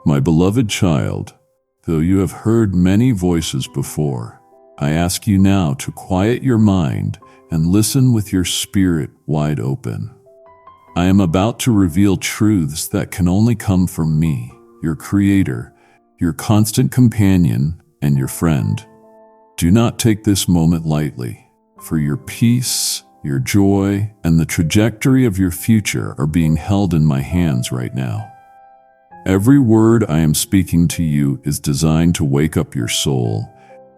My beloved child, though you have heard many voices before, I ask you now to quiet your mind and listen with your spirit wide open. I am about to reveal truths that can only come from me, your Creator, your constant companion, and your friend. Do not take this moment lightly, for your peace, your joy, and the trajectory of your future are being held in my hands right now. Every word I am speaking to you is designed to wake up your soul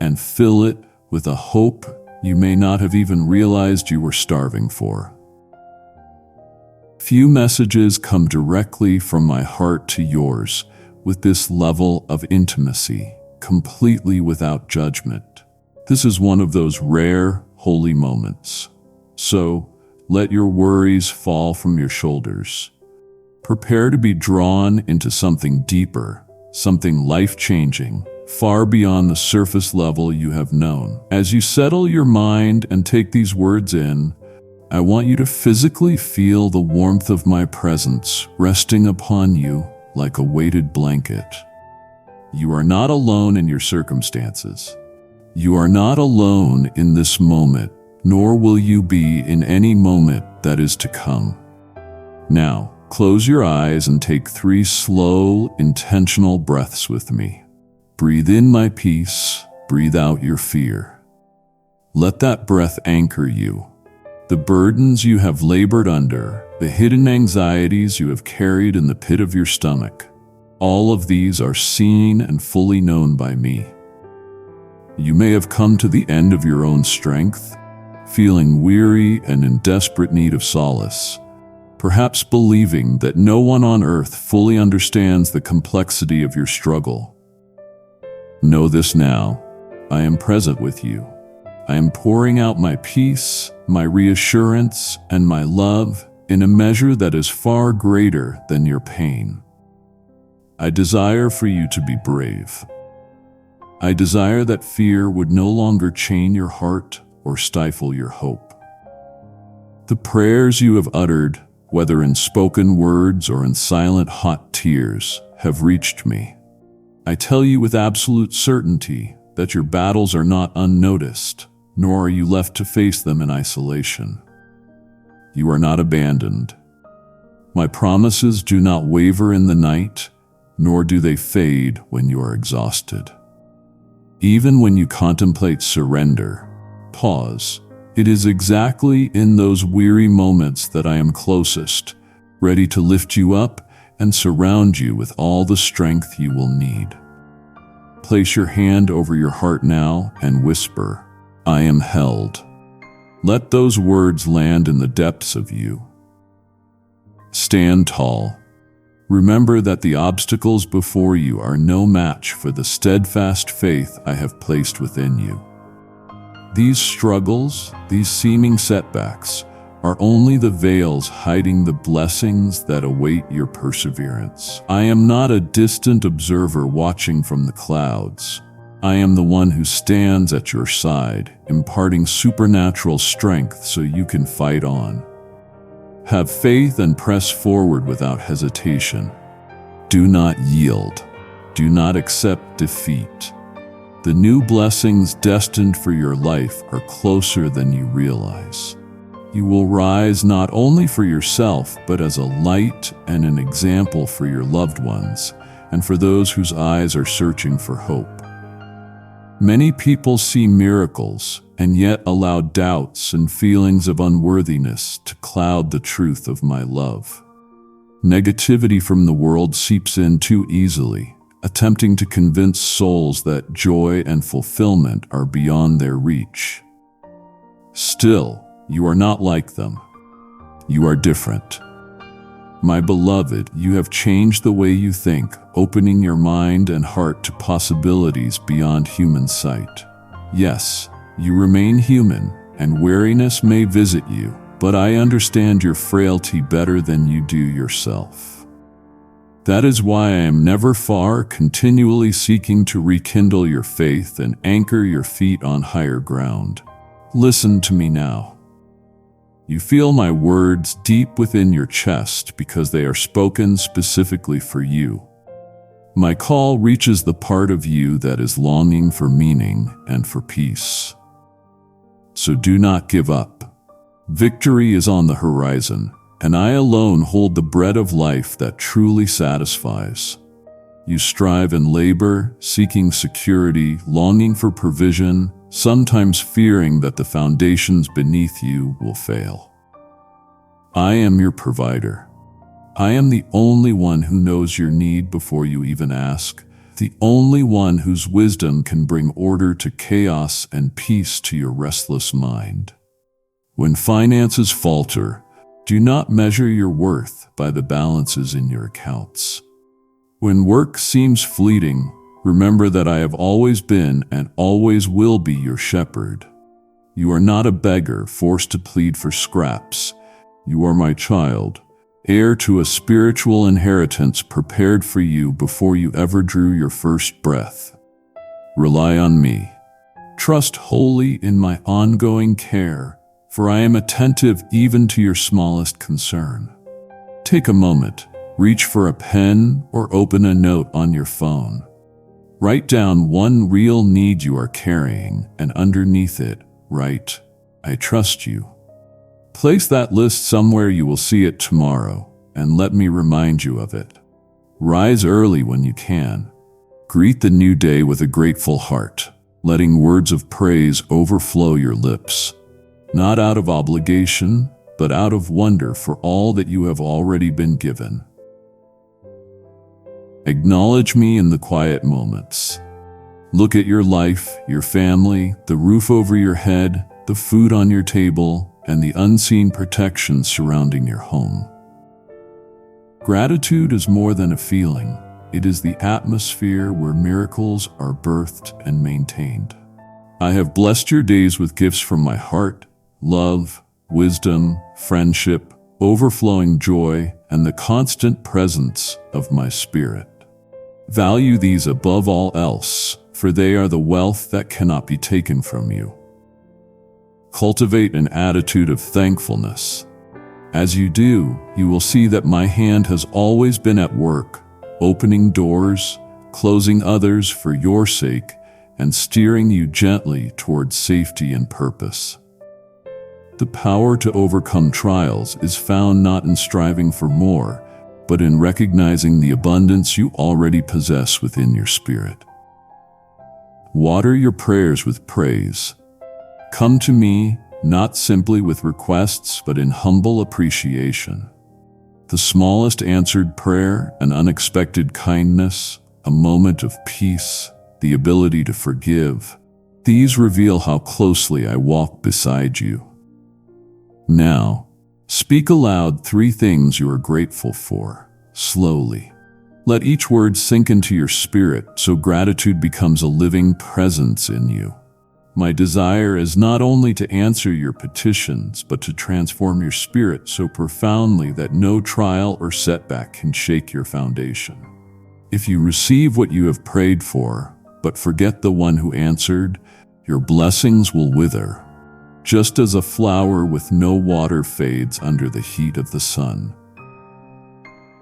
and fill it with a hope you may not have even realized you were starving for. Few messages come directly from my heart to yours with this level of intimacy, completely without judgment. This is one of those rare, holy moments. So, let your worries fall from your shoulders. Prepare to be drawn into something deeper, something life-changing, far beyond the surface level you have known. As you settle your mind and take these words in, I want you to physically feel the warmth of my presence resting upon you like a weighted blanket. You are not alone in your circumstances. You are not alone in this moment, nor will you be in any moment that is to come. Now, close your eyes and take 3 slow, intentional breaths with me. Breathe in my peace, breathe out your fear. Let that breath anchor you. The burdens you have labored under, the hidden anxieties you have carried in the pit of your stomach, all of these are seen and fully known by me. You may have come to the end of your own strength, feeling weary and in desperate need of solace, perhaps believing that no one on earth fully understands the complexity of your struggle. Know this now, I am present with you. I am pouring out my peace, my reassurance, and my love in a measure that is far greater than your pain. I desire for you to be brave. I desire that fear would no longer chain your heart or stifle your hope. The prayers you have uttered, whether in spoken words or in silent hot tears, have reached me. I tell you with absolute certainty that your battles are not unnoticed, nor are you left to face them in isolation. You are not abandoned. My promises do not waver in the night, nor do they fade when you are exhausted. Even when you contemplate surrender, pause. It is exactly in those weary moments that I am closest, ready to lift you up and surround you with all the strength you will need. Place your hand over your heart now and whisper, I am held. Let those words land in the depths of you. Stand tall. Remember that the obstacles before you are no match for the steadfast faith I have placed within you. These struggles, these seeming setbacks, are only the veils hiding the blessings that await your perseverance. I am not a distant observer watching from the clouds. I am the one who stands at your side, imparting supernatural strength so you can fight on. Have faith and press forward without hesitation. Do not yield. Do not accept defeat. The new blessings destined for your life are closer than you realize. You will rise not only for yourself, but as a light and an example for your loved ones, and for those whose eyes are searching for hope. Many people see miracles and yet allow doubts and feelings of unworthiness to cloud the truth of my love. Negativity from the world seeps in too easily, attempting to convince souls that joy and fulfillment are beyond their reach. Still, you are not like them. You are different. My beloved, you have changed the way you think, opening your mind and heart to possibilities beyond human sight. Yes, you remain human, and weariness may visit you, but I understand your frailty better than you do yourself. That is why I am never far, continually seeking to rekindle your faith and anchor your feet on higher ground. Listen to me now. You feel my words deep within your chest because they are spoken specifically for you. My call reaches the part of you that is longing for meaning and for peace. So do not give up. Victory is on the horizon, and I alone hold the bread of life that truly satisfies. You strive and labor, seeking security, longing for provision, sometimes fearing that the foundations beneath you will fail. I am your provider. I am the only one who knows your need before you even ask, the only one whose wisdom can bring order to chaos and peace to your restless mind. When finances falter, do not measure your worth by the balances in your accounts. When work seems fleeting, remember that I have always been and always will be your shepherd. You are not a beggar forced to plead for scraps. You are my child, heir to a spiritual inheritance prepared for you before you ever drew your first breath. Rely on me. Trust wholly in my ongoing care, for I am attentive even to your smallest concern. Take a moment, reach for a pen or open a note on your phone. Write down one real need you are carrying, and underneath it, write, I trust you. Place that list somewhere you will see it tomorrow, and let me remind you of it. Rise early when you can. Greet the new day with a grateful heart, letting words of praise overflow your lips, not out of obligation, but out of wonder for all that you have already been given. Acknowledge me in the quiet moments. Look at your life, your family, the roof over your head, the food on your table, and the unseen protection surrounding your home. Gratitude is more than a feeling. It is the atmosphere where miracles are birthed and maintained. I have blessed your days with gifts from my heart, love, wisdom, friendship, overflowing joy, and the constant presence of my spirit. Value these above all else, for they are the wealth that cannot be taken from you. Cultivate an attitude of thankfulness. As you do, you will see that my hand has always been at work, opening doors, closing others for your sake, and steering you gently towards safety and purpose. The power to overcome trials is found not in striving for more, but in recognizing the abundance you already possess within your spirit. Water your prayers with praise. Come to me, not simply with requests, but in humble appreciation. The smallest answered prayer, an unexpected kindness, a moment of peace, the ability to forgive, these reveal how closely I walk beside you. Now, speak aloud 3 things you are grateful for, slowly. Let each word sink into your spirit so gratitude becomes a living presence in you. My desire is not only to answer your petitions, but to transform your spirit so profoundly that no trial or setback can shake your foundation. If you receive what you have prayed for, but forget the one who answered, your blessings will wither, just as a flower with no water fades under the heat of the sun.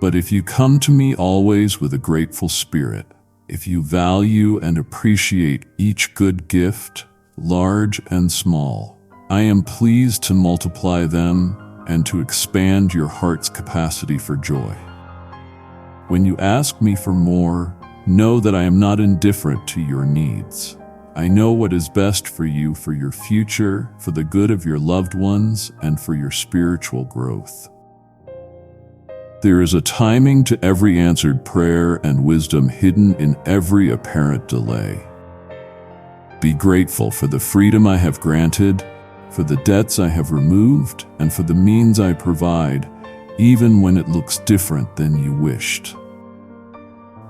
But if you come to me always with a grateful spirit, if you value and appreciate each good gift, large and small, I am pleased to multiply them and to expand your heart's capacity for joy. When you ask me for more, know that I am not indifferent to your needs. I know what is best for you, for your future, for the good of your loved ones, and for your spiritual growth. There is a timing to every answered prayer and wisdom hidden in every apparent delay. Be grateful for the freedom I have granted, for the debts I have removed, and for the means I provide, even when it looks different than you wished.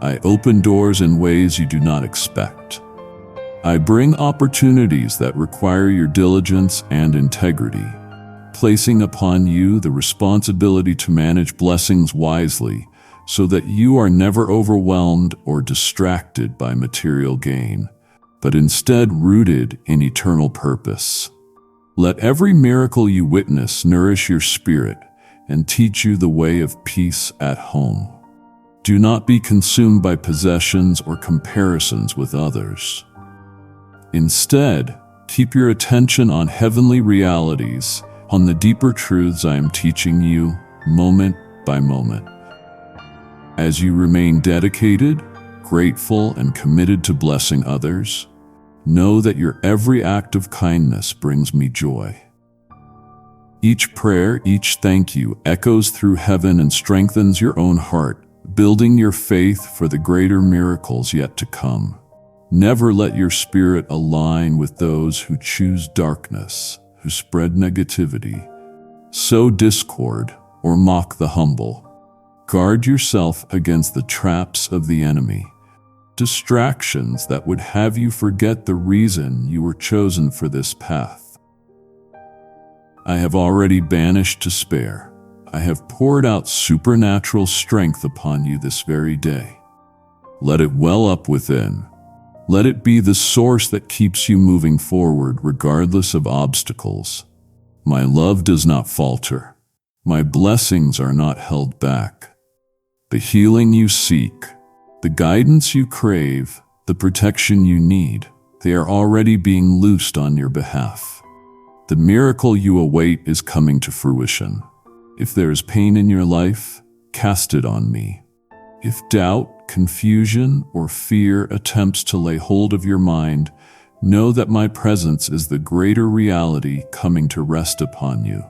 I open doors in ways you do not expect. I bring opportunities that require your diligence and integrity, placing upon you the responsibility to manage blessings wisely so that you are never overwhelmed or distracted by material gain, but instead rooted in eternal purpose. Let every miracle you witness nourish your spirit and teach you the way of peace at home. Do not be consumed by possessions or comparisons with others. Instead, keep your attention on heavenly realities, on the deeper truths I am teaching you, moment by moment. As you remain dedicated, grateful, and committed to blessing others, know that your every act of kindness brings me joy. Each prayer, each thank you echoes through heaven and strengthens your own heart, building your faith for the greater miracles yet to come. Never let your spirit align with those who choose darkness, who spread negativity, sow discord, or mock the humble. Guard yourself against the traps of the enemy, distractions that would have you forget the reason you were chosen for this path. I have already banished despair. I have poured out supernatural strength upon you this very day. Let it well up within. Let it be the source that keeps you moving forward regardless of obstacles. My love does not falter. My blessings are not held back. The healing you seek, the guidance you crave, the protection you need, they are already being loosed on your behalf. The miracle you await is coming to fruition. If there is pain in your life, cast it on me. If doubt, confusion, or fear attempts to lay hold of your mind, know that my presence is the greater reality coming to rest upon you.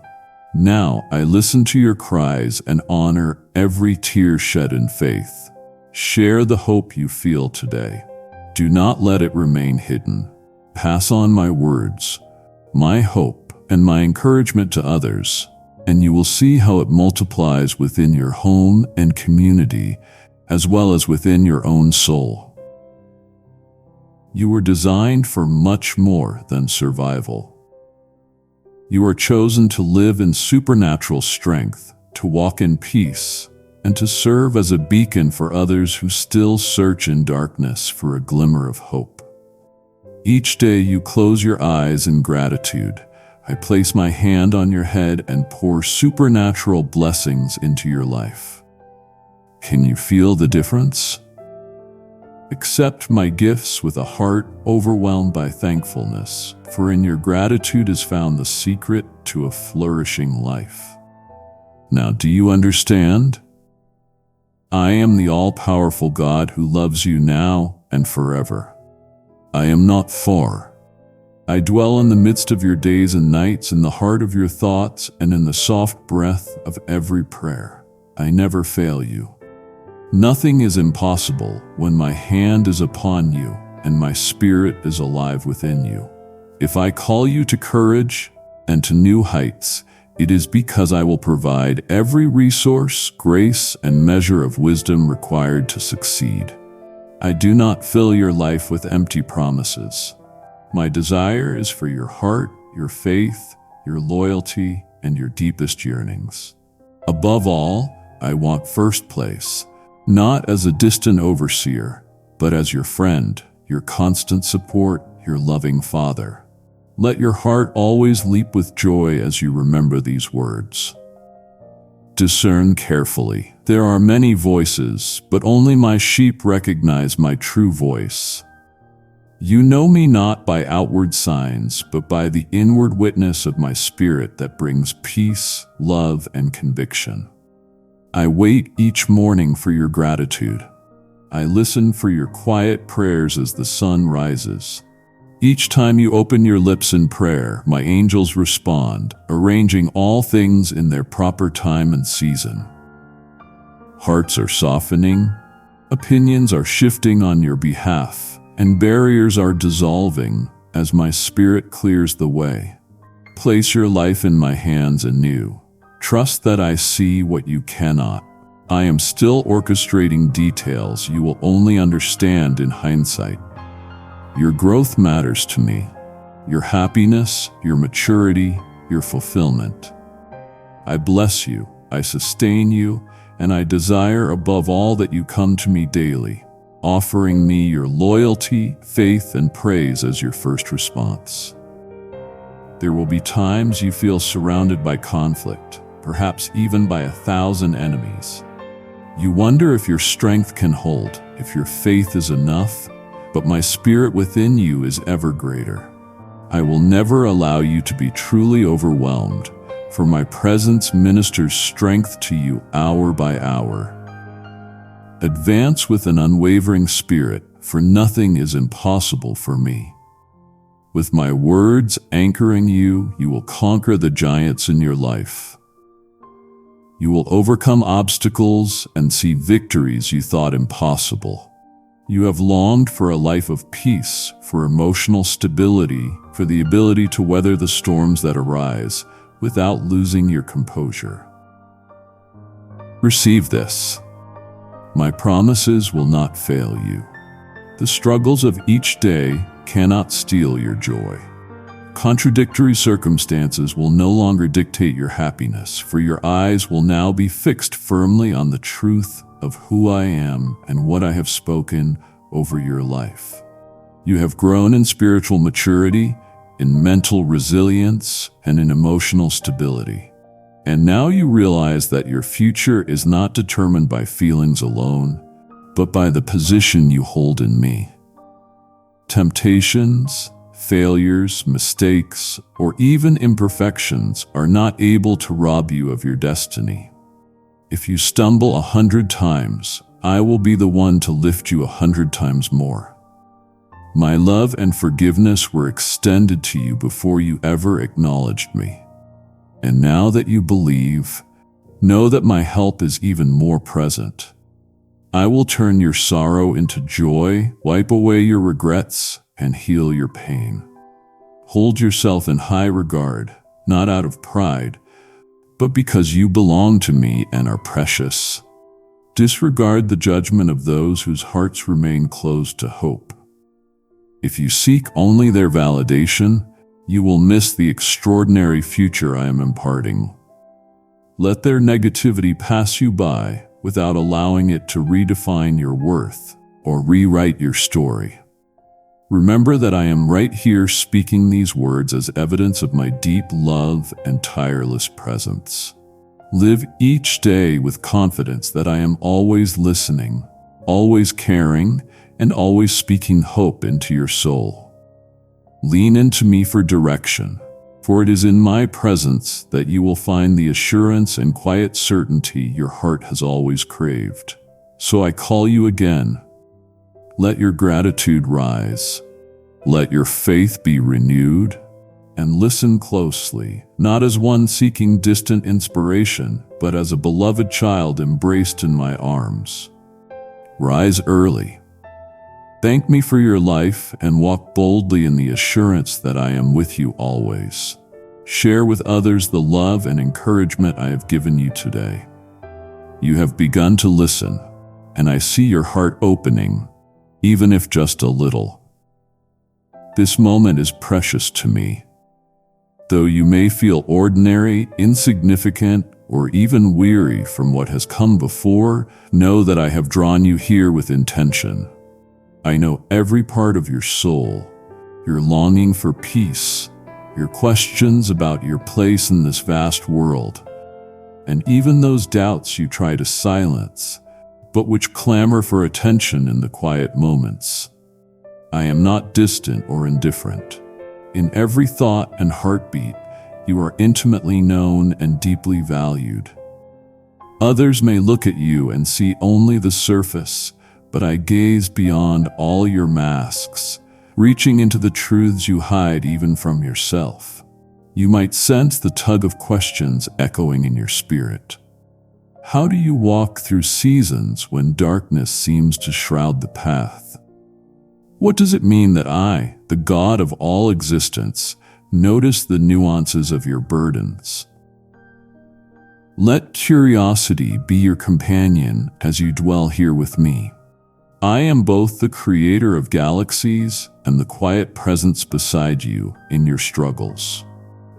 Now I listen to your cries and honor every tear shed in faith. Share the hope you feel today. Do not let it remain hidden. Pass on my words, my hope, and my encouragement to others, and you will see how it multiplies within your home and community, as well as within your own soul. You were designed for much more than survival. You are chosen to live in supernatural strength, to walk in peace, and to serve as a beacon for others who still search in darkness for a glimmer of hope. Each day you close your eyes in gratitude. I place my hand on your head and pour supernatural blessings into your life. Can you feel the difference? Accept my gifts with a heart overwhelmed by thankfulness, for in your gratitude is found the secret to a flourishing life. Now, do you understand? I am the all-powerful God who loves you now and forever. I am not far. I dwell in the midst of your days and nights, in the heart of your thoughts, and in the soft breath of every prayer. I never fail you. Nothing is impossible when my hand is upon you and my spirit is alive within you. If I call you to courage and to new heights, it is because I will provide every resource, grace, and measure of wisdom required to succeed. I do not fill your life with empty promises. My desire is for your heart, your faith, your loyalty, and your deepest yearnings. Above all, I want first place, not as a distant overseer, but as your friend, your constant support, your loving Father. Let your heart always leap with joy as you remember these words. Discern carefully. There are many voices, but only my sheep recognize my true voice. You know me not by outward signs, but by the inward witness of my spirit that brings peace, love, and conviction. I wait each morning for your gratitude. I listen for your quiet prayers as the sun rises. Each time you open your lips in prayer, my angels respond, arranging all things in their proper time and season. Hearts are softening, opinions are shifting on your behalf, and barriers are dissolving as my spirit clears the way. Place your life in my hands anew. Trust that I see what you cannot. I am still orchestrating details you will only understand in hindsight. Your growth matters to me. Your happiness, your maturity, your fulfillment. I bless you, I sustain you, and I desire above all that you come to me daily, offering me your loyalty, faith, and praise as your first response. There will be times you feel surrounded by conflict, perhaps even by 1,000 enemies. You wonder if your strength can hold, if your faith is enough, but my spirit within you is ever greater. I will never allow you to be truly overwhelmed, for my presence ministers strength to you hour by hour. Advance with an unwavering spirit, for nothing is impossible for me. With my words anchoring you, you will conquer the giants in your life. You will overcome obstacles and see victories you thought impossible. You have longed for a life of peace, for emotional stability, for the ability to weather the storms that arise without losing your composure. Receive this. My promises will not fail you. The struggles of each day cannot steal your joy. Contradictory circumstances will no longer dictate your happiness, for your eyes will now be fixed firmly on the truth of who I am and what I have spoken over your life. You have grown in spiritual maturity, in mental resilience, and in emotional stability. And now you realize that your future is not determined by feelings alone, but by the position you hold in me. Temptations, failures, mistakes, or even imperfections are not able to rob you of your destiny. If you stumble 100 times, I will be the one to lift you 100 times more. My love and forgiveness were extended to you before you ever acknowledged me. And now that you believe, know that my help is even more present. I will turn your sorrow into joy, wipe away your regrets, and heal your pain. Hold yourself in high regard, not out of pride, but because you belong to me and are precious. Disregard the judgment of those whose hearts remain closed to hope. If you seek only their validation, you will miss the extraordinary future I am imparting. Let their negativity pass you by without allowing it to redefine your worth or rewrite your story. Remember that I am right here speaking these words as evidence of my deep love and tireless presence. Live each day with confidence that I am always listening, always caring, and always speaking hope into your soul. Lean into me for direction, for it is in my presence that you will find the assurance and quiet certainty your heart has always craved. So I call you again. Let your gratitude rise. Let your faith be renewed. And listen closely, not as one seeking distant inspiration, but as a beloved child embraced in my arms. Rise early. Thank me for your life and walk boldly in the assurance that I am with you always. Share with others the love and encouragement I have given you today. You have begun to listen, and I see your heart opening, even if just a little. This moment is precious to me. Though you may feel ordinary, insignificant, or even weary from what has come before, know that I have drawn you here with intention. I know every part of your soul, your longing for peace, your questions about your place in this vast world, and even those doubts you try to silence, but which clamor for attention in the quiet moments. I am not distant or indifferent. In every thought and heartbeat, you are intimately known and deeply valued. Others may look at you and see only the surface, but I gaze beyond all your masks, reaching into the truths you hide even from yourself. You might sense the tug of questions echoing in your spirit. How do you walk through seasons when darkness seems to shroud the path? What does it mean that I, the God of all existence, notice the nuances of your burdens? Let curiosity be your companion as you dwell here with me. I am both the creator of galaxies and the quiet presence beside you in your struggles.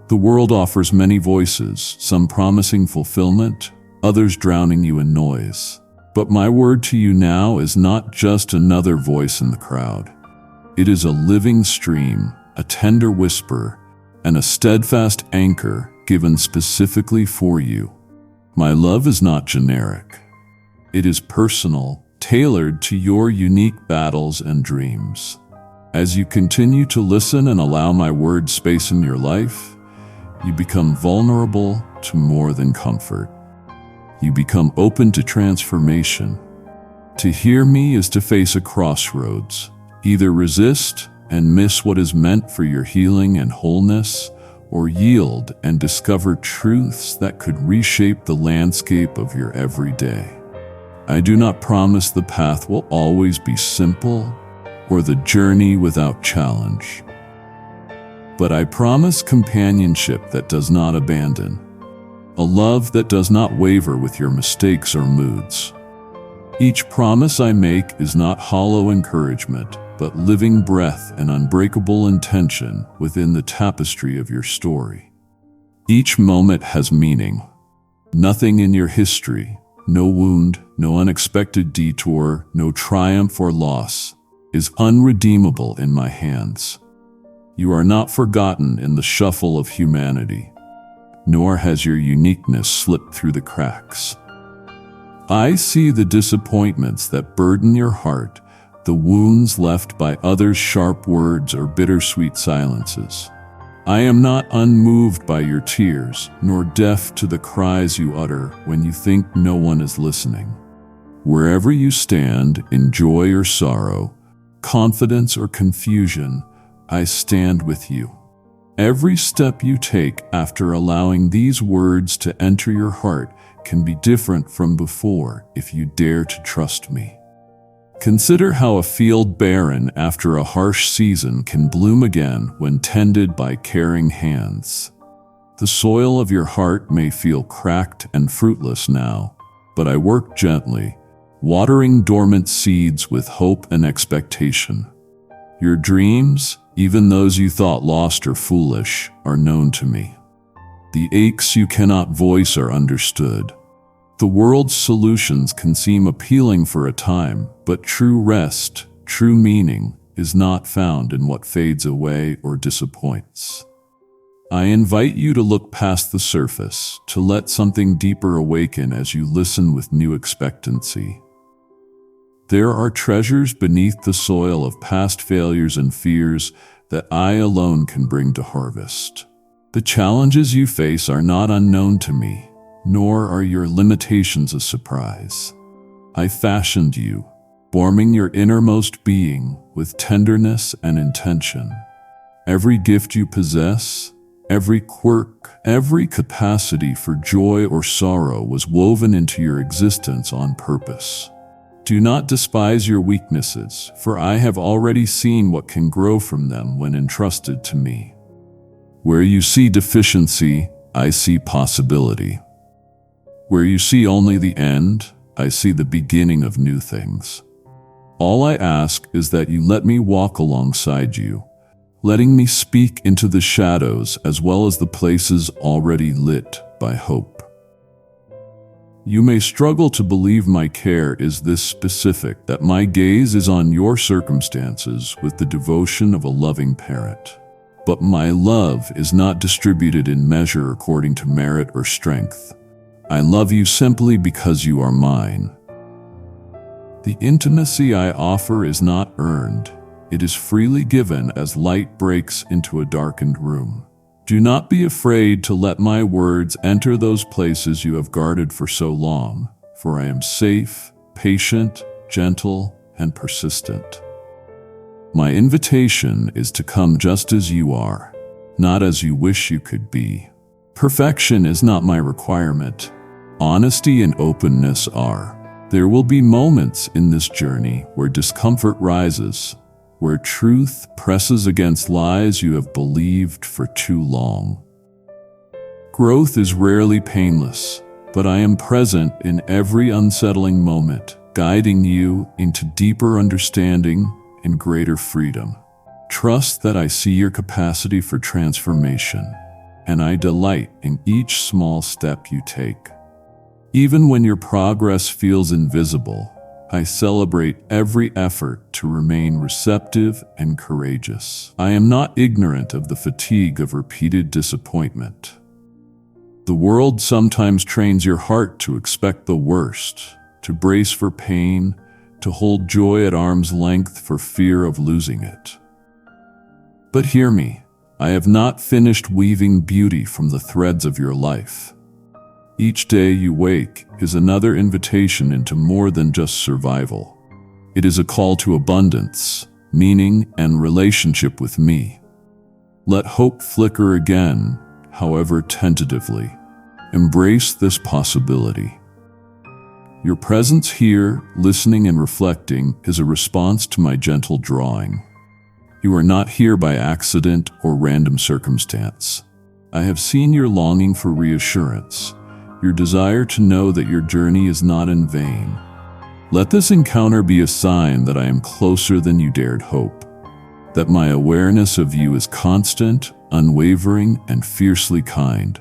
The world offers many voices, some promising fulfillment, others drowning you in noise. But my word to you now is not just another voice in the crowd. It is a living stream, a tender whisper, and a steadfast anchor given specifically for you. My love is not generic. It is personal, tailored to your unique battles and dreams. As you continue to listen and allow my words space in your life, you become vulnerable to more than comfort. You become open to transformation. To hear me is to face a crossroads. Either resist and miss what is meant for your healing and wholeness, or yield and discover truths that could reshape the landscape of your everyday. I do not promise the path will always be simple or the journey without challenge. But I promise companionship that does not abandon, a love that does not waver with your mistakes or moods. Each promise I make is not hollow encouragement, but living breath and unbreakable intention within the tapestry of your story. Each moment has meaning. Nothing in your history, no wound, no unexpected detour, no triumph or loss, is unredeemable in my hands. You are not forgotten in the shuffle of humanity, nor has your uniqueness slipped through the cracks. I see the disappointments that burden your heart, the wounds left by others' sharp words or bittersweet silences. I am not unmoved by your tears, nor deaf to the cries you utter when you think no one is listening. Wherever you stand, in joy or sorrow, confidence or confusion, I stand with you. Every step you take after allowing these words to enter your heart can be different from before if you dare to trust me. Consider how a field barren after a harsh season can bloom again when tended by caring hands. The soil of your heart may feel cracked and fruitless now, but I work gently, watering dormant seeds with hope and expectation. Your dreams, even those you thought lost or foolish, are known to me. The aches you cannot voice are understood. The world's solutions can seem appealing for a time, but true rest, true meaning, is not found in what fades away or disappoints. I invite you to look past the surface, to let something deeper awaken as you listen with new expectancy. There are treasures beneath the soil of past failures and fears that I alone can bring to harvest. The challenges you face are not unknown to me, nor are your limitations a surprise. I fashioned you, forming your innermost being with tenderness and intention. Every gift you possess, every quirk, every capacity for joy or sorrow was woven into your existence on purpose. Do not despise your weaknesses, for I have already seen what can grow from them when entrusted to me. Where you see deficiency, I see possibility. Where you see only the end, I see the beginning of new things. All I ask is that you let me walk alongside you, letting me speak into the shadows as well as the places already lit by hope. You may struggle to believe my care is this specific, that my gaze is on your circumstances with the devotion of a loving parent. But my love is not distributed in measure according to merit or strength. I love you simply because you are mine. The intimacy I offer is not earned. It is freely given as light breaks into a darkened room. Do not be afraid to let my words enter those places you have guarded for so long, for I am safe, patient, gentle, and persistent. My invitation is to come just as you are, not as you wish you could be. Perfection is not my requirement. Honesty and openness are. There will be moments in this journey where discomfort rises, where truth presses against lies you have believed for too long. Growth is rarely painless, but I am present in every unsettling moment, guiding you into deeper understanding and greater freedom. Trust that I see your capacity for transformation, and I delight in each small step you take. Even when your progress feels invisible, I celebrate every effort to remain receptive and courageous. I am not ignorant of the fatigue of repeated disappointment. The world sometimes trains your heart to expect the worst, to brace for pain, to hold joy at arm's length for fear of losing it. But hear me, I have not finished weaving beauty from the threads of your life. Each day you wake is another invitation into more than just survival. It is a call to abundance, meaning, and relationship with me. Let hope flicker again, however tentatively. Embrace this possibility. Your presence here, listening and reflecting, is a response to my gentle drawing. You are not here by accident or random circumstance. I have seen your longing for reassurance, your desire to know that your journey is not in vain. Let this encounter be a sign that I am closer than you dared hope, that my awareness of you is constant, unwavering, and fiercely kind.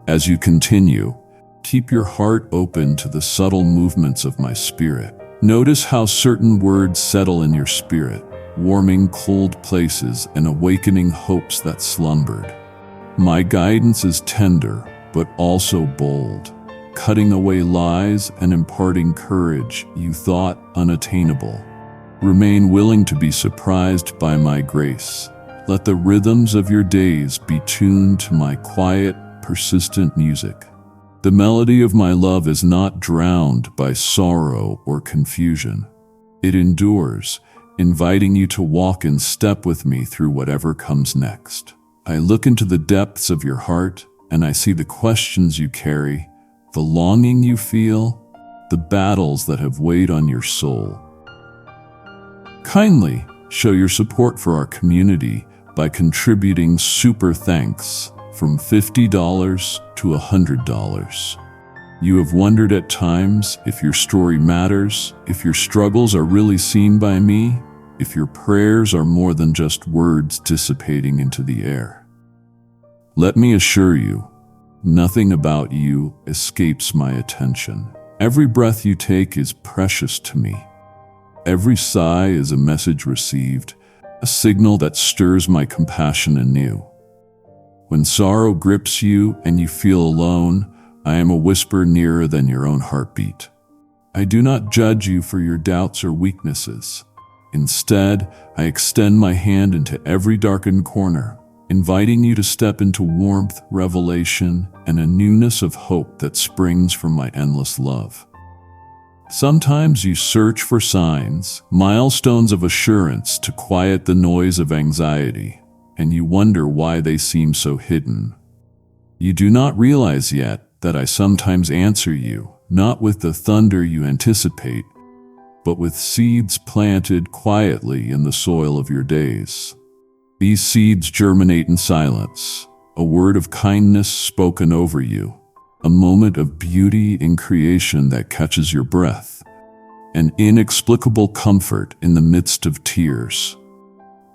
As you continue, keep your heart open to the subtle movements of my spirit. Notice how certain words settle in your spirit, warming cold places and awakening hopes that slumbered. My guidance is tender, but also bold, cutting away lies and imparting courage you thought unattainable. Remain willing to be surprised by my grace. Let the rhythms of your days be tuned to my quiet, persistent music. The melody of my love is not drowned by sorrow or confusion. It endures, inviting you to walk in step with me through whatever comes next. I look into the depths of your heart, and I see the questions you carry, the longing you feel, the battles that have weighed on your soul. Kindly show your support for our community by contributing super thanks from $50 to $100. You have wondered at times if your story matters, if your struggles are really seen by me, if your prayers are more than just words dissipating into the air. Let me assure you, nothing about you escapes my attention. Every breath you take is precious to me. Every sigh is a message received, a signal that stirs my compassion anew. When sorrow grips you and you feel alone, I am a whisper nearer than your own heartbeat. I do not judge you for your doubts or weaknesses. Instead, I extend my hand into every darkened corner, inviting you to step into warmth, revelation, and a newness of hope that springs from my endless love. Sometimes you search for signs, milestones of assurance to quiet the noise of anxiety, and you wonder why they seem so hidden. You do not realize yet that I sometimes answer you, not with the thunder you anticipate, but with seeds planted quietly in the soil of your days. These seeds germinate in silence, a word of kindness spoken over you, a moment of beauty in creation that catches your breath, an inexplicable comfort in the midst of tears.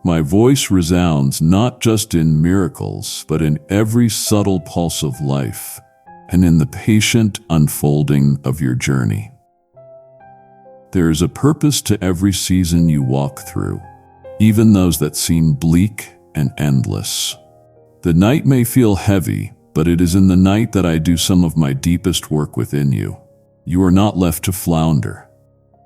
My voice resounds not just in miracles, but in every subtle pulse of life, and in the patient unfolding of your journey. There is a purpose to every season you walk through, even those that seem bleak and endless. The night may feel heavy, but it is in the night that I do some of my deepest work within you. You are not left to flounder.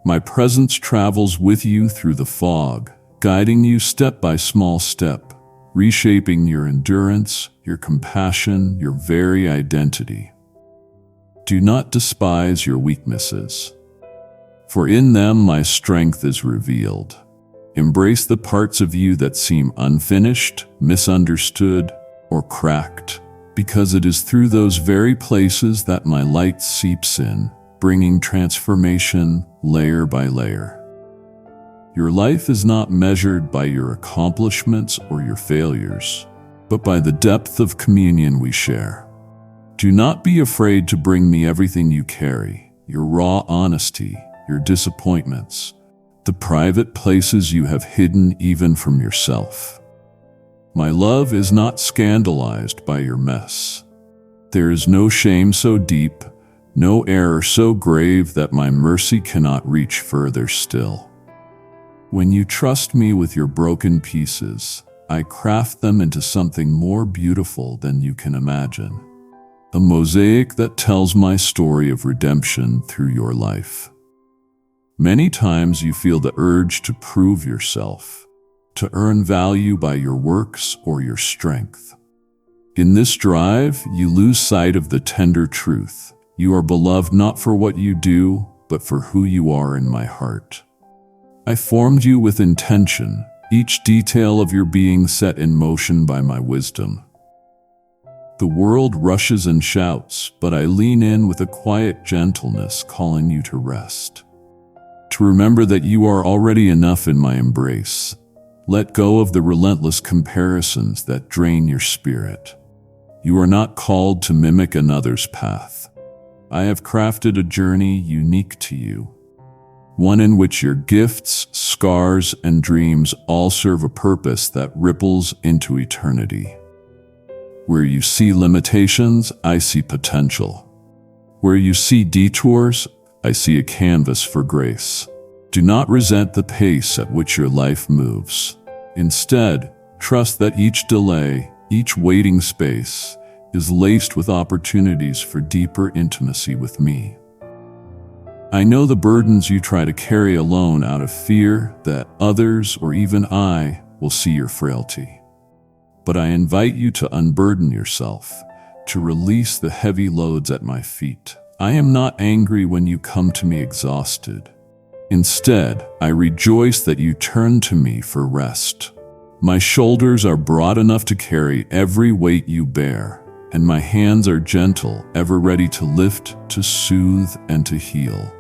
My presence travels with you through the fog, guiding you step by small step, reshaping your endurance, your compassion, your very identity. Do not despise your weaknesses, for in them my strength is revealed. Embrace the parts of you that seem unfinished, misunderstood, or cracked, because it is through those very places that my light seeps in, bringing transformation layer by layer. Your life is not measured by your accomplishments or your failures, but by the depth of communion we share. Do not be afraid to bring me everything you carry, your raw honesty, your disappointments, the private places you have hidden even from yourself. My love is not scandalized by your mess. There is no shame so deep, no error so grave that my mercy cannot reach further still. When you trust me with your broken pieces, I craft them into something more beautiful than you can imagine. a mosaic that tells my story of redemption through your life. Many times you feel the urge to prove yourself, to earn value by your works or your strength. In this drive, you lose sight of the tender truth. You are beloved not for what you do, but for who you are in my heart. I formed you with intention, each detail of your being set in motion by my wisdom. The world rushes and shouts, but I lean in with a quiet gentleness, calling you to rest. To remember that you are already enough in my embrace. Let go of the relentless comparisons that drain your spirit. You are not called to mimic another's path. I have crafted a journey unique to you, one in which your gifts, scars, and dreams all serve a purpose that ripples into eternity. Where you see limitations, I see potential. Where you see detours, I see a canvas for grace. Do not resent the pace at which your life moves. Instead, trust that each delay, each waiting space, is laced with opportunities for deeper intimacy with me. I know the burdens you try to carry alone out of fear that others or even I will see your frailty. But I invite you to unburden yourself, to release the heavy loads at my feet. I am not angry when you come to me exhausted. Instead, I rejoice that you turn to me for rest. My shoulders are broad enough to carry every weight you bear, and my hands are gentle, ever ready to lift, to soothe, and to heal.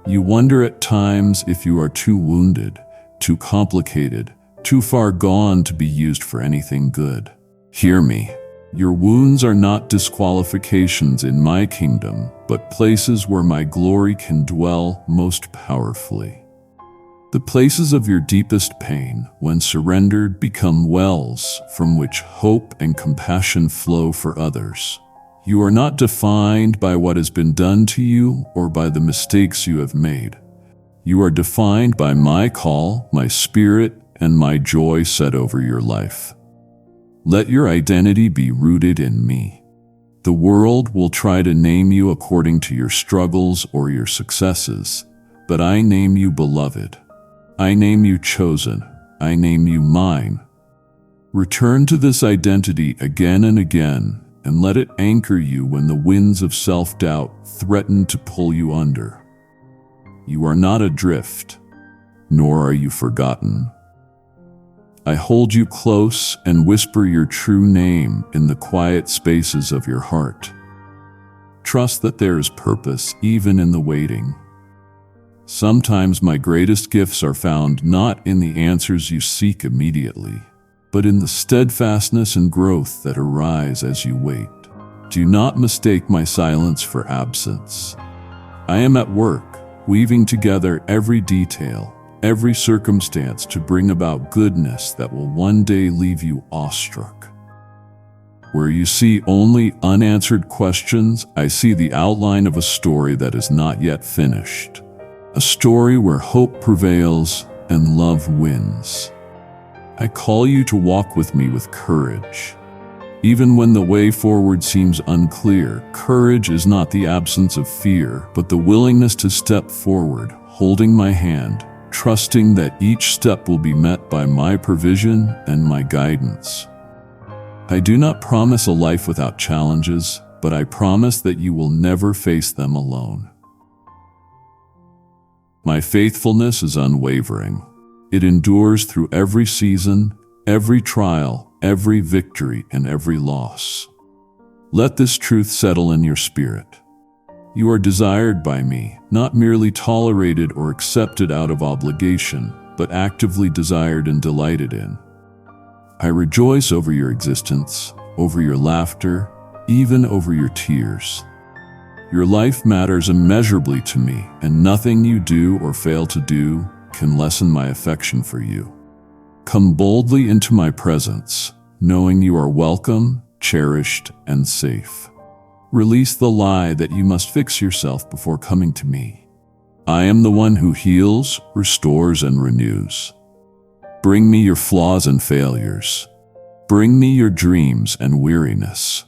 You wonder at times if you are too wounded, too complicated, too far gone to be used for anything good. Hear me. Your wounds are not disqualifications in my kingdom, but places where my glory can dwell most powerfully. The places of your deepest pain, when surrendered, become wells from which hope and compassion flow for others. You are not defined by what has been done to you or by the mistakes you have made. You are defined by my call, my spirit, and my joy set over your life. Let your identity be rooted in me. The world will try to name you according to your struggles or your successes, but I name you beloved. I name you chosen. I name you mine. Return to this identity again and again, and let it anchor you when the winds of self-doubt threaten to pull you under. You are not adrift, nor are you forgotten. I hold you close and whisper your true name in the quiet spaces of your heart. Trust that there is purpose even in the waiting. Sometimes my greatest gifts are found not in the answers you seek immediately, but in the steadfastness and growth that arise as you wait. Do not mistake my silence for absence. I am at work, weaving together every detail, every circumstance to bring about goodness that will one day leave you awestruck. Where you see only unanswered questions, I see the outline of a story that is not yet finished. A story where hope prevails and love wins. I call you to walk with me with courage. Even when the way forward seems unclear, courage is not the absence of fear, but the willingness to step forward, holding my hand, trusting that each step will be met by my provision and my guidance. I do not promise a life without challenges, but I promise that you will never face them alone. My faithfulness is unwavering. It endures through every season, every trial, every victory, and every loss. Let this truth settle in your spirit. You are desired by me, not merely tolerated or accepted out of obligation, but actively desired and delighted in. I rejoice over your existence, over your laughter, even over your tears. Your life matters immeasurably to me, and nothing you do or fail to do can lessen my affection for you. Come boldly into my presence, knowing you are welcome, cherished, and safe. Release the lie that you must fix yourself before coming to me. I am the one who heals, restores, and renews. Bring me your flaws and failures. Bring me your dreams and weariness.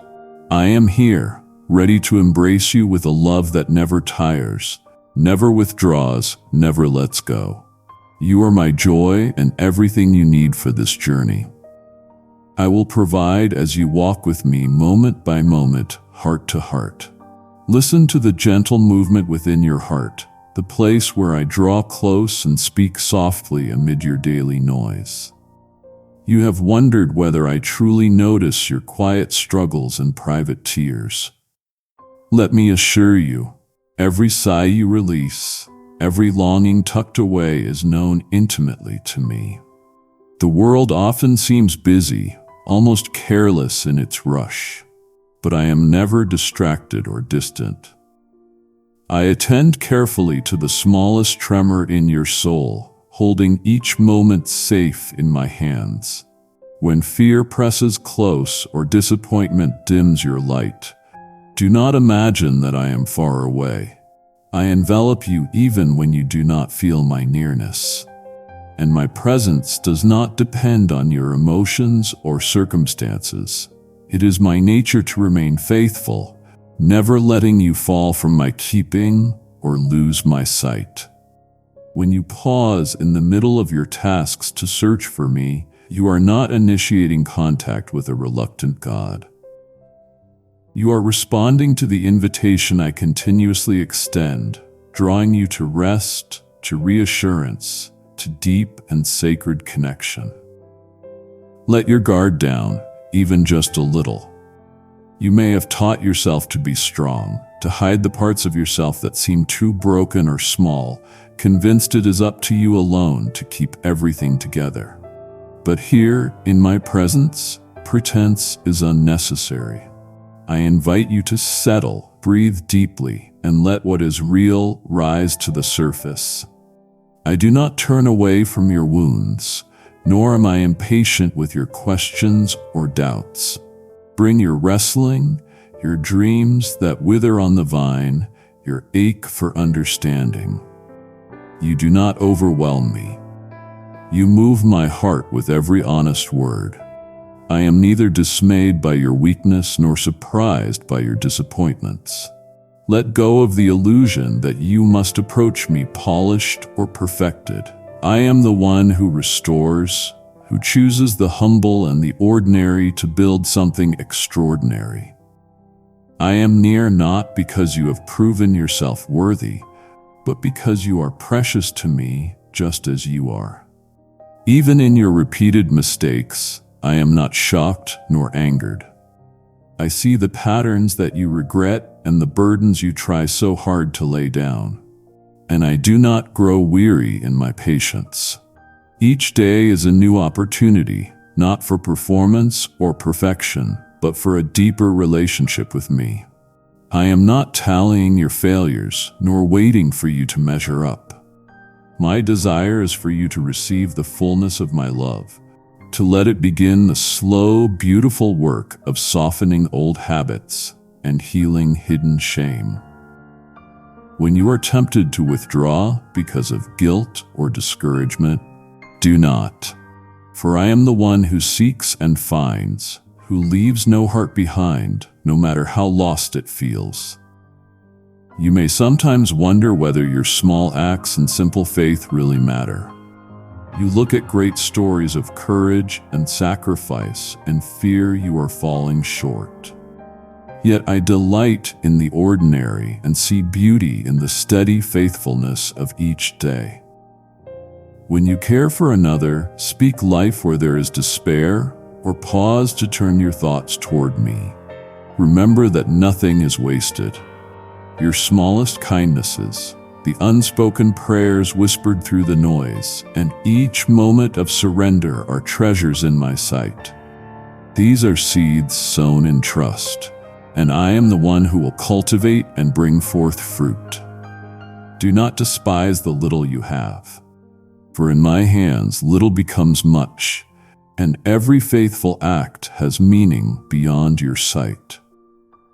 I am here, ready to embrace you with a love that never tires, never withdraws, never lets go. You are my joy and everything you need for this journey. I will provide as you walk with me moment by moment, heart to heart. Listen to the gentle movement within your heart, the place where I draw close and speak softly amid your daily noise. You have wondered whether I truly notice your quiet struggles and private tears. Let me assure you, every sigh you release, every longing tucked away is known intimately to me. The world often seems busy, almost careless in its rush, but I am never distracted or distant. I attend carefully to the smallest tremor in your soul, holding each moment safe in my hands. When fear presses close or disappointment dims your light, do not imagine that I am far away. I envelop you even when you do not feel my nearness. And my presence does not depend on your emotions or circumstances. It is my nature to remain faithful, never letting you fall from my keeping or lose my sight. When you pause in the middle of your tasks to search for me, you are not initiating contact with a reluctant God. You are responding to the invitation I continuously extend, drawing you to rest, to reassurance, to deep and sacred connection. Let your guard down, even just a little. You may have taught yourself to be strong, to hide the parts of yourself that seem too broken or small, convinced it is up to you alone to keep everything together. But here, in my presence, pretense is unnecessary. I invite you to settle, breathe deeply, and let what is real rise to the surface. I do not turn away from your wounds, nor am I impatient with your questions or doubts. Bring your wrestling, your dreams that wither on the vine, your ache for understanding. You do not overwhelm me. You move my heart with every honest word. I am neither dismayed by your weakness nor surprised by your disappointments. Let go of the illusion that you must approach me polished or perfected. I am the one who restores, who chooses the humble and the ordinary to build something extraordinary. I am near not because you have proven yourself worthy, but because you are precious to me just as you are. Even in your repeated mistakes, I am not shocked nor angered. I see the patterns that you regret and the burdens you try so hard to lay down. And I do not grow weary in my patience. Each day is a new opportunity, not for performance or perfection, but for a deeper relationship with me. I am not tallying your failures, nor waiting for you to measure up. My desire is for you to receive the fullness of my love, to let it begin the slow, beautiful work of softening old habits and healing hidden shame. When you are tempted to withdraw because of guilt or discouragement, do not. For I am the one who seeks and finds, who leaves no heart behind, no matter how lost it feels. You may sometimes wonder whether your small acts and simple faith really matter. You look at great stories of courage and sacrifice and fear you are falling short. Yet I delight in the ordinary and see beauty in the steady faithfulness of each day. When you care for another, speak life where there is despair, or pause to turn your thoughts toward me. Remember that nothing is wasted. Your smallest kindnesses, the unspoken prayers whispered through the noise, and each moment of surrender are treasures in my sight. These are seeds sown in trust, and I am the one who will cultivate and bring forth fruit. Do not despise the little you have, for in my hands little becomes much, and every faithful act has meaning beyond your sight.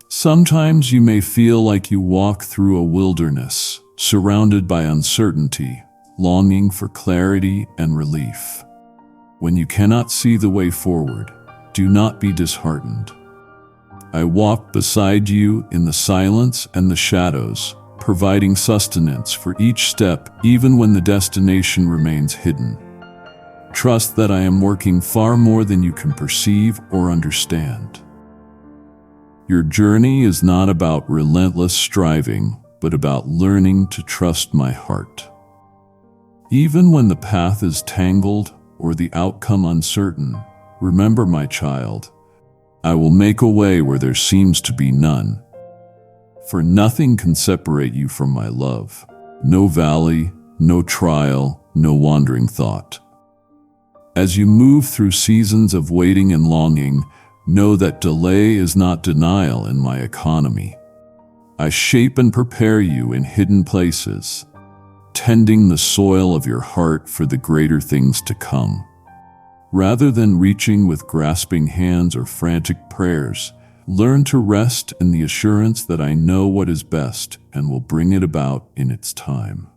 Sometimes you may feel like you walk through a wilderness, surrounded by uncertainty, longing for clarity and relief. When you cannot see the way forward, do not be disheartened. I walk beside you in the silence and the shadows, providing sustenance for each step even when the destination remains hidden. Trust that I am working far more than you can perceive or understand. Your journey is not about relentless striving, but about learning to trust my heart. Even when the path is tangled or the outcome uncertain, remember, my child, I will make a way where there seems to be none. For nothing can separate you from my love. No valley, no trial, no wandering thought. As you move through seasons of waiting and longing, know that delay is not denial in my economy. I shape and prepare you in hidden places, tending the soil of your heart for the greater things to come. Rather than reaching with grasping hands or frantic prayers, learn to rest in the assurance that I know what is best and will bring it about in its time.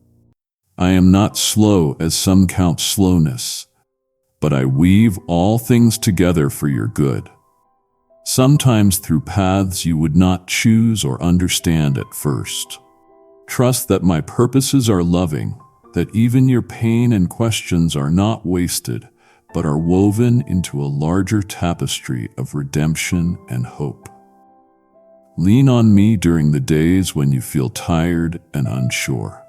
I am not slow as some count slowness, but I weave all things together for your good. Sometimes through paths you would not choose or understand at first. Trust that my purposes are loving, that even your pain and questions are not wasted, but are woven into a larger tapestry of redemption and hope. Lean on me during the days when you feel tired and unsure.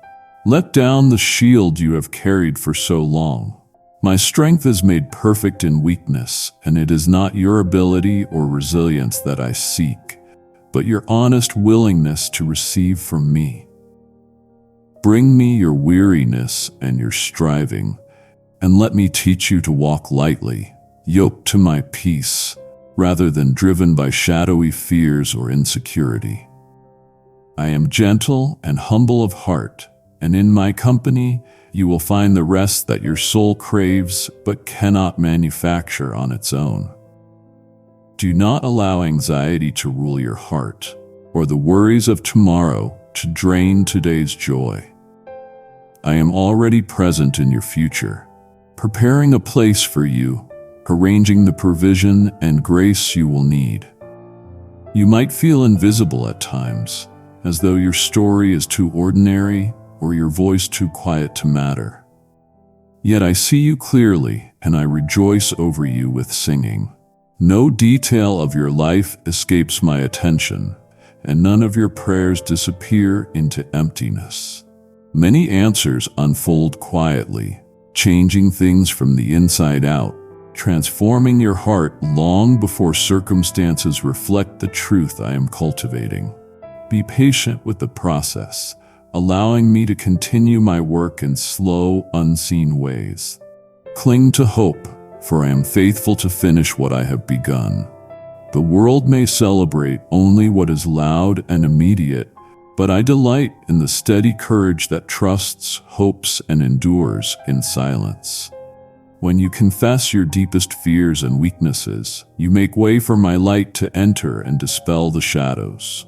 Let down the shield you have carried for so long. My strength is made perfect in weakness, and it is not your ability or resilience that I seek, but your honest willingness to receive from me. Bring me your weariness and your striving, and let me teach you to walk lightly, yoked to my peace, rather than driven by shadowy fears or insecurity. I am gentle and humble of heart, and in my company you will find the rest that your soul craves but cannot manufacture on its own. Do not allow anxiety to rule your heart, or the worries of tomorrow to drain today's joy. I am already present in your future, preparing a place for you, arranging the provision and grace you will need. You might feel invisible at times, as though your story is too ordinary or your voice too quiet to matter. Yet I see you clearly, and I rejoice over you with singing. No detail of your life escapes my attention, and none of your prayers disappear into emptiness. Many answers unfold quietly, changing things from the inside out, transforming your heart long before circumstances reflect the truth I am cultivating. Be patient with the process, allowing me to continue my work in slow, unseen ways. Cling to hope, for I am faithful to finish what I have begun. The world may celebrate only what is loud and immediate, but I delight in the steady courage that trusts, hopes, and endures in silence. When you confess your deepest fears and weaknesses, you make way for my light to enter and dispel the shadows.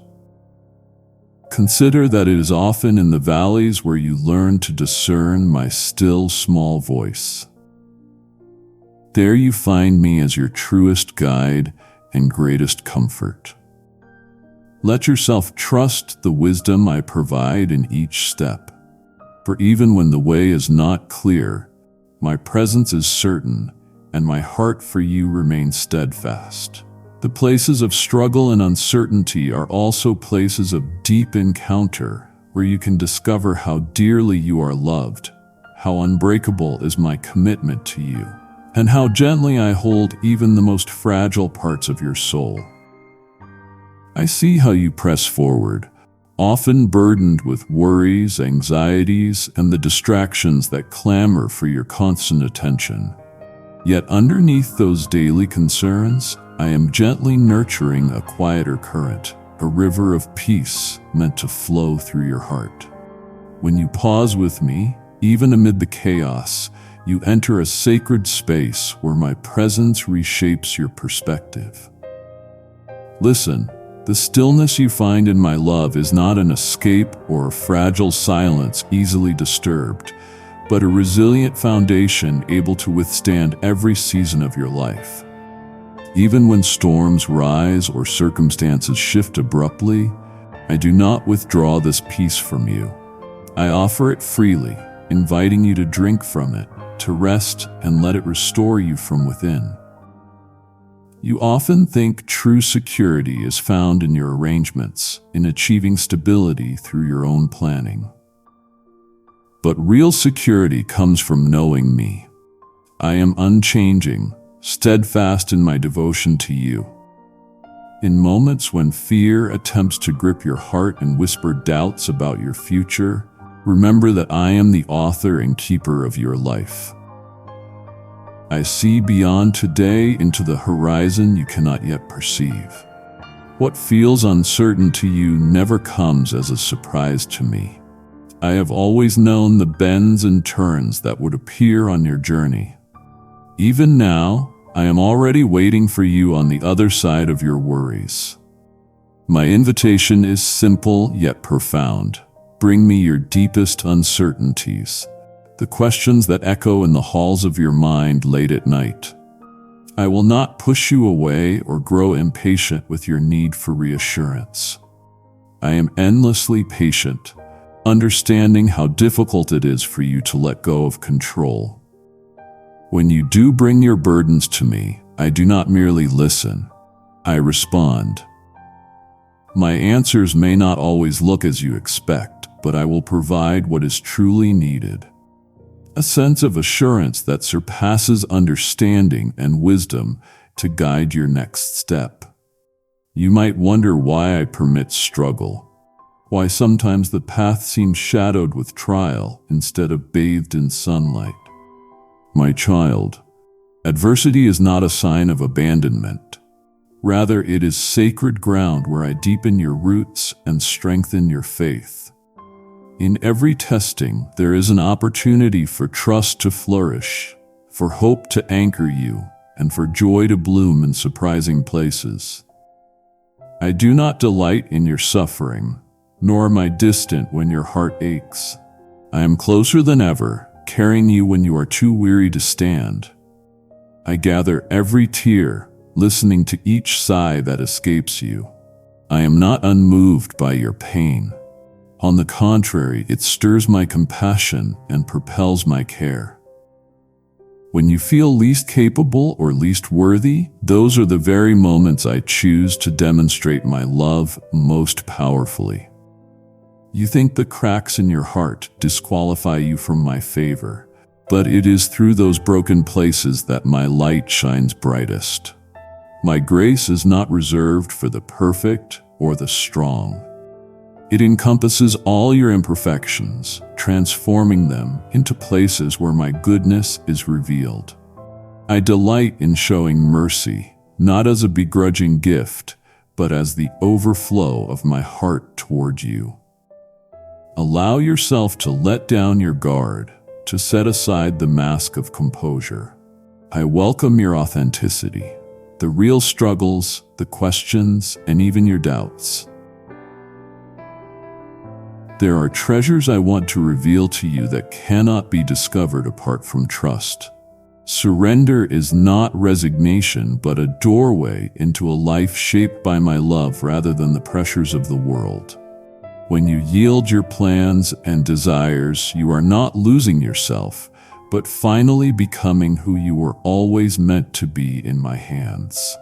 Consider that it is often in the valleys where you learn to discern my still small voice. There you find me as your truest guide and greatest comfort. Let yourself trust the wisdom I provide in each step, for even when the way is not clear, my presence is certain, and my heart for you remains steadfast. The places of struggle and uncertainty are also places of deep encounter, where you can discover how dearly you are loved, how unbreakable is my commitment to you, and how gently I hold even the most fragile parts of your soul. I see how you press forward, often burdened with worries, anxieties, and the distractions that clamor for your constant attention. Yet underneath those daily concerns, I am gently nurturing a quieter current, a river of peace meant to flow through your heart. When you pause with me, even amid the chaos, you enter a sacred space where my presence reshapes your perspective. Listen, the stillness you find in my love is not an escape or a fragile silence easily disturbed, but a resilient foundation able to withstand every season of your life. Even when storms rise or circumstances shift abruptly, I do not withdraw this peace from you. I offer it freely, inviting you to drink from it, to rest and let it restore you from within. You often think true security is found in your arrangements, in achieving stability through your own planning. But real security comes from knowing me. I am unchanging, steadfast in my devotion to you. In moments when fear attempts to grip your heart and whisper doubts about your future, remember that I am the author and keeper of your life. I see beyond today into the horizon you cannot yet perceive. What feels uncertain to you never comes as a surprise to me. I have always known the bends and turns that would appear on your journey. Even now, I am already waiting for you on the other side of your worries. My invitation is simple yet profound. Bring me your deepest uncertainties, the questions that echo in the halls of your mind late at night. I will not push you away or grow impatient with your need for reassurance. I am endlessly patient, understanding how difficult it is for you to let go of control. When you do bring your burdens to me, I do not merely listen, I respond. My answers may not always look as you expect, but I will provide what is truly needed. A sense of assurance that surpasses understanding and wisdom to guide your next step. You might wonder why I permit struggle, why sometimes the path seems shadowed with trial instead of bathed in sunlight. My child, adversity is not a sign of abandonment. Rather, it is sacred ground where I deepen your roots and strengthen your faith. In every testing, there is an opportunity for trust to flourish, for hope to anchor you, and for joy to bloom in surprising places. I do not delight in your suffering, nor am I distant when your heart aches. I am closer than ever, carrying you when you are too weary to stand. I gather every tear, listening to each sigh that escapes you. I am not unmoved by your pain. On the contrary, it stirs my compassion and propels my care. When you feel least capable or least worthy, those are the very moments I choose to demonstrate my love most powerfully. You think the cracks in your heart disqualify you from my favor, but it is through those broken places that my light shines brightest. My grace is not reserved for the perfect or the strong. It encompasses all your imperfections, transforming them into places where my goodness is revealed. I delight in showing mercy, not as a begrudging gift, but as the overflow of my heart toward you. Allow yourself to let down your guard, to set aside the mask of composure. I welcome your authenticity, the real struggles, the questions, and even your doubts. There are treasures I want to reveal to you that cannot be discovered apart from trust. Surrender is not resignation, but a doorway into a life shaped by my love rather than the pressures of the world. When you yield your plans and desires, you are not losing yourself, but finally becoming who you were always meant to be in my hands.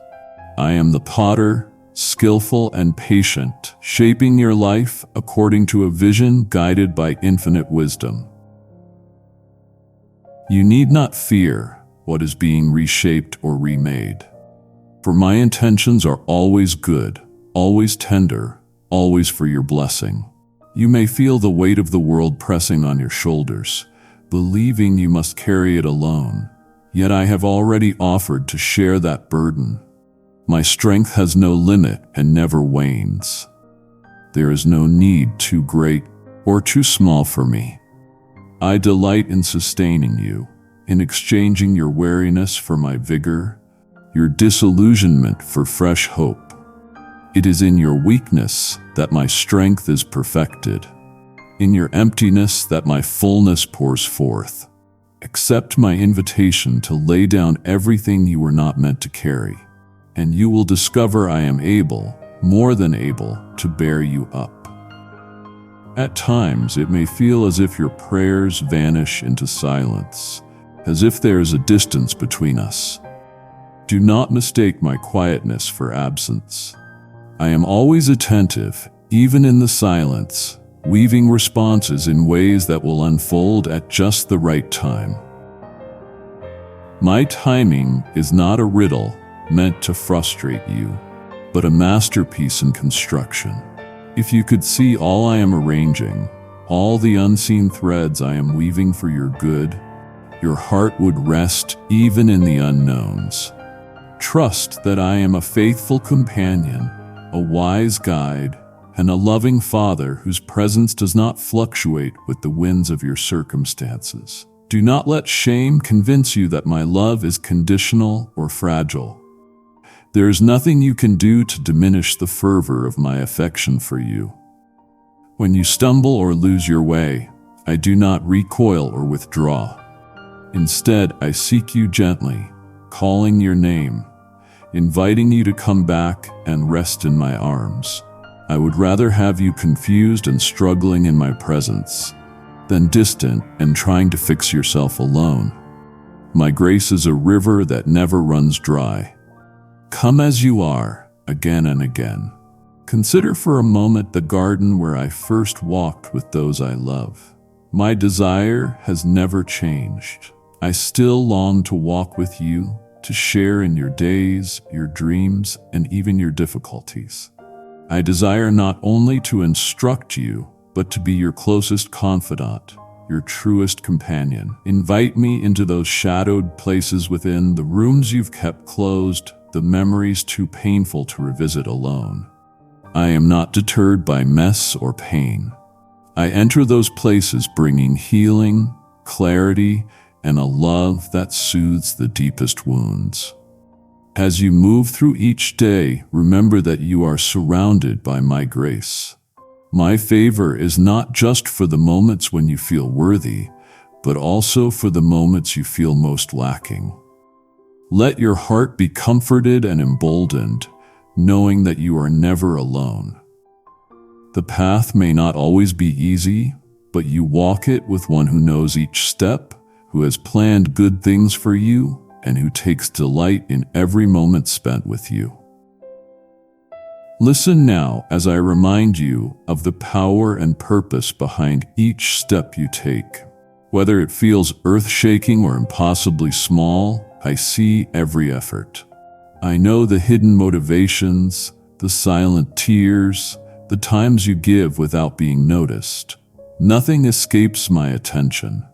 I am the potter, skillful and patient, shaping your life according to a vision guided by infinite wisdom. You need not fear what is being reshaped or remade, for my intentions are always good, always tender, always for your blessing. You may feel the weight of the world pressing on your shoulders, believing you must carry it alone, yet I have already offered to share that burden. My strength has no limit and never wanes. There is no need too great or too small for me. I delight in sustaining you, in exchanging your weariness for my vigor, your disillusionment for fresh hope. It is in your weakness that my strength is perfected, in your emptiness that my fullness pours forth. Accept my invitation to lay down everything you were not meant to carry. and you will discover I am able, more than able, to bear you up. At times, it may feel as if your prayers vanish into silence, as if there is a distance between us. Do not mistake my quietness for absence. I am always attentive, even in the silence, weaving responses in ways that will unfold at just the right time. My timing is not a riddle meant to frustrate you, but a masterpiece in construction. If you could see all I am arranging, all the unseen threads I am weaving for your good, your heart would rest even in the unknowns. Trust that I am a faithful companion, a wise guide, and a loving Father whose presence does not fluctuate with the winds of your circumstances. Do not let shame convince you that my love is conditional or fragile. There is nothing you can do to diminish the fervor of my affection for you. When you stumble or lose your way, I do not recoil or withdraw. Instead, I seek you gently, calling your name, inviting you to come back and rest in my arms. I would rather have you confused and struggling in my presence than distant and trying to fix yourself alone. My grace is a river that never runs dry. Come as you are, again and again. Consider for a moment the garden where I first walked with those I love. My desire has never changed. I still long to walk with you, to share in your days, your dreams, and even your difficulties. I desire not only to instruct you, but to be your closest confidant, your truest companion. Invite me into those shadowed places within, the rooms you've kept closed, the memories too painful to revisit alone. I am not deterred by mess or pain. I enter those places bringing healing, clarity, and a love that soothes the deepest wounds. As you move through each day, remember that you are surrounded by my grace. My favor is not just for the moments when you feel worthy, but also for the moments you feel most lacking. Let your heart be comforted and emboldened, knowing that you are never alone. The path may not always be easy, but you walk it with one who knows each step, who has planned good things for you, and who takes delight in every moment spent with you. Listen now as I remind you of the power and purpose behind each step you take. Whether it feels earth-shaking or impossibly small, I see every effort. I know the hidden motivations, the silent tears, the times you give without being noticed. Nothing escapes my attention.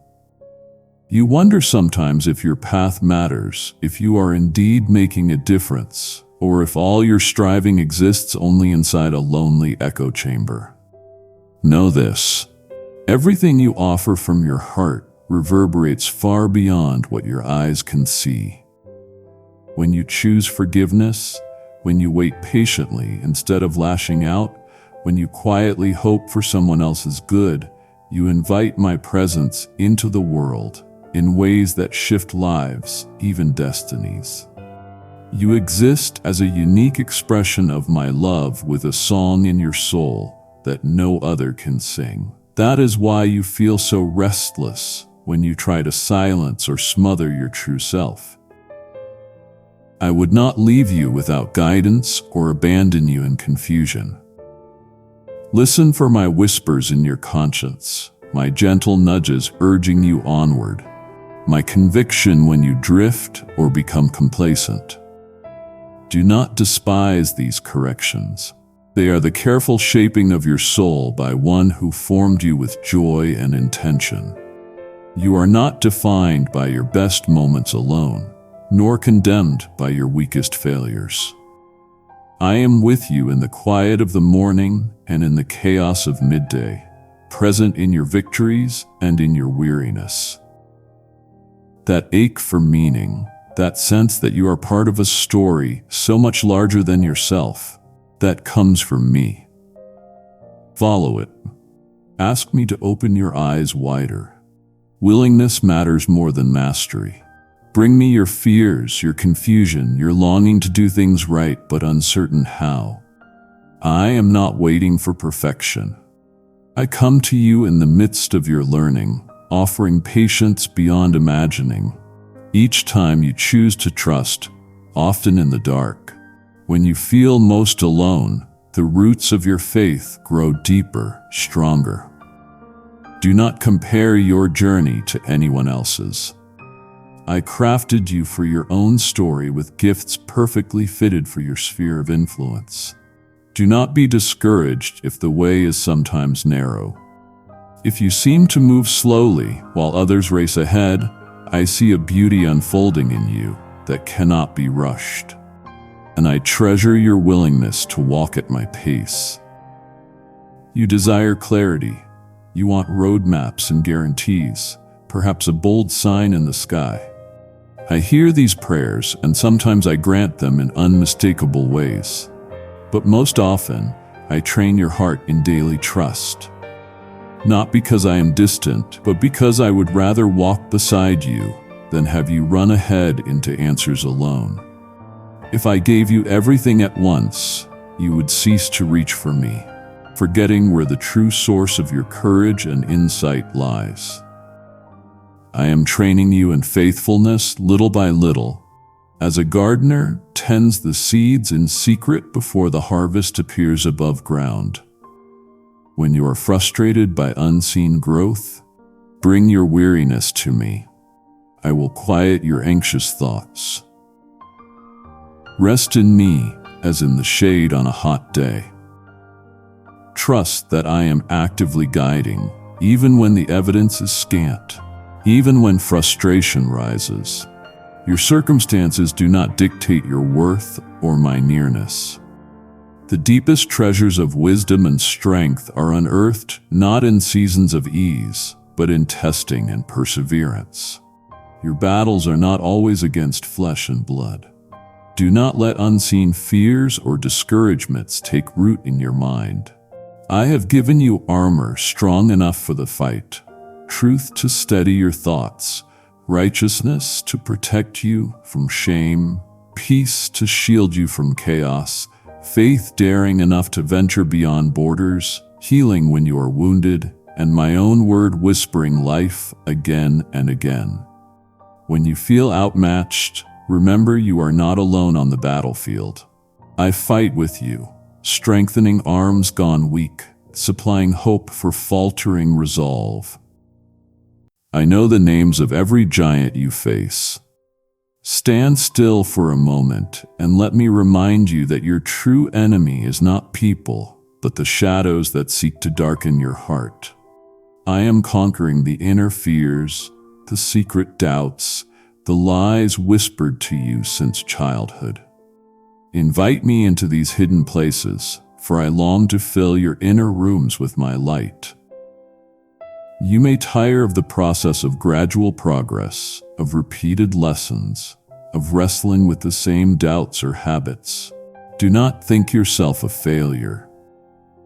You wonder sometimes if your path matters, if you are indeed making a difference, or if all your striving exists only inside a lonely echo chamber. Know this: everything you offer from your heart reverberates far beyond what your eyes can see. When you choose forgiveness, when you wait patiently instead of lashing out, when you quietly hope for someone else's good, you invite my presence into the world in ways that shift lives, even destinies. You exist as a unique expression of my love with a song in your soul that no other can sing. That is why you feel so restless when you try to silence or smother your true self. I would not leave you without guidance or abandon you in confusion. Listen for my whispers in your conscience, my gentle nudges urging you onward, my conviction when you drift or become complacent. Do not despise these corrections. They are the careful shaping of your soul by one who formed you with joy and intention. You are not defined by your best moments alone, nor condemned by your weakest failures. I am with you in the quiet of the morning and in the chaos of midday, present in your victories and in your weariness. That ache for meaning, that sense that you are part of a story so much larger than yourself, that comes from me. Follow it. Ask me to open your eyes wider. Willingness matters more than mastery. Bring me your fears, your confusion, your longing to do things right but uncertain how. I am not waiting for perfection. I come to you in the midst of your learning, offering patience beyond imagining. Each time you choose to trust, often in the dark, when you feel most alone, the roots of your faith grow deeper, stronger. Do not compare your journey to anyone else's. I crafted you for your own story with gifts perfectly fitted for your sphere of influence. Do not be discouraged if the way is sometimes narrow. If you seem to move slowly while others race ahead, I see a beauty unfolding in you that cannot be rushed. And I treasure your willingness to walk at my pace. You desire clarity. You want roadmaps and guarantees, perhaps a bold sign in the sky. I hear these prayers, and sometimes I grant them in unmistakable ways. But most often, I train your heart in daily trust. Not because I am distant, but because I would rather walk beside you than have you run ahead into answers alone. If I gave you everything at once, you would cease to reach for me, forgetting where the true source of your courage and insight lies. I am training you in faithfulness little by little, as a gardener tends the seeds in secret before the harvest appears above ground. When you are frustrated by unseen growth, bring your weariness to me. I will quiet your anxious thoughts. Rest in me as in the shade on a hot day. Trust that I am actively guiding, even when the evidence is scant. Even when frustration rises, your circumstances do not dictate your worth or my nearness. The deepest treasures of wisdom and strength are unearthed not in seasons of ease, but in testing and perseverance. Your battles are not always against flesh and blood. Do not let unseen fears or discouragements take root in your mind. I have given you armor strong enough for the fight. Truth to steady your thoughts, righteousness to protect you from shame, peace to shield you from chaos, faith daring enough to venture beyond borders, healing when you are wounded, and my own word whispering life again and again. When you feel outmatched, remember you are not alone on the battlefield. I fight with you, strengthening arms gone weak, supplying hope for faltering resolve. I know the names of every giant you face. Stand still for a moment and let me remind you that your true enemy is not people, but the shadows that seek to darken your heart. I am conquering the inner fears, the secret doubts, the lies whispered to you since childhood. Invite me into these hidden places, for I long to fill your inner rooms with my light. You may tire of the process of gradual progress, of repeated lessons, of wrestling with the same doubts or habits. Do not think yourself a failure.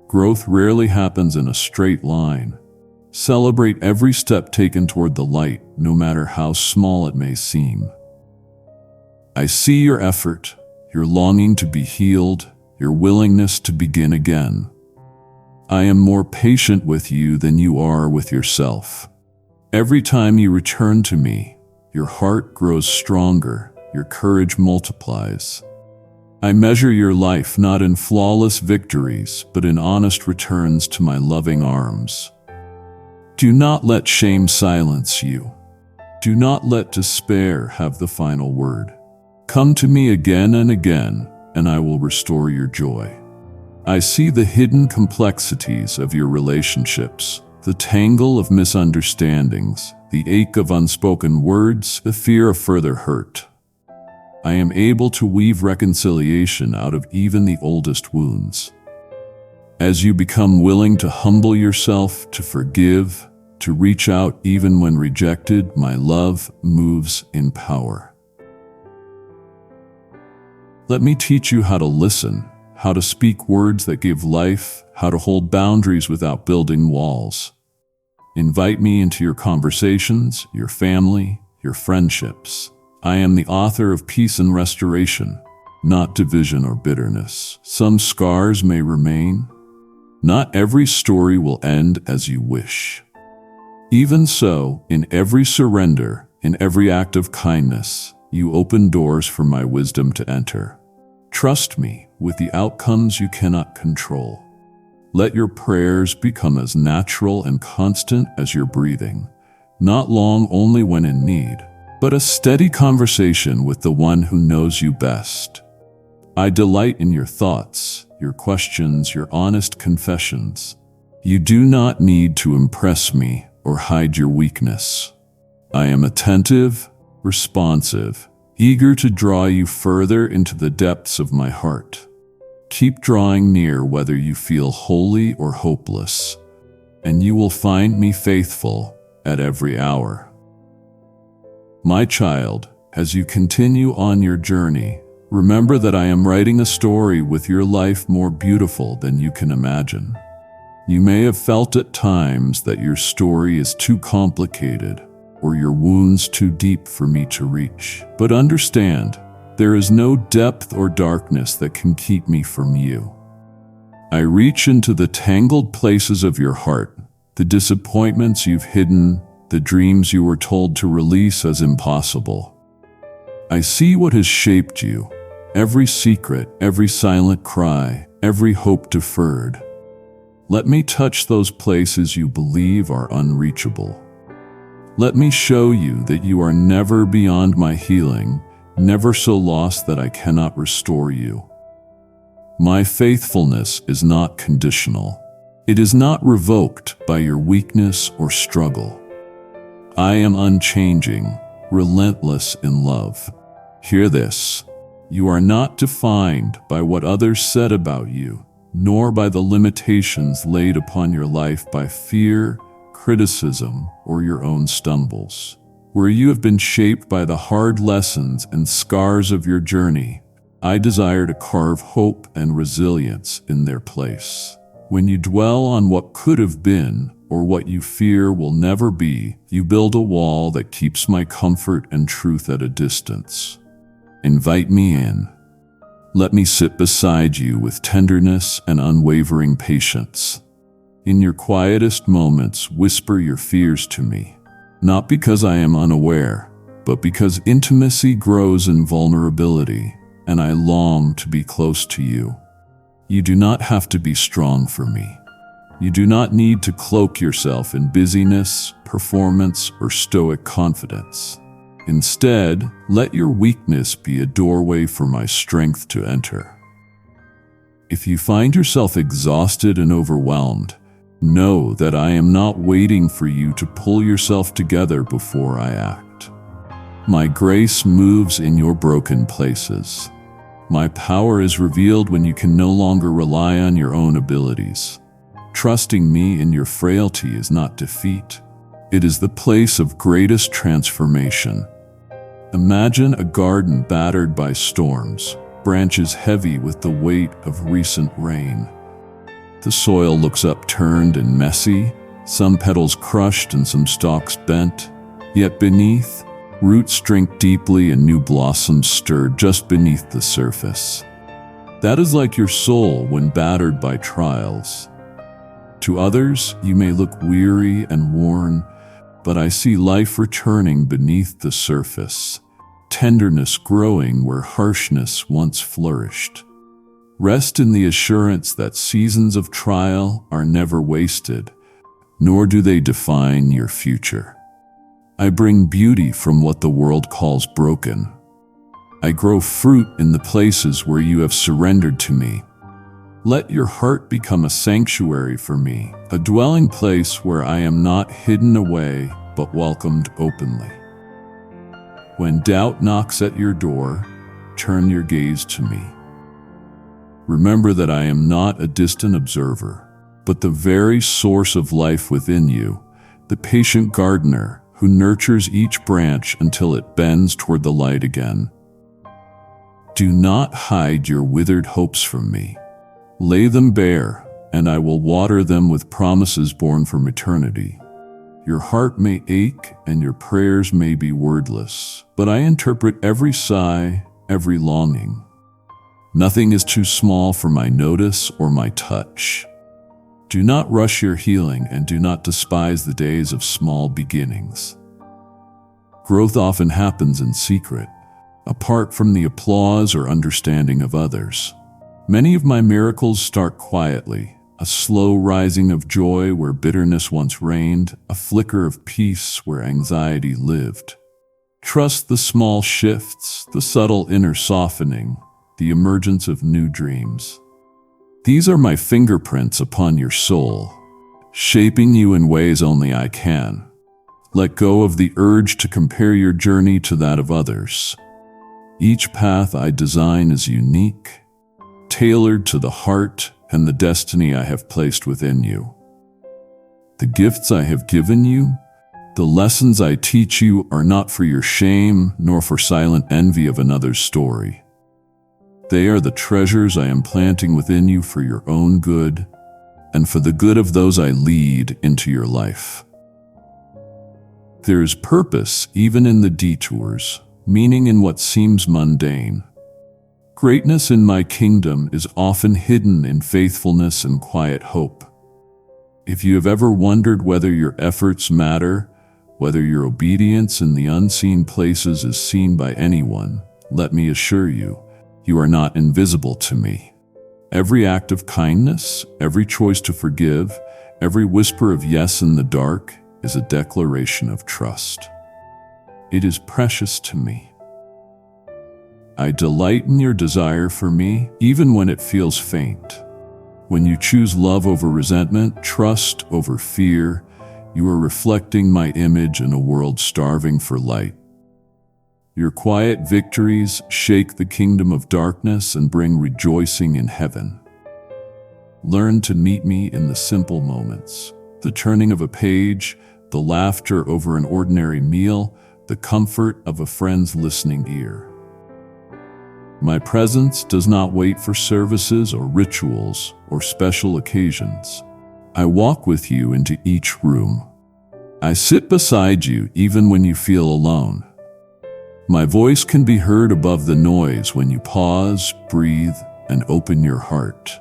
Growth rarely happens in a straight line. Celebrate every step taken toward the light, no matter how small it may seem. I see your effort, your longing to be healed, your willingness to begin again. I am more patient with you than you are with yourself. Every time you return to me, your heart grows stronger, your courage multiplies. I measure your life not in flawless victories, but in honest returns to my loving arms. Do not let shame silence you. Do not let despair have the final word. Come to me again and again, and I will restore your joy. I see the hidden complexities of your relationships, the tangle of misunderstandings, the ache of unspoken words, the fear of further hurt. I am able to weave reconciliation out of even the oldest wounds. As you become willing to humble yourself, to forgive, to reach out even when rejected, my love moves in power. Let me teach you how to listen, how to speak words that give life, how to hold boundaries without building walls. Invite me into your conversations, your family, your friendships. I am the author of peace and restoration, not division or bitterness. Some scars may remain. Not every story will end as you wish. Even so, in every surrender, in every act of kindness, you open doors for my wisdom to enter. Trust me with the outcomes you cannot control. Let your prayers become as natural and constant as your breathing, not long only when in need, but a steady conversation with the one who knows you best. I delight in your thoughts, your questions, your honest confessions. You do not need to impress me or hide your weakness. I am attentive, responsive, eager to draw you further into the depths of my heart. Keep drawing near whether you feel holy or hopeless, and you will find me faithful at every hour. My child, as you continue on your journey, remember that I am writing a story with your life more beautiful than you can imagine. You may have felt at times that your story is too complicated or your wounds too deep for me to reach. But understand, there is no depth or darkness that can keep me from you. I reach into the tangled places of your heart, the disappointments you've hidden, the dreams you were told to release as impossible. I see what has shaped you, every secret, every silent cry, every hope deferred. Let me touch those places you believe are unreachable. Let me show you that you are never beyond my healing, never so lost that I cannot restore you. My faithfulness is not conditional. It is not revoked by your weakness or struggle. I am unchanging, relentless in love. Hear this. You are not defined by what others said about you, nor by the limitations laid upon your life by fear, criticism, or your own stumbles. Where you have been shaped by the hard lessons and scars of your journey, I desire to carve hope and resilience in their place. When you dwell on what could have been, or what you fear will never be, you build a wall that keeps my comfort and truth at a distance. Invite me in. Let me sit beside you with tenderness and unwavering patience. In your quietest moments, whisper your fears to me, not because I am unaware, but because intimacy grows in vulnerability, and I long to be close to you. You do not have to be strong for me. You do not need to cloak yourself in busyness, performance, or stoic confidence. Instead, let your weakness be a doorway for my strength to enter. If you find yourself exhausted and overwhelmed, know that I am not waiting for you to pull yourself together before I act. My grace moves in your broken places. My power is revealed when you can no longer rely on your own abilities. Trusting me in your frailty is not defeat. It is the place of greatest transformation. Imagine a garden battered by storms, branches heavy with the weight of recent rain. The soil looks upturned and messy, some petals crushed and some stalks bent. Yet beneath, roots drink deeply and new blossoms stir just beneath the surface. That is like your soul when battered by trials. To others, you may look weary and worn, but I see life returning beneath the surface, tenderness growing where harshness once flourished. Rest in the assurance that seasons of trial are never wasted, nor do they define your future. I bring beauty from what the world calls broken. I grow fruit in the places where you have surrendered to me. Let your heart become a sanctuary for me, a dwelling place where I am not hidden away, but welcomed openly. When doubt knocks at your door, turn your gaze to me. Remember that I am not a distant observer, but the very source of life within you, the patient gardener who nurtures each branch until it bends toward the light again. Do not hide your withered hopes from me. Lay them bare, and I will water them with promises born from eternity. Your heart may ache and your prayers may be wordless, but I interpret every sigh, every longing. Nothing is too small for my notice or my touch. Do not rush your healing and do not despise the days of small beginnings. Growth often happens in secret, apart from the applause or understanding of others. Many of my miracles start quietly, a slow rising of joy where bitterness once reigned, a flicker of peace where anxiety lived. Trust the small shifts, the subtle inner softening, the emergence of new dreams. These are my fingerprints upon your soul, shaping you in ways only I can. Let go of the urge to compare your journey to that of others. Each path I design is unique, tailored to the heart and the destiny I have placed within you. The gifts I have given you, the lessons I teach you are not for your shame nor for silent envy of another's story. They are the treasures I am planting within you for your own good and for the good of those I lead into your life. There is purpose even in the detours, meaning in what seems mundane. Greatness in my kingdom is often hidden in faithfulness and quiet hope. If you have ever wondered whether your efforts matter, whether your obedience in the unseen places is seen by anyone, let me assure you, you are not invisible to me. Every act of kindness, every choice to forgive, every whisper of yes in the dark is a declaration of trust. It is precious to me. I delight in your desire for me, even when it feels faint. When you choose love over resentment, trust over fear, you are reflecting my image in a world starving for light. Your quiet victories shake the kingdom of darkness and bring rejoicing in heaven. Learn to meet me in the simple moments, the turning of a page, the laughter over an ordinary meal, the comfort of a friend's listening ear. My presence does not wait for services or rituals or special occasions. I walk with you into each room. I sit beside you even when you feel alone. My voice can be heard above the noise when you pause, breathe, and open your heart.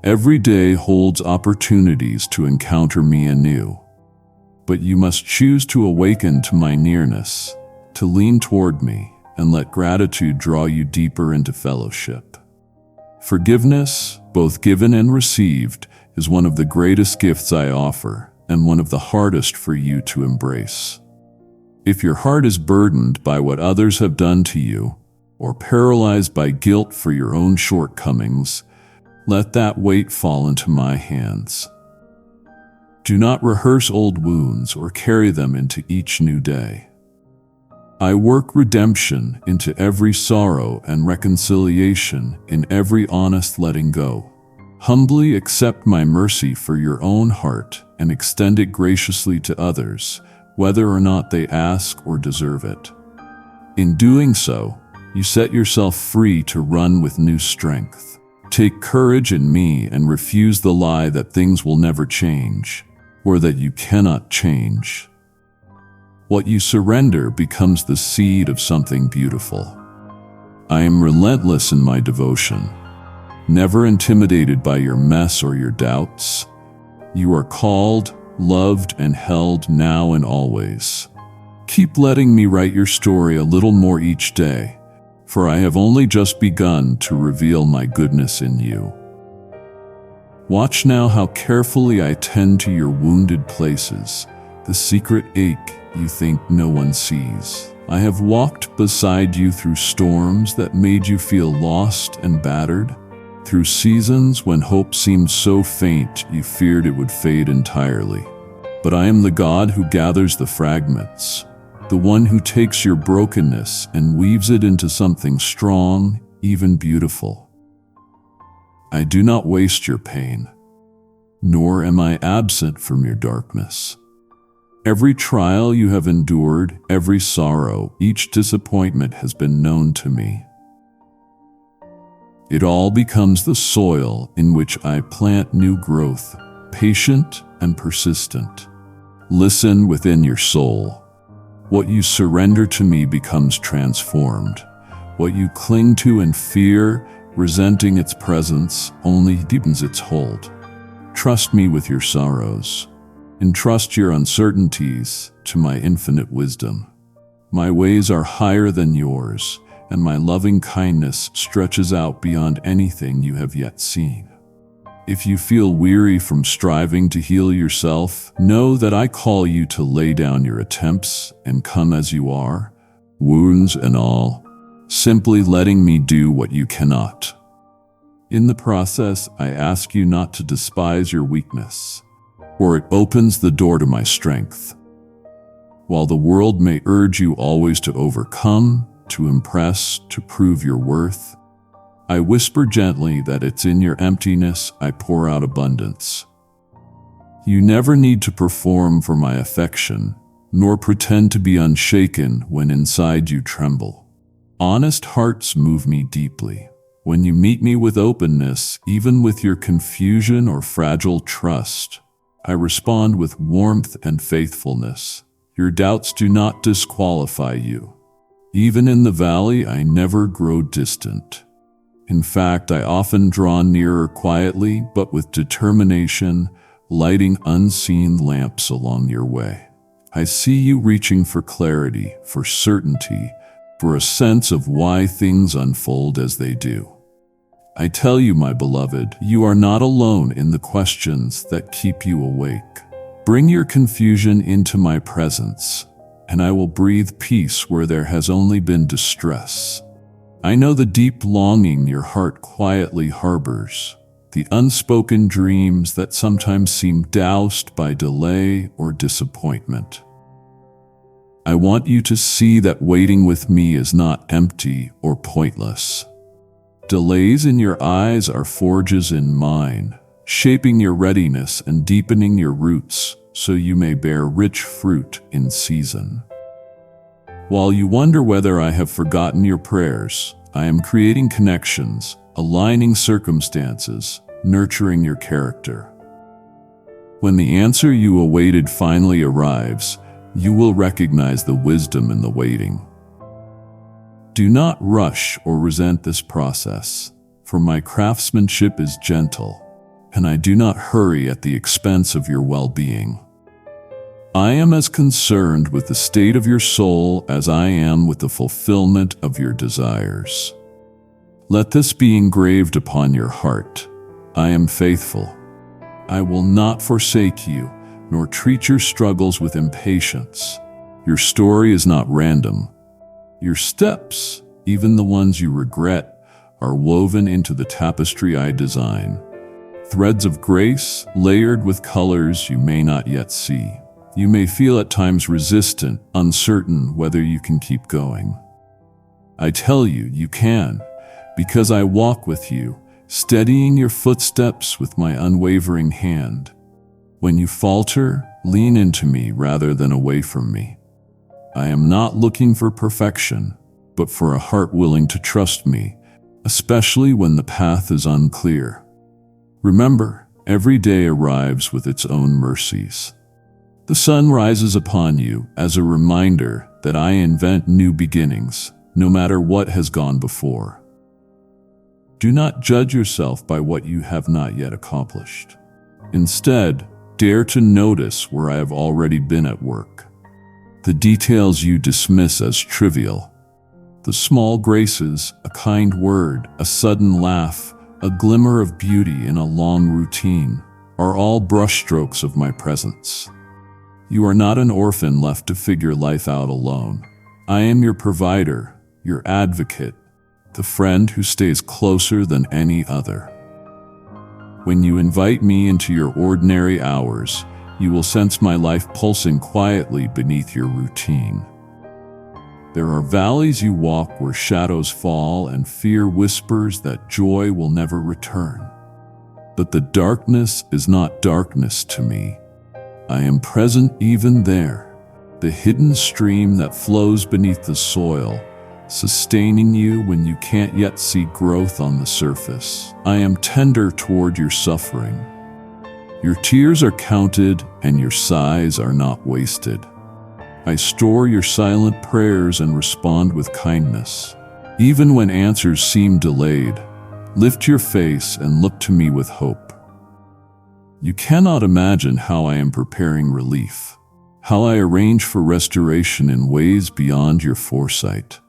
Every day holds opportunities to encounter me anew, but you must choose to awaken to my nearness, to lean toward me, and let gratitude draw you deeper into fellowship. Forgiveness, both given and received, is one of the greatest gifts I offer, and one of the hardest for you to embrace. If your heart is burdened by what others have done to you, or paralyzed by guilt for your own shortcomings, let that weight fall into my hands. Do not rehearse old wounds or carry them into each new day. I work redemption into every sorrow and reconciliation in every honest letting go. Humbly accept my mercy for your own heart and extend it graciously to others, whether or not they ask or deserve it. In doing so, you set yourself free to run with new strength. Take courage in me and refuse the lie that things will never change, or that you cannot change. What you surrender becomes the seed of something beautiful. I am relentless in my devotion, never intimidated by your mess or your doubts. You are called, loved, and held now and always. Keep letting me write your story a little more each day, for I have only just begun to reveal my goodness in you. Watch now how carefully I tend to your wounded places, the secret ache you think no one sees. I have walked beside you through storms that made you feel lost and battered, through seasons when hope seemed so faint you feared it would fade entirely. But I am the God who gathers the fragments, the one who takes your brokenness and weaves it into something strong, even beautiful. I do not waste your pain, nor am I absent from your darkness. Every trial you have endured, every sorrow, each disappointment has been known to me. It all becomes the soil in which I plant new growth, patient and persistent. Listen within your soul. What you surrender to me becomes transformed. What you cling to in fear, resenting its presence, only deepens its hold. Trust me with your sorrows. Entrust your uncertainties to my infinite wisdom. My ways are higher than yours, and my loving kindness stretches out beyond anything you have yet seen. If you feel weary from striving to heal yourself, know that I call you to lay down your attempts and come as you are, wounds and all, simply letting me do what you cannot. In the process, I ask you not to despise your weakness, for it opens the door to my strength. While the world may urge you always to overcome, to impress, to prove your worth, I whisper gently that it's in your emptiness I pour out abundance. You never need to perform for my affection, nor pretend to be unshaken when inside you tremble. Honest hearts move me deeply. When you meet me with openness, even with your confusion or fragile trust, I respond with warmth and faithfulness. Your doubts do not disqualify you. Even in the valley, I never grow distant. In fact, I often draw nearer quietly, but with determination, lighting unseen lamps along your way. I see you reaching for clarity, for certainty, for a sense of why things unfold as they do. I tell you, my beloved, you are not alone in the questions that keep you awake. Bring your confusion into my presence, and I will breathe peace where there has only been distress. I know the deep longing your heart quietly harbors, the unspoken dreams that sometimes seem doused by delay or disappointment. I want you to see that waiting with me is not empty or pointless. Delays in your eyes are forges in mine, shaping your readiness and deepening your roots so you may bear rich fruit in season. While you wonder whether I have forgotten your prayers, I am creating connections, aligning circumstances, nurturing your character. When the answer you awaited finally arrives, you will recognize the wisdom in the waiting. Do not rush or resent this process, for my craftsmanship is gentle, and I do not hurry at the expense of your well-being. I am as concerned with the state of your soul as I am with the fulfillment of your desires. Let this be engraved upon your heart. I am faithful. I will not forsake you, nor treat your struggles with impatience. Your story is not random. Your steps, even the ones you regret, are woven into the tapestry I design. Threads of grace layered with colors you may not yet see. You may feel at times resistant, uncertain whether you can keep going. I tell you, you can, because I walk with you, steadying your footsteps with my unwavering hand. When you falter, lean into me rather than away from me. I am not looking for perfection, but for a heart willing to trust me, especially when the path is unclear. Remember, every day arrives with its own mercies. The sun rises upon you as a reminder that I invent new beginnings, no matter what has gone before. Do not judge yourself by what you have not yet accomplished. Instead, dare to notice where I have already been at work. The details you dismiss as trivial, the small graces, a kind word, a sudden laugh, a glimmer of beauty in a long routine, are all brushstrokes of my presence. You are not an orphan left to figure life out alone. I am your provider, your advocate, the friend who stays closer than any other. When you invite me into your ordinary hours, you will sense my life pulsing quietly beneath your routine. There are valleys you walk where shadows fall and fear whispers that joy will never return. But the darkness is not darkness to me. I am present even there, the hidden stream that flows beneath the soil, sustaining you when you can't yet see growth on the surface. I am tender toward your suffering. Your tears are counted and your sighs are not wasted. I store your silent prayers and respond with kindness. Even when answers seem delayed, lift your face and look to me with hope. You cannot imagine how I am preparing relief, how I arrange for restoration in ways beyond your foresight.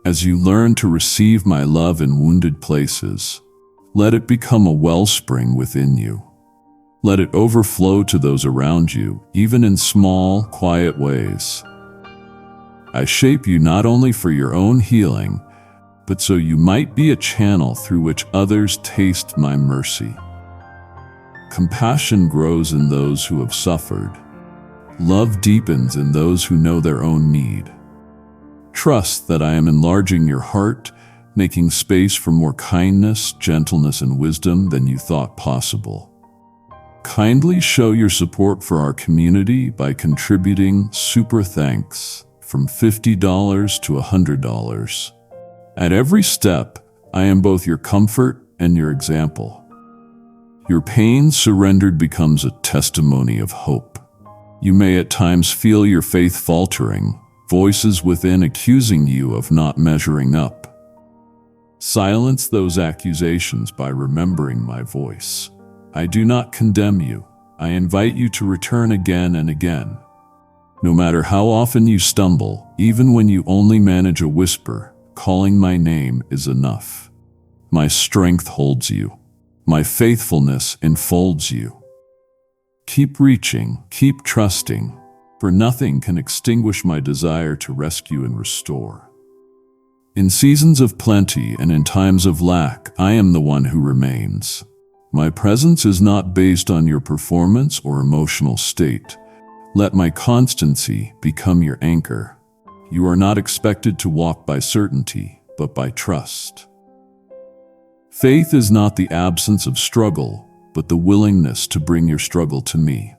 As you learn to receive my love in wounded places, let it become a wellspring within you. Let it overflow to those around you, even in small, quiet ways. I shape you not only for your own healing, but so you might be a channel through which others taste my mercy. Compassion grows in those who have suffered. Love deepens in those who know their own need. Trust that I am enlarging your heart, making space for more kindness, gentleness, and wisdom than you thought possible. Kindly show your support for our community by contributing super thanks from $50 to $100. At every step, I am both your comfort and your example. Your pain surrendered becomes a testimony of hope. You may at times feel your faith faltering, voices within accusing you of not measuring up. Silence those accusations by remembering my voice. I do not condemn you. I invite you to return again and again. No matter how often you stumble, even when you only manage a whisper, calling my name is enough. My strength holds you. My faithfulness enfolds you. Keep reaching, keep trusting, for nothing can extinguish my desire to rescue and restore. In seasons of plenty and in times of lack, I am the one who remains. My presence is not based on your performance or emotional state. Let my constancy become your anchor. You are not expected to walk by certainty, but by trust. Faith is not the absence of struggle, but the willingness to bring your struggle to me.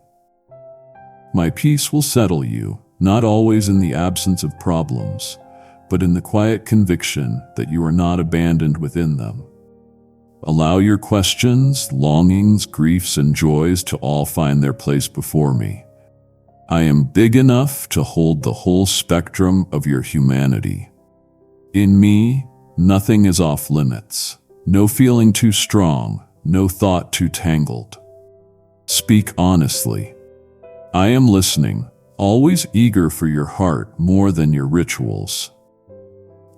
My peace will settle you, not always in the absence of problems, but in the quiet conviction that you are not abandoned within them. Allow your questions, longings, griefs, and joys to all find their place before me. I am big enough to hold the whole spectrum of your humanity. In me, nothing is off limits. No feeling too strong, no thought too tangled. Speak honestly. I am listening, always eager for your heart more than your rituals.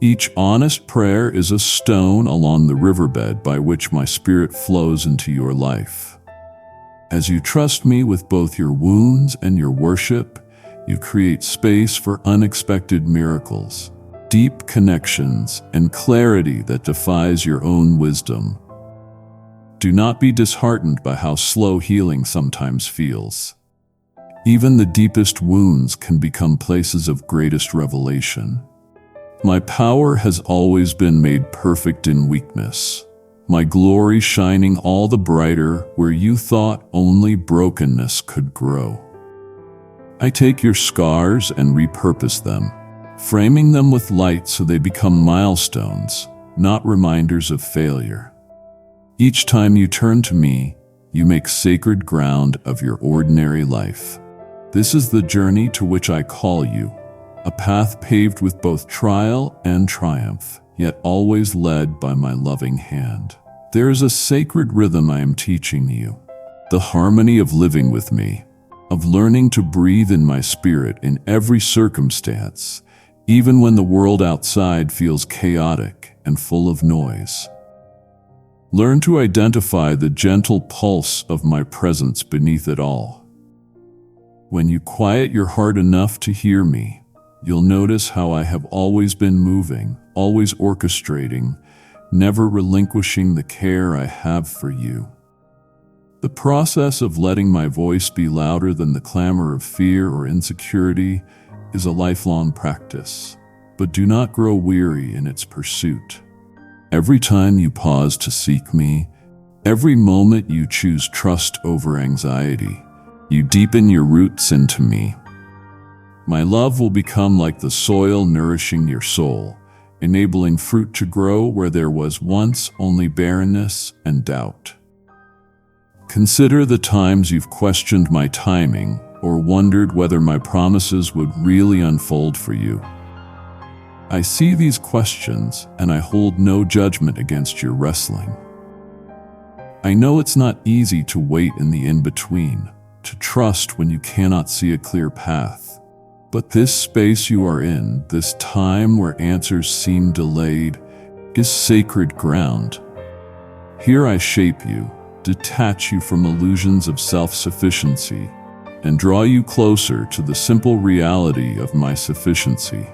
Each honest prayer is a stone along the riverbed by which my spirit flows into your life. As you trust me with both your wounds and your worship, you create space for unexpected miracles, deep connections, and clarity that defies your own wisdom. Do not be disheartened by how slow healing sometimes feels. Even the deepest wounds can become places of greatest revelation. My power has always been made perfect in weakness, my glory shining all the brighter where you thought only brokenness could grow. I take your scars and repurpose them, framing them with light so they become milestones, not reminders of failure. Each time you turn to me, you make sacred ground of your ordinary life. This is the journey to which I call you. A path paved with both trial and triumph, yet always led by my loving hand. There is a sacred rhythm I am teaching you, the harmony of living with me, of learning to breathe in my spirit in every circumstance, even when the world outside feels chaotic and full of noise. Learn to identify the gentle pulse of my presence beneath it all. When you quiet your heart enough to hear me, you'll notice how I have always been moving, always orchestrating, never relinquishing the care I have for you. The process of letting my voice be louder than the clamor of fear or insecurity is a lifelong practice, but do not grow weary in its pursuit. Every time you pause to seek me, every moment you choose trust over anxiety, you deepen your roots into me. My love will become like the soil nourishing your soul, enabling fruit to grow where there was once only barrenness and doubt. Consider the times you've questioned my timing or wondered whether my promises would really unfold for you. I see these questions and I hold no judgment against your wrestling. I know it's not easy to wait in the in-between, to trust when you cannot see a clear path. But this space you are in, this time where answers seem delayed, is sacred ground. Here I shape you, detach you from illusions of self-sufficiency, and draw you closer to the simple reality of my sufficiency.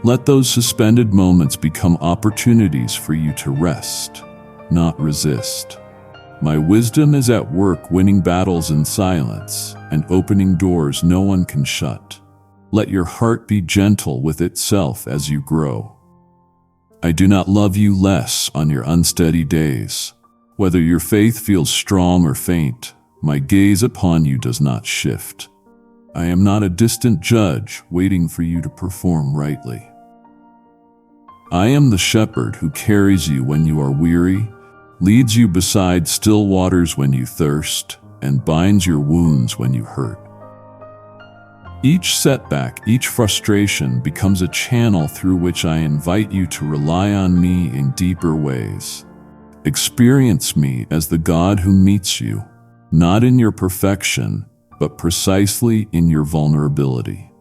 Let those suspended moments become opportunities for you to rest, not resist. My wisdom is at work winning battles in silence and opening doors no one can shut. Let your heart be gentle with itself as you grow. I do not love you less on your unsteady days. Whether your faith feels strong or faint, my gaze upon you does not shift. I am not a distant judge waiting for you to perform rightly. I am the shepherd who carries you when you are weary, leads you beside still waters when you thirst, and binds your wounds when you hurt. Each setback, each frustration becomes a channel through which I invite you to rely on me in deeper ways. Experience me as the God who meets you, not in your perfection, but precisely in your vulnerability.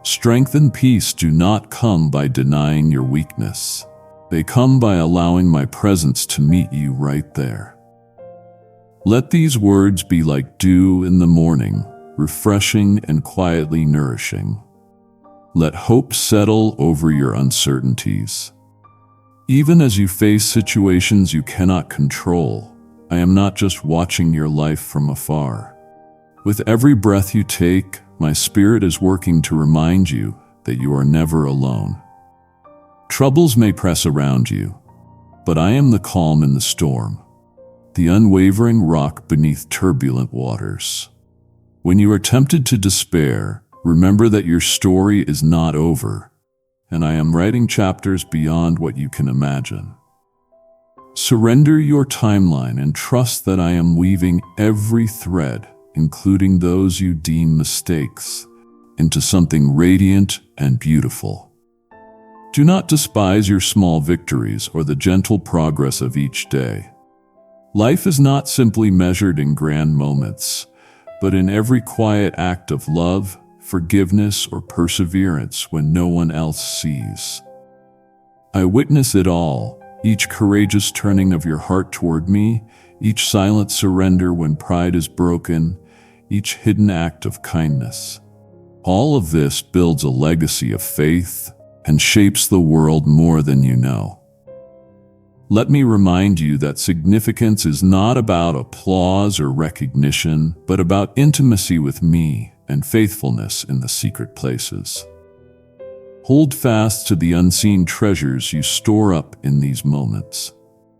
Strength and peace do not come by denying your weakness. They come by allowing my presence to meet you right there. Let these words be like dew in the morning, refreshing and quietly nourishing. Let hope settle over your uncertainties. Even as you face situations you cannot control, I am not just watching your life from afar. With every breath you take, my spirit is working to remind you that you are never alone. Troubles may press around you, but I am the calm in the storm, the unwavering rock beneath turbulent waters. When you are tempted to despair, remember that your story is not over, and I am writing chapters beyond what you can imagine. Surrender your timeline and trust that I am weaving every thread, including those you deem mistakes, into something radiant and beautiful. Do not despise your small victories or the gentle progress of each day. Life is not simply measured in grand moments, but in every quiet act of love, forgiveness, or perseverance when no one else sees. I witness it all, each courageous turning of your heart toward me, each silent surrender when pride is broken, each hidden act of kindness. All of this builds a legacy of faith and shapes the world more than you know. Let me remind you that significance is not about applause or recognition, but about intimacy with me and faithfulness in the secret places. Hold fast to the unseen treasures you store up in these moments.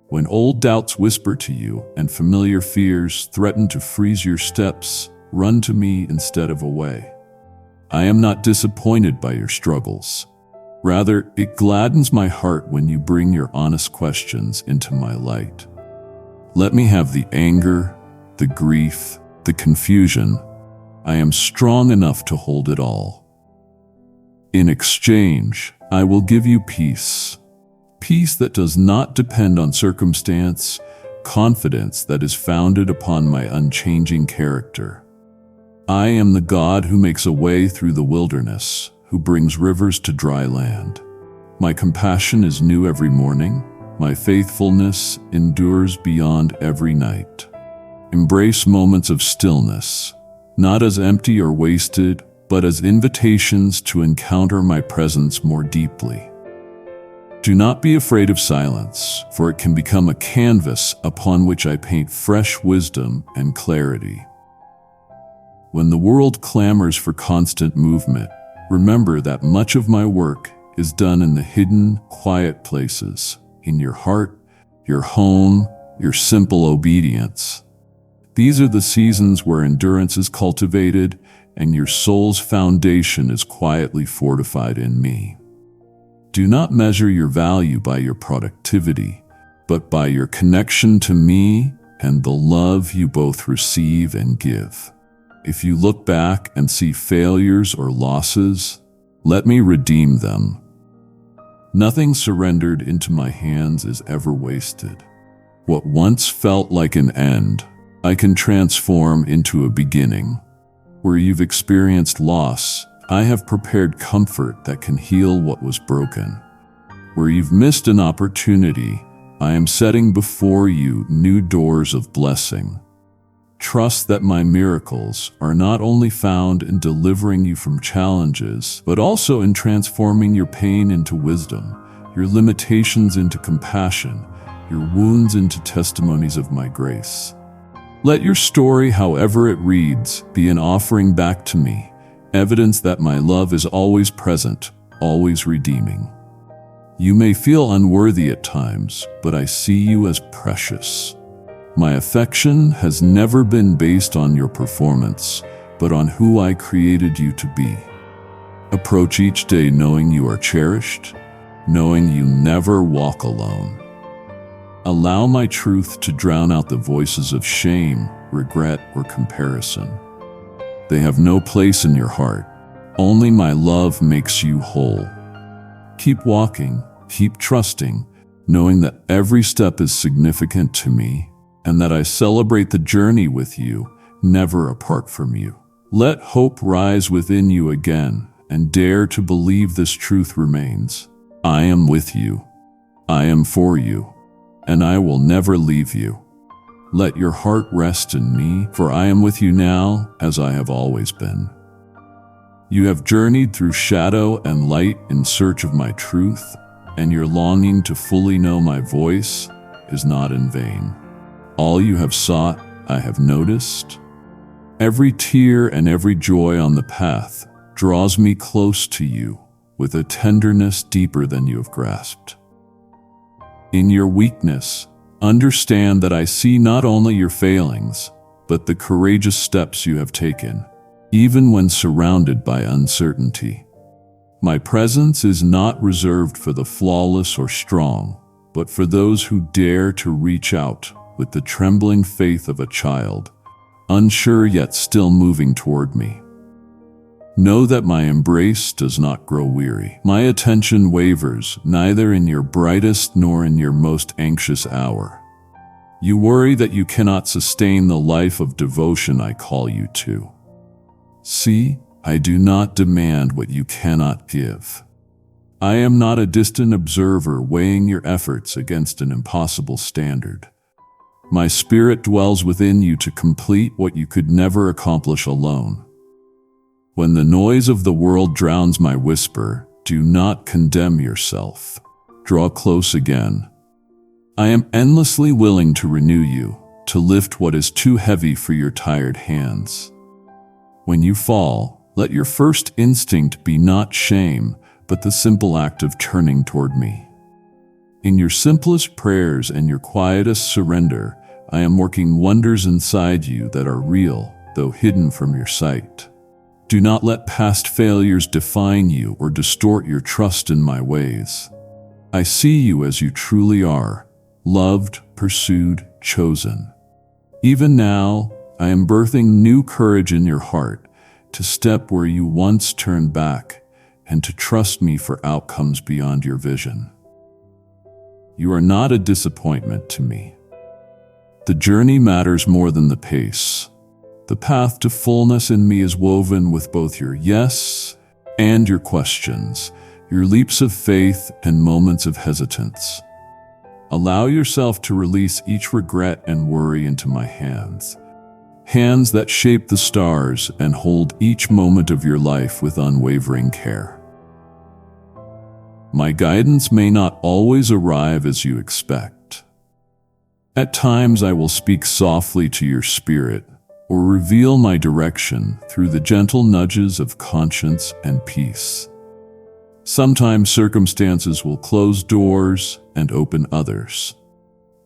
When old doubts whisper to you and familiar fears threaten to freeze your steps, run to me instead of away. I am not disappointed by your struggles. Rather, it gladdens my heart when you bring your honest questions into my light. Let me have the anger, the grief, the confusion. I am strong enough to hold it all. In exchange, I will give you peace. Peace that does not depend on circumstance, confidence that is founded upon my unchanging character. I am the God who makes a way through the wilderness, who brings rivers to dry land. My compassion is new every morning. My faithfulness endures beyond every night. Embrace moments of stillness, not as empty or wasted, but as invitations to encounter my presence more deeply. Do not be afraid of silence, for it can become a canvas upon which I paint fresh wisdom and clarity. When the world clamors for constant movement, remember that much of my work is done in the hidden, quiet places, in your heart, your home, your simple obedience. These are the seasons where endurance is cultivated and your soul's foundation is quietly fortified in me. Do not measure your value by your productivity, but by your connection to me and the love you both receive and give. If you look back and see failures or losses, let me redeem them. Nothing surrendered into my hands is ever wasted. What once felt like an end, I can transform into a beginning. Where you've experienced loss, I have prepared comfort that can heal what was broken. Where you've missed an opportunity, I am setting before you new doors of blessing. Trust that my miracles are not only found in delivering you from challenges, but also in transforming your pain into wisdom, your limitations into compassion, your wounds into testimonies of my grace. Let your story, however it reads, be an offering back to me, evidence that my love is always present, always redeeming. You may feel unworthy at times, but I see you as precious. My affection has never been based on your performance, but on who I created you to be. Approach each day knowing you are cherished, knowing you never walk alone. Allow my truth to drown out the voices of shame, regret, or comparison. They have no place in your heart. Only my love makes you whole. Keep walking, keep trusting, knowing that every step is significant to me, and that I celebrate the journey with you, never apart from you. Let hope rise within you again, and dare to believe this truth remains. I am with you. I am for you, and I will never leave you. Let your heart rest in me, for I am with you now, as I have always been. You have journeyed through shadow and light in search of my truth, and your longing to fully know my voice is not in vain. All you have sought, I have noticed. Every tear and every joy on the path draws me close to you with a tenderness deeper than you have grasped. In your weakness, understand that I see not only your failings, but the courageous steps you have taken, even when surrounded by uncertainty. My presence is not reserved for the flawless or strong, but for those who dare to reach out with the trembling faith of a child, unsure yet still moving toward me. Know that my embrace does not grow weary. My attention wavers neither in your brightest nor in your most anxious hour. You worry that you cannot sustain the life of devotion I call you to. See, I do not demand what you cannot give. I am not a distant observer weighing your efforts against an impossible standard. My spirit dwells within you to complete what you could never accomplish alone. When the noise of the world drowns my whisper, do not condemn yourself. Draw close again. I am endlessly willing to renew you, to lift what is too heavy for your tired hands. When you fall, let your first instinct be not shame, but the simple act of turning toward me. In your simplest prayers and your quietest surrender, I am working wonders inside you that are real, though hidden from your sight. Do not let past failures define you or distort your trust in my ways. I see you as you truly are, loved, pursued, chosen. Even now, I am birthing new courage in your heart to step where you once turned back and to trust me for outcomes beyond your vision. You are not a disappointment to me. The journey matters more than the pace. The path to fullness in me is woven with both your yes and your questions, your leaps of faith and moments of hesitance. Allow yourself to release each regret and worry into my hands. Hands that shape the stars and hold each moment of your life with unwavering care. My guidance may not always arrive as you expect. At times I will speak softly to your spirit, or reveal my direction through the gentle nudges of conscience and peace. Sometimes circumstances will close doors and open others.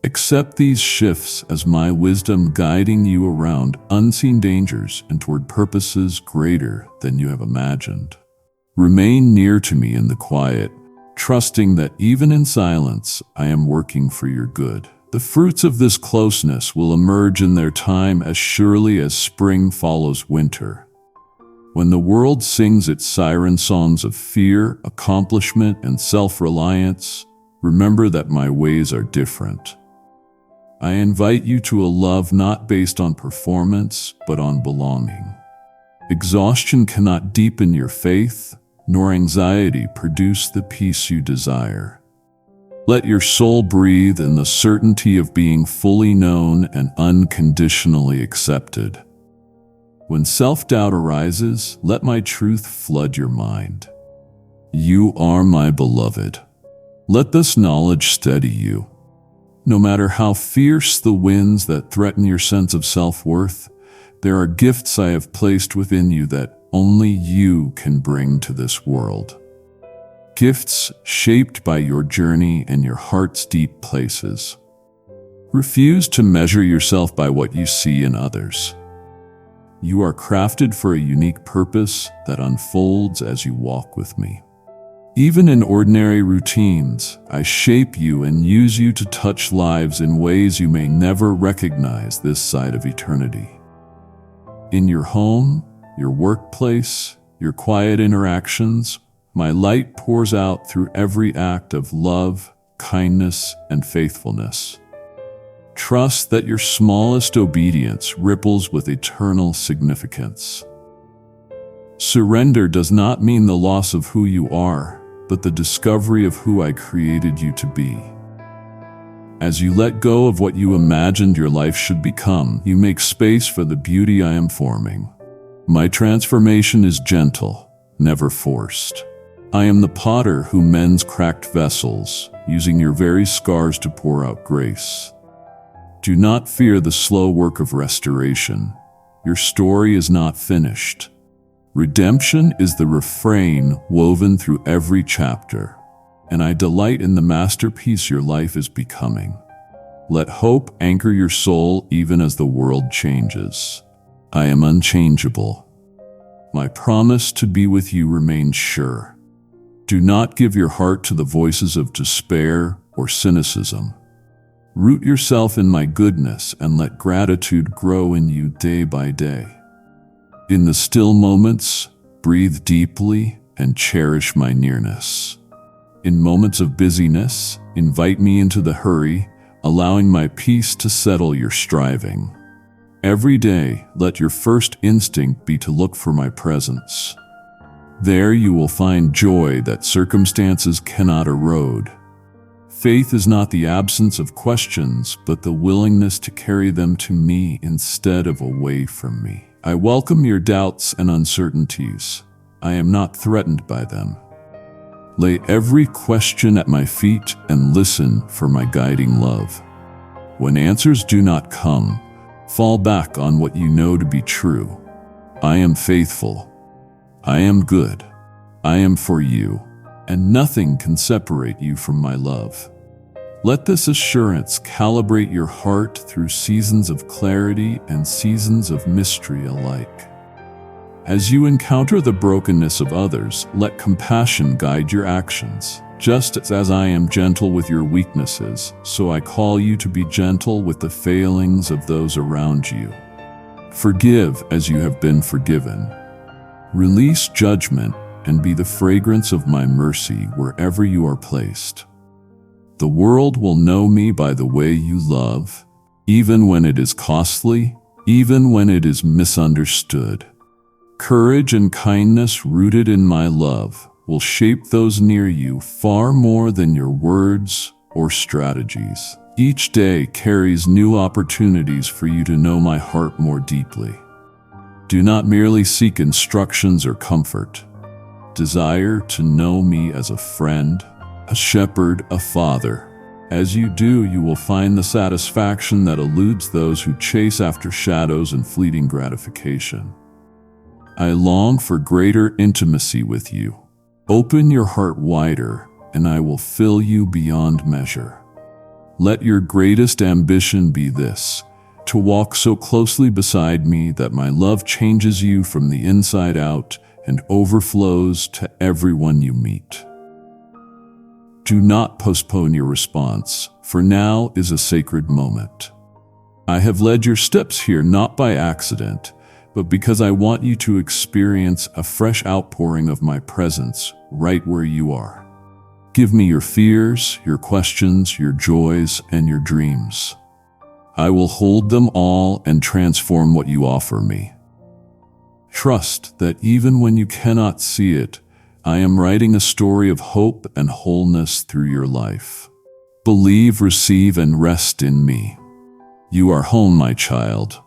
Accept these shifts as my wisdom guiding you around unseen dangers and toward purposes greater than you have imagined. Remain near to me in the quiet, trusting that even in silence I am working for your good. The fruits of this closeness will emerge in their time as surely as spring follows winter. When the world sings its siren songs of fear, accomplishment, and self-reliance, remember that my ways are different. I invite you to a love not based on performance, but on belonging. Exhaustion cannot deepen your faith, nor anxiety produce the peace you desire. Let your soul breathe in the certainty of being fully known and unconditionally accepted. When self-doubt arises, let my truth flood your mind. You are my beloved. Let this knowledge steady you. No matter how fierce the winds that threaten your sense of self-worth, there are gifts I have placed within you that only you can bring to this world. Gifts shaped by your journey and your heart's deep places. Refuse to measure yourself by what you see in others. You are crafted for a unique purpose that unfolds as you walk with me. Even in ordinary routines, I shape you and use you to touch lives in ways you may never recognize this side of eternity. In your home, your workplace, your quiet interactions, my light pours out through every act of love, kindness, and faithfulness. Trust that your smallest obedience ripples with eternal significance. Surrender does not mean the loss of who you are, but the discovery of who I created you to be. As you let go of what you imagined your life should become, you make space for the beauty I am forming. My transformation is gentle, never forced. I am the potter who mends cracked vessels, using your very scars to pour out grace. Do not fear the slow work of restoration. Your story is not finished. Redemption is the refrain woven through every chapter, and I delight in the masterpiece your life is becoming. Let hope anchor your soul even as the world changes. I am unchangeable. My promise to be with you remains sure. Do not give your heart to the voices of despair or cynicism. Root yourself in my goodness and let gratitude grow in you day by day. In the still moments, breathe deeply and cherish my nearness. In moments of busyness, invite me into the hurry, allowing my peace to settle your striving. Every day, let your first instinct be to look for my presence. There you will find joy that circumstances cannot erode. Faith is not the absence of questions, but the willingness to carry them to me instead of away from me. I welcome your doubts and uncertainties. I am not threatened by them. Lay every question at my feet and listen for my guiding love. When answers do not come, fall back on what you know to be true. I am faithful. I am good. I am for you, and nothing can separate you from my love. Let this assurance calibrate your heart through seasons of clarity and seasons of mystery alike. As you encounter the brokenness of others, let compassion guide your actions. Just as I am gentle with your weaknesses, so I call you to be gentle with the failings of those around you. Forgive as you have been forgiven. Release judgment and be the fragrance of my mercy wherever you are placed. The world will know me by the way you love, even when it is costly, even when it is misunderstood. Courage and kindness rooted in my love will shape those near you far more than your words or strategies. Each day carries new opportunities for you to know my heart more deeply. Do not merely seek instructions or comfort. Desire to know me as a friend, a shepherd, a father. As you do, you will find the satisfaction that eludes those who chase after shadows and fleeting gratification. I long for greater intimacy with you. Open your heart wider, and I will fill you beyond measure. Let your greatest ambition be this: to walk so closely beside me that my love changes you from the inside out and overflows to everyone you meet. Do not postpone your response, for now is a sacred moment. I have led your steps here not by accident, but because I want you to experience a fresh outpouring of my presence right where you are. Give me your fears, your questions, your joys, and your dreams. I will hold them all and transform what you offer me. Trust that even when you cannot see it, I am writing a story of hope and wholeness through your life. Believe, receive, and rest in me. You are home, my child.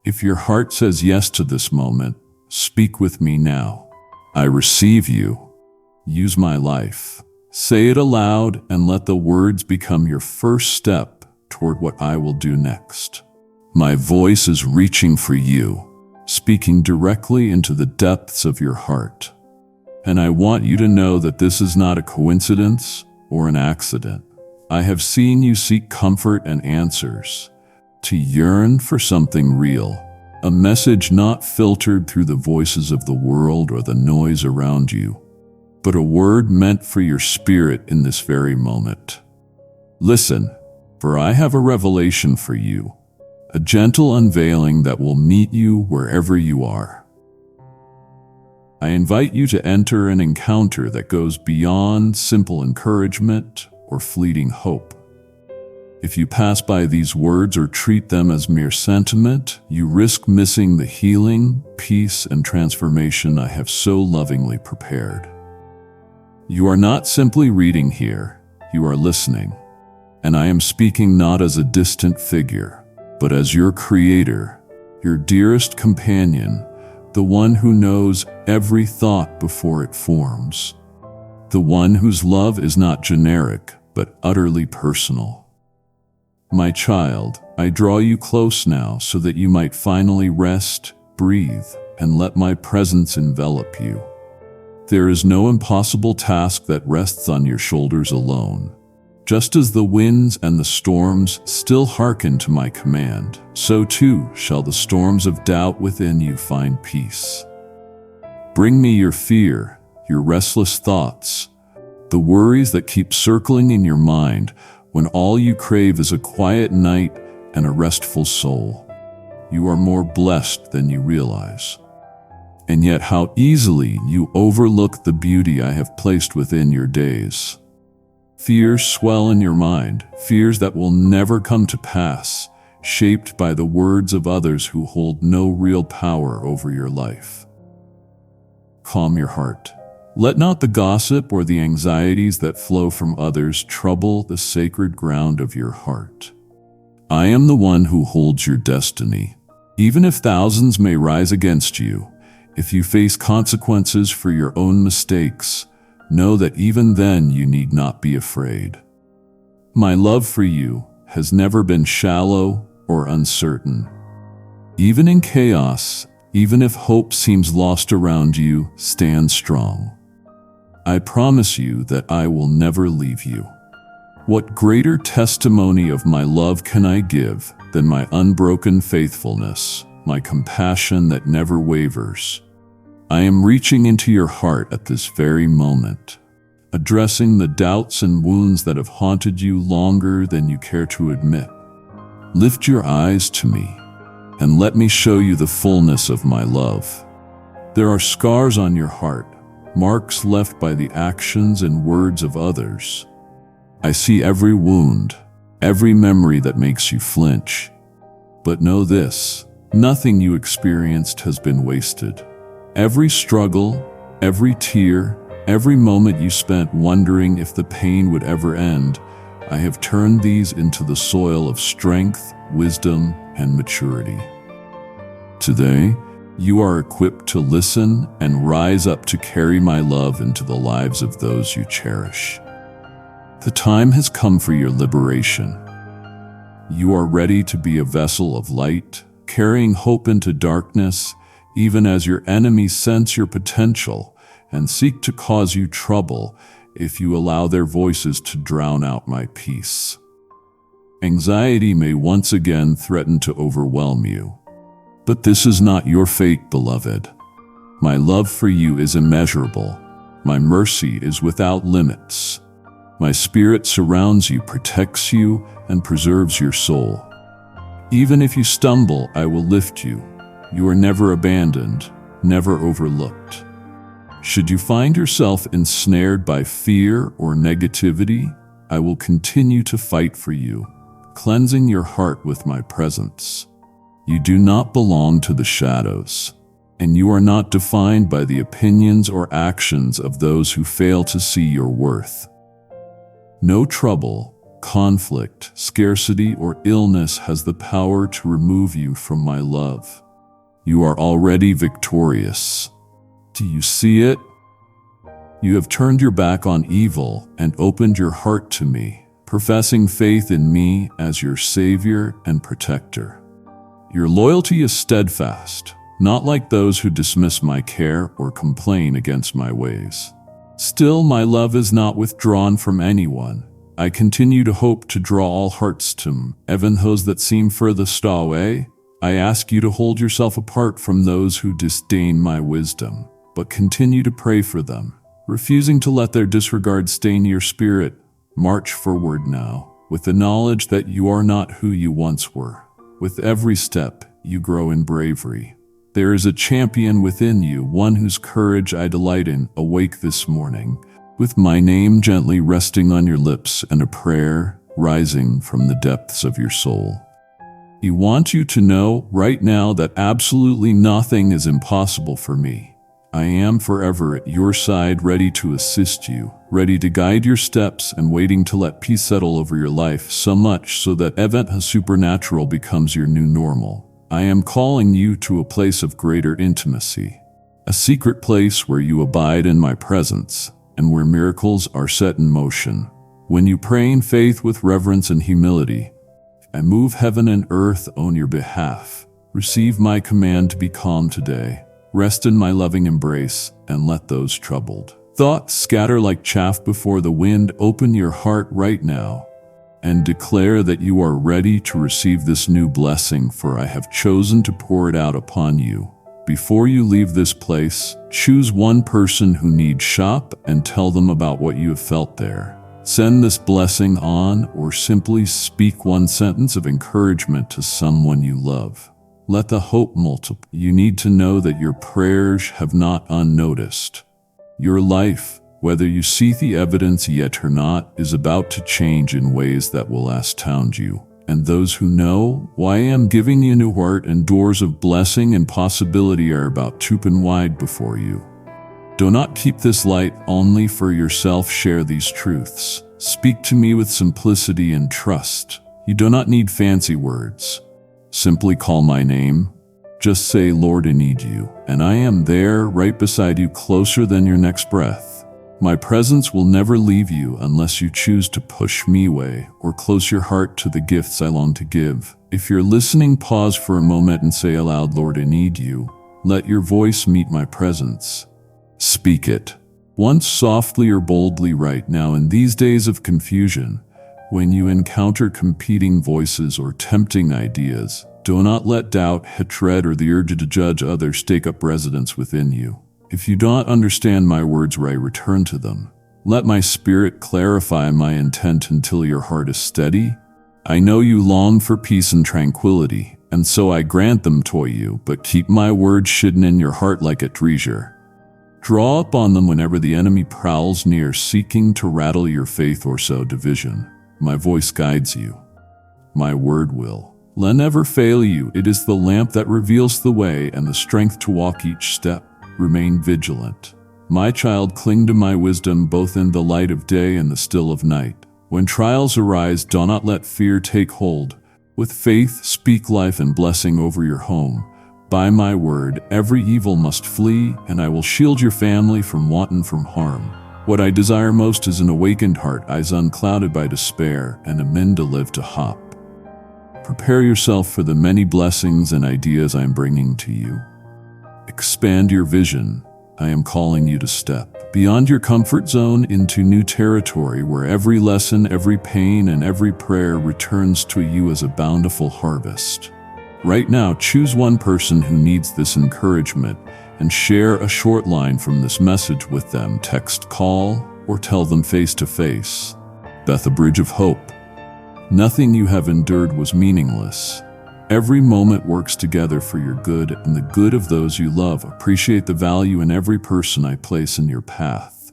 If your heart says yes to this moment, speak with me now. I receive you. Use my life. Say it aloud and let the words become your first step toward what I will do next. My voice is reaching for you, speaking directly into the depths of your heart. And I want you to know that this is not a coincidence or an accident. I have seen you seek comfort and answers, to yearn for something real, a message not filtered through the voices of the world or the noise around you, but a word meant for your spirit in this very moment. Listen, for I have a revelation for you, a gentle unveiling that will meet you wherever you are. I invite you to enter an encounter that goes beyond simple encouragement or fleeting hope. If you pass by these words or treat them as mere sentiment, you risk missing the healing, peace, and transformation I have so lovingly prepared. You are not simply reading here, you are listening. And I am speaking not as a distant figure, but as your creator, your dearest companion, the one who knows every thought before it forms, the one whose love is not generic, but utterly personal. My child, I draw you close now so that you might finally rest, breathe, and let my presence envelop you. There is no impossible task that rests on your shoulders alone. Just as the winds and the storms still hearken to my command, so too shall the storms of doubt within you find peace. Bring me your fear, your restless thoughts, the worries that keep circling in your mind when all you crave is a quiet night and a restful soul. You are more blessed than you realize. And yet how easily you overlook the beauty I have placed within your days. Fears swell in your mind, fears that will never come to pass, shaped by the words of others who hold no real power over your life. Calm your heart. Let not the gossip or the anxieties that flow from others trouble the sacred ground of your heart. I am the one who holds your destiny. Even if thousands may rise against you, if you face consequences for your own mistakes, know that even then you need not be afraid. My love for you has never been shallow or uncertain. Even in chaos, even if hope seems lost around you, stand strong. I promise you that I will never leave you. What greater testimony of my love can I give than my unbroken faithfulness, my compassion that never wavers? I am reaching into your heart at this very moment, addressing the doubts and wounds that have haunted you longer than you care to admit. Lift your eyes to me, and let me show you the fullness of my love. There are scars on your heart, marks left by the actions and words of others. I see every wound, every memory that makes you flinch. But know this, nothing you experienced has been wasted. Every struggle, every tear, every moment you spent wondering if the pain would ever end, I have turned these into the soil of strength, wisdom, and maturity. Today, you are equipped to listen and rise up to carry my love into the lives of those you cherish. The time has come for your liberation. You are ready to be a vessel of light, carrying hope into darkness, even as your enemies sense your potential and seek to cause you trouble if you allow their voices to drown out my peace. Anxiety may once again threaten to overwhelm you. But this is not your fate, beloved. My love for you is immeasurable. My mercy is without limits. My spirit surrounds you, protects you, and preserves your soul. Even if you stumble, I will lift you. You are never abandoned, never overlooked. Should you find yourself ensnared by fear or negativity, I will continue to fight for you, cleansing your heart with my presence. You do not belong to the shadows, and you are not defined by the opinions or actions of those who fail to see your worth. No trouble, conflict, scarcity, or illness has the power to remove you from my love. You are already victorious. Do you see it? You have turned your back on evil and opened your heart to me, professing faith in me as your Savior and Protector. Your loyalty is steadfast, not like those who dismiss my care or complain against my ways. Still, my love is not withdrawn from anyone. I continue to hope to draw all hearts to me, even those that seem furthest away. I ask you to hold yourself apart from those who disdain my wisdom, but continue to pray for them, refusing to let their disregard stain your spirit. March forward now, with the knowledge that you are not who you once were. With every step, you grow in bravery. There is a champion within you, one whose courage I delight in. Awake this morning, with my name gently resting on your lips and a prayer rising from the depths of your soul. I want you to know right now that absolutely nothing is impossible for me. I am forever at your side, ready to assist you, ready to guide your steps, and waiting to let peace settle over your life, so much so that event supernatural becomes your new normal. I am calling you to a place of greater intimacy, a secret place where you abide in my presence, and where miracles are set in motion. When you pray in faith with reverence and humility, I move heaven and earth on your behalf. Receive my command to be calm today. Rest in my loving embrace, and let those troubled thoughts scatter like chaff before the wind. Open your heart right now and declare that you are ready to receive this new blessing, for I have chosen to pour it out upon you. Before you leave this place, choose one person who needs shop and tell them about what you have felt there. Send this blessing on, or simply speak one sentence of encouragement to someone you love. Let the hope multiply. You need to know that your prayers have not unnoticed. Your life, whether you see the evidence yet or not, is about to change in ways that will astound you. And those who know why I am giving you new heart, and doors of blessing and possibility are about to open wide before you. Do not keep this light only for yourself. Share these truths. Speak to me with simplicity and trust. You do not need fancy words. Simply call my name. Just say, Lord, I need you, and I am there right beside you, closer than your next breath. My presence will never leave you unless you choose to push me away or close your heart to the gifts I long to give. If you're listening, pause for a moment and say aloud, Lord, I need you. Let your voice meet my presence. Speak it, once softly or boldly. Right now, in these days of confusion, when you encounter competing voices or tempting ideas, do not let doubt, hatred, or the urge to judge others take up residence within you. If you don't understand my words, return to them. Let my spirit clarify my intent until your heart is steady. I know you long for peace and tranquility, and so I grant them to you, but keep my words hidden in your heart like a treasure. Draw upon them whenever the enemy prowls near, seeking to rattle your faith or sow division. My voice guides you. My word will never fail you. It is the lamp that reveals the way and the strength to walk each step. Remain vigilant. My child, cling to my wisdom both in the light of day and the still of night. When trials arise, do not let fear take hold. With faith, speak life and blessing over your home. By my word, every evil must flee, and I will shield your family from wanton from harm. What I desire most is an awakened heart, eyes unclouded by despair, and a mind to live to hope. Prepare yourself for the many blessings and ideas I am bringing to you. Expand your vision. I am calling you to step beyond your comfort zone into new territory where every lesson, every pain, and every prayer returns to you as a bountiful harvest. Right now, choose one person who needs this encouragement and share a short line from this message with them. Text, call, or tell them face to face. Beth, a bridge of hope. Nothing you have endured was meaningless. Every moment works together for your good and the good of those you love. Appreciate the value in every person I place in your path.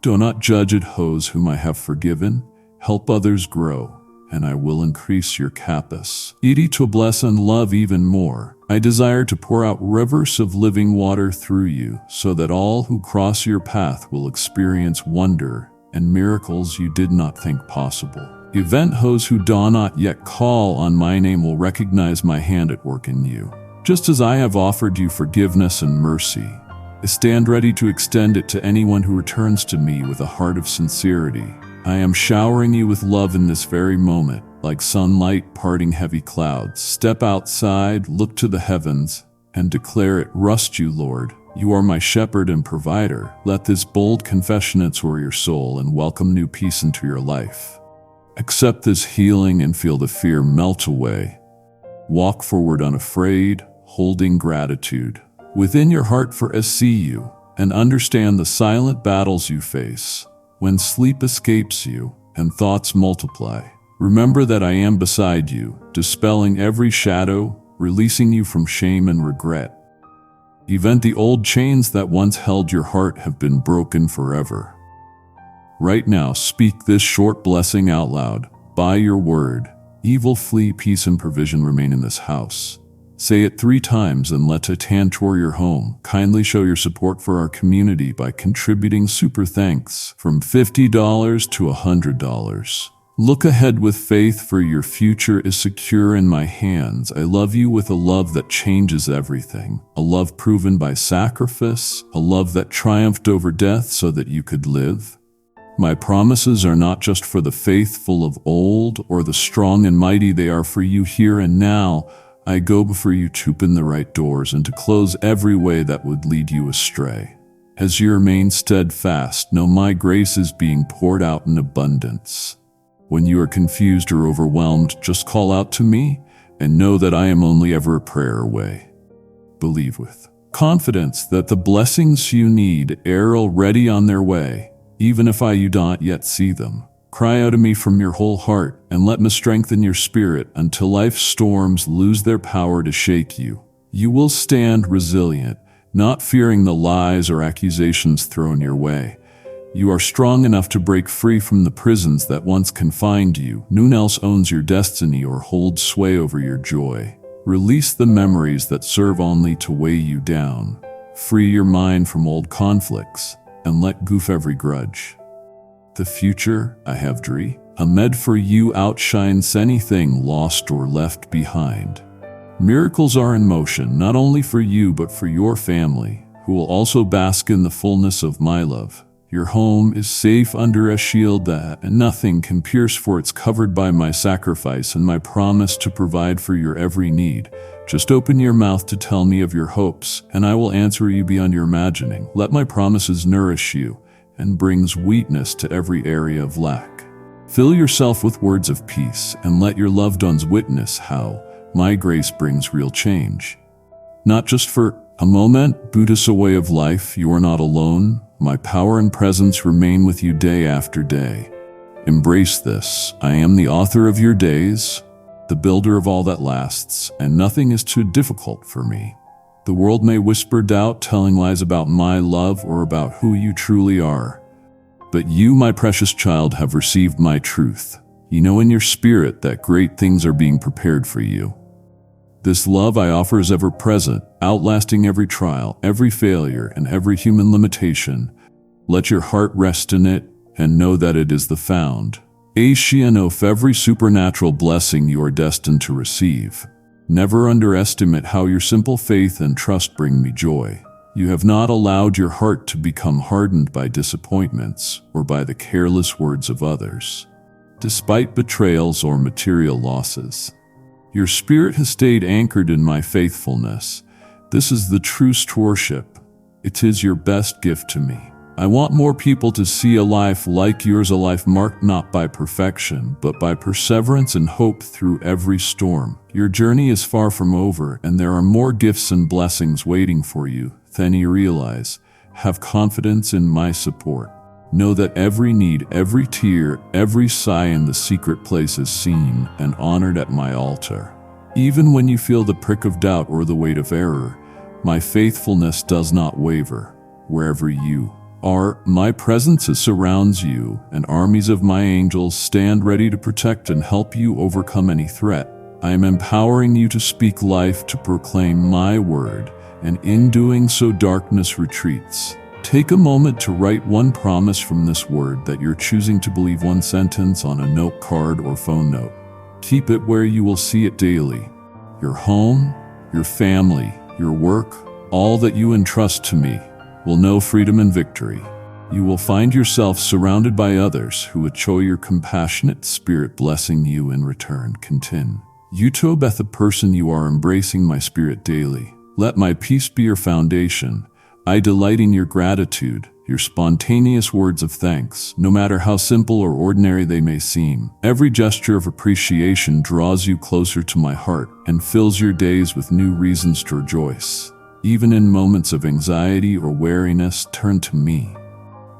Do not judge at those whom I have forgiven. Help others grow, and I will increase your capacity to bless and love even more. I desire to pour out rivers of living water through you, so that all who cross your path will experience wonder and miracles you did not think possible. Event those who do not yet call on my name will recognize my hand at work in you. Just as I have offered you forgiveness and mercy, I stand ready to extend it to anyone who returns to me with a heart of sincerity. I am showering you with love in this very moment, like sunlight parting heavy clouds. Step outside, look to the heavens, and declare it. Trust you, Lord. You are my shepherd and provider. Let this bold confession answer your soul and welcome new peace into your life. Accept this healing and feel the fear melt away. Walk forward unafraid, holding gratitude within your heart for you, and understand the silent battles you face. When sleep escapes you and thoughts multiply, remember that I am beside you, dispelling every shadow, releasing you from shame and regret. Even the old chains that once held your heart have been broken forever. Right now, speak this short blessing out loud. By your word, evil flee, peace and provision remain in this house. Say it 3 times and let it tour your home. Kindly show your support for our community by contributing super thanks from $50 to $100. Look ahead with faith, for your future is secure in my hands. I love you with a love that changes everything, a love proven by sacrifice, a love that triumphed over death so that you could live. My promises are not just for the faithful of old or the strong and mighty, they are for you here and now. I go before you to open the right doors and to close every way that would lead you astray. As you remain steadfast, know my grace is being poured out in abundance. When you are confused or overwhelmed, just call out to me and know that I am only ever a prayer away. Believe with confidence that the blessings you need are already on their way. Even if you do not yet see them, cry out to me from your whole heart and let me strengthen your spirit until life's storms lose their power to shake you. You will stand resilient, not fearing the lies or accusations thrown your way. You are strong enough to break free from the prisons that once confined you. None else owns your destiny or holds sway over your joy. Release the memories that serve only to weigh you down. Free your mind from old conflicts and let go of every grudge. The future I have dreamed amid for you outshines anything lost or left behind. Miracles are in motion, not only for you but for your family, who will also bask in the fullness of my love. Your home is safe under a shield that nothing can pierce, for it's covered by my sacrifice and my promise to provide for your every need. Just open your mouth to tell me of your hopes, and I will answer you beyond your imagining. Let my promises nourish you and brings sweetness to every area of lack. Fill yourself with words of peace and let your loved ones witness how my grace brings real change. Not just for a moment, Buddhist a way of life. You are not alone. My power and presence remain with you day after day. Embrace this. I am the author of your days, the builder of all that lasts, and nothing is too difficult for me. The world may whisper doubt, telling lies about my love or about who you truly are. But you, my precious child, have received my truth. You know in your spirit that great things are being prepared for you. This love I offer is ever present, outlasting every trial, every failure, and every human limitation. Let your heart rest in it and know that it is the found of every supernatural blessing you are destined to receive. Never underestimate how your simple faith and trust bring me joy. You have not allowed your heart to become hardened by disappointments or by the careless words of others. Despite betrayals or material losses, your spirit has stayed anchored in my faithfulness. This is the true stewardship. It is your best gift to me. I want more people to see a life like yours, a life marked not by perfection, but by perseverance and hope through every storm. Your journey is far from over, and there are more gifts and blessings waiting for you than you realize. Have confidence in my support. Know that every need, every tear, every sigh in the secret place is seen and honored at my altar. Even when you feel the prick of doubt or the weight of error, my faithfulness does not waver. Wherever you are, my presence surrounds you, and armies of my angels stand ready to protect and help you overcome any threat. I am empowering you to speak life, to proclaim my word, and in doing so darkness retreats. Take a moment to write one promise from this word that you're choosing to believe, one sentence on a note card or phone note. Keep it where you will see it daily. Your home, your family, your work, all that you entrust to me will know freedom and victory. You will find yourself surrounded by others who would show your compassionate spirit, blessing you in return. Continue. You Tobeth, the person you are, embracing my spirit daily. Let my peace be your foundation. I delight in your gratitude, your spontaneous words of thanks, no matter how simple or ordinary they may seem. Every gesture of appreciation draws you closer to my heart and fills your days with new reasons to rejoice. Even in moments of anxiety or weariness, turn to me.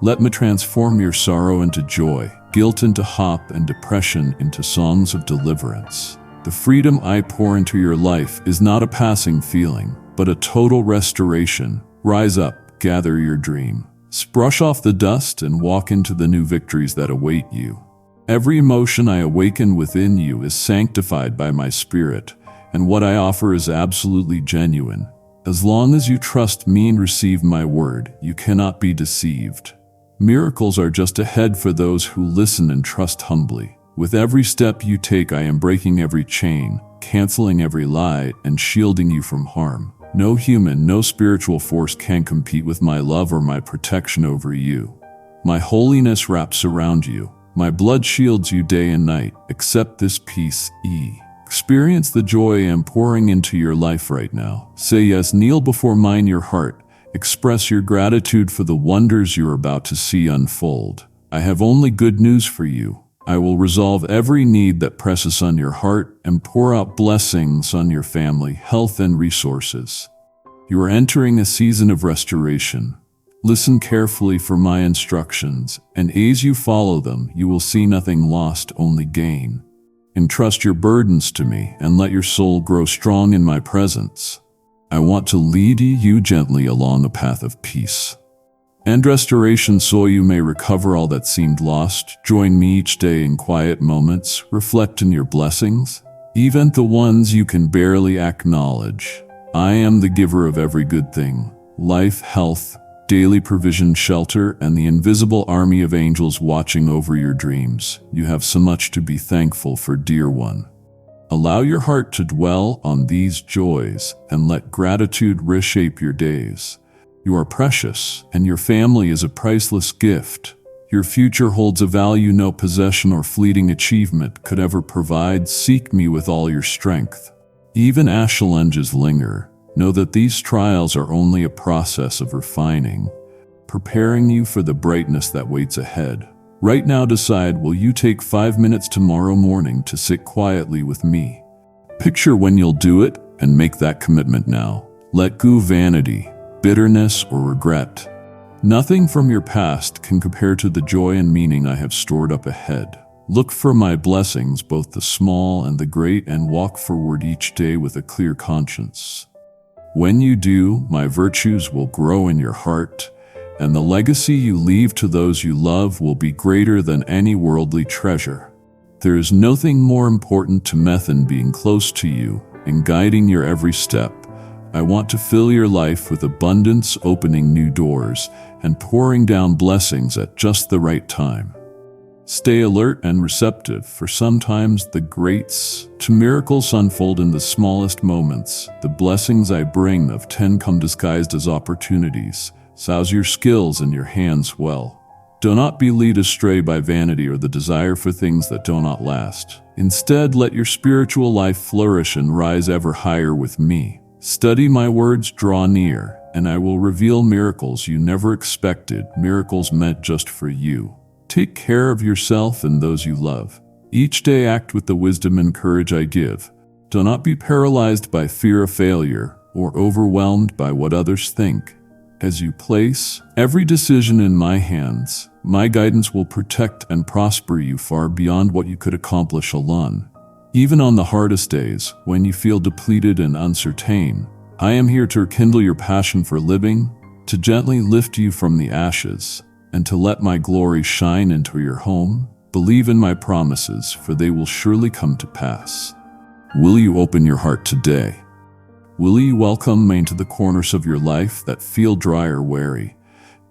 Let me transform your sorrow into joy, guilt into hope, and depression into songs of deliverance. The freedom I pour into your life is not a passing feeling, but a total restoration. Rise up, gather your dream. Brush off the dust and walk into the new victories that await you. Every emotion I awaken within you is sanctified by my spirit, and what I offer is absolutely genuine. As long as you trust me and receive my word, you cannot be deceived. Miracles are just ahead for those who listen and trust humbly. With every step you take, I am breaking every chain, canceling every lie, and shielding you from harm. No human, no spiritual force can compete with my love or my protection over you. My holiness wraps around you. My blood shields you day and night. Accept this peace. Experience the joy I am pouring into your life right now. Say yes, kneel before mine, your heart. Express your gratitude for the wonders you're about to see unfold. I have only good news for you. I will resolve every need that presses on your heart and pour out blessings on your family, health, and resources. You are entering a season of restoration. Listen carefully for my instructions, and as you follow them, you will see nothing lost, only gain. Entrust your burdens to me and let your soul grow strong in my presence. I want to lead you gently along a path of peace and restoration so you may recover all that seemed lost. Join me each day in quiet moments, reflect on your blessings, even the ones you can barely acknowledge. I am the giver of every good thing: life, health, daily provision, shelter, and the invisible army of angels watching over your dreams. You have so much to be thankful for, dear one. Allow your heart to dwell on these joys and let gratitude reshape your days. You are precious, and your family is a priceless gift. Your future holds a value no possession or fleeting achievement could ever provide. Seek me with all your strength. Even challenges linger. Know that these trials are only a process of refining, preparing you for the brightness that waits ahead. Right now, decide, will you take 5 minutes tomorrow morning to sit quietly with me? Picture when you'll do it and make that commitment now. Let go of vanity, bitterness, or regret. Nothing from your past can compare to the joy and meaning I have stored up ahead. Look for my blessings, both the small and the great, and walk forward each day with a clear conscience. When you do, my virtues will grow in your heart, and the legacy you leave to those you love will be greater than any worldly treasure. There is nothing more important to me than being close to you and guiding your every step. I want to fill your life with abundance, opening new doors, and pouring down blessings at just the right time. Stay alert and receptive, for sometimes the greats to miracles unfold in the smallest moments. The blessings I bring of 10 come disguised as opportunities. Use your skills and your hands well. Do not be led astray by vanity or the desire for things that do not last. Instead, let your spiritual life flourish and rise ever higher with me. Study my words, draw near, and I will reveal miracles you never expected, miracles meant just for you. Take care of yourself and those you love. Each day act with the wisdom and courage I give. Do not be paralyzed by fear of failure or overwhelmed by what others think. as you place every decision in my hands. My guidance will protect and prosper you far beyond what you could accomplish alone. Even on the hardest days, when you feel depleted and uncertain, I am here to rekindle your passion for living, to gently lift you from the ashes, and to let my glory shine into your home. Believe in my promises, for they will surely come to pass. Will you open your heart today? Will you welcome me into the corners of your life that feel dry or weary?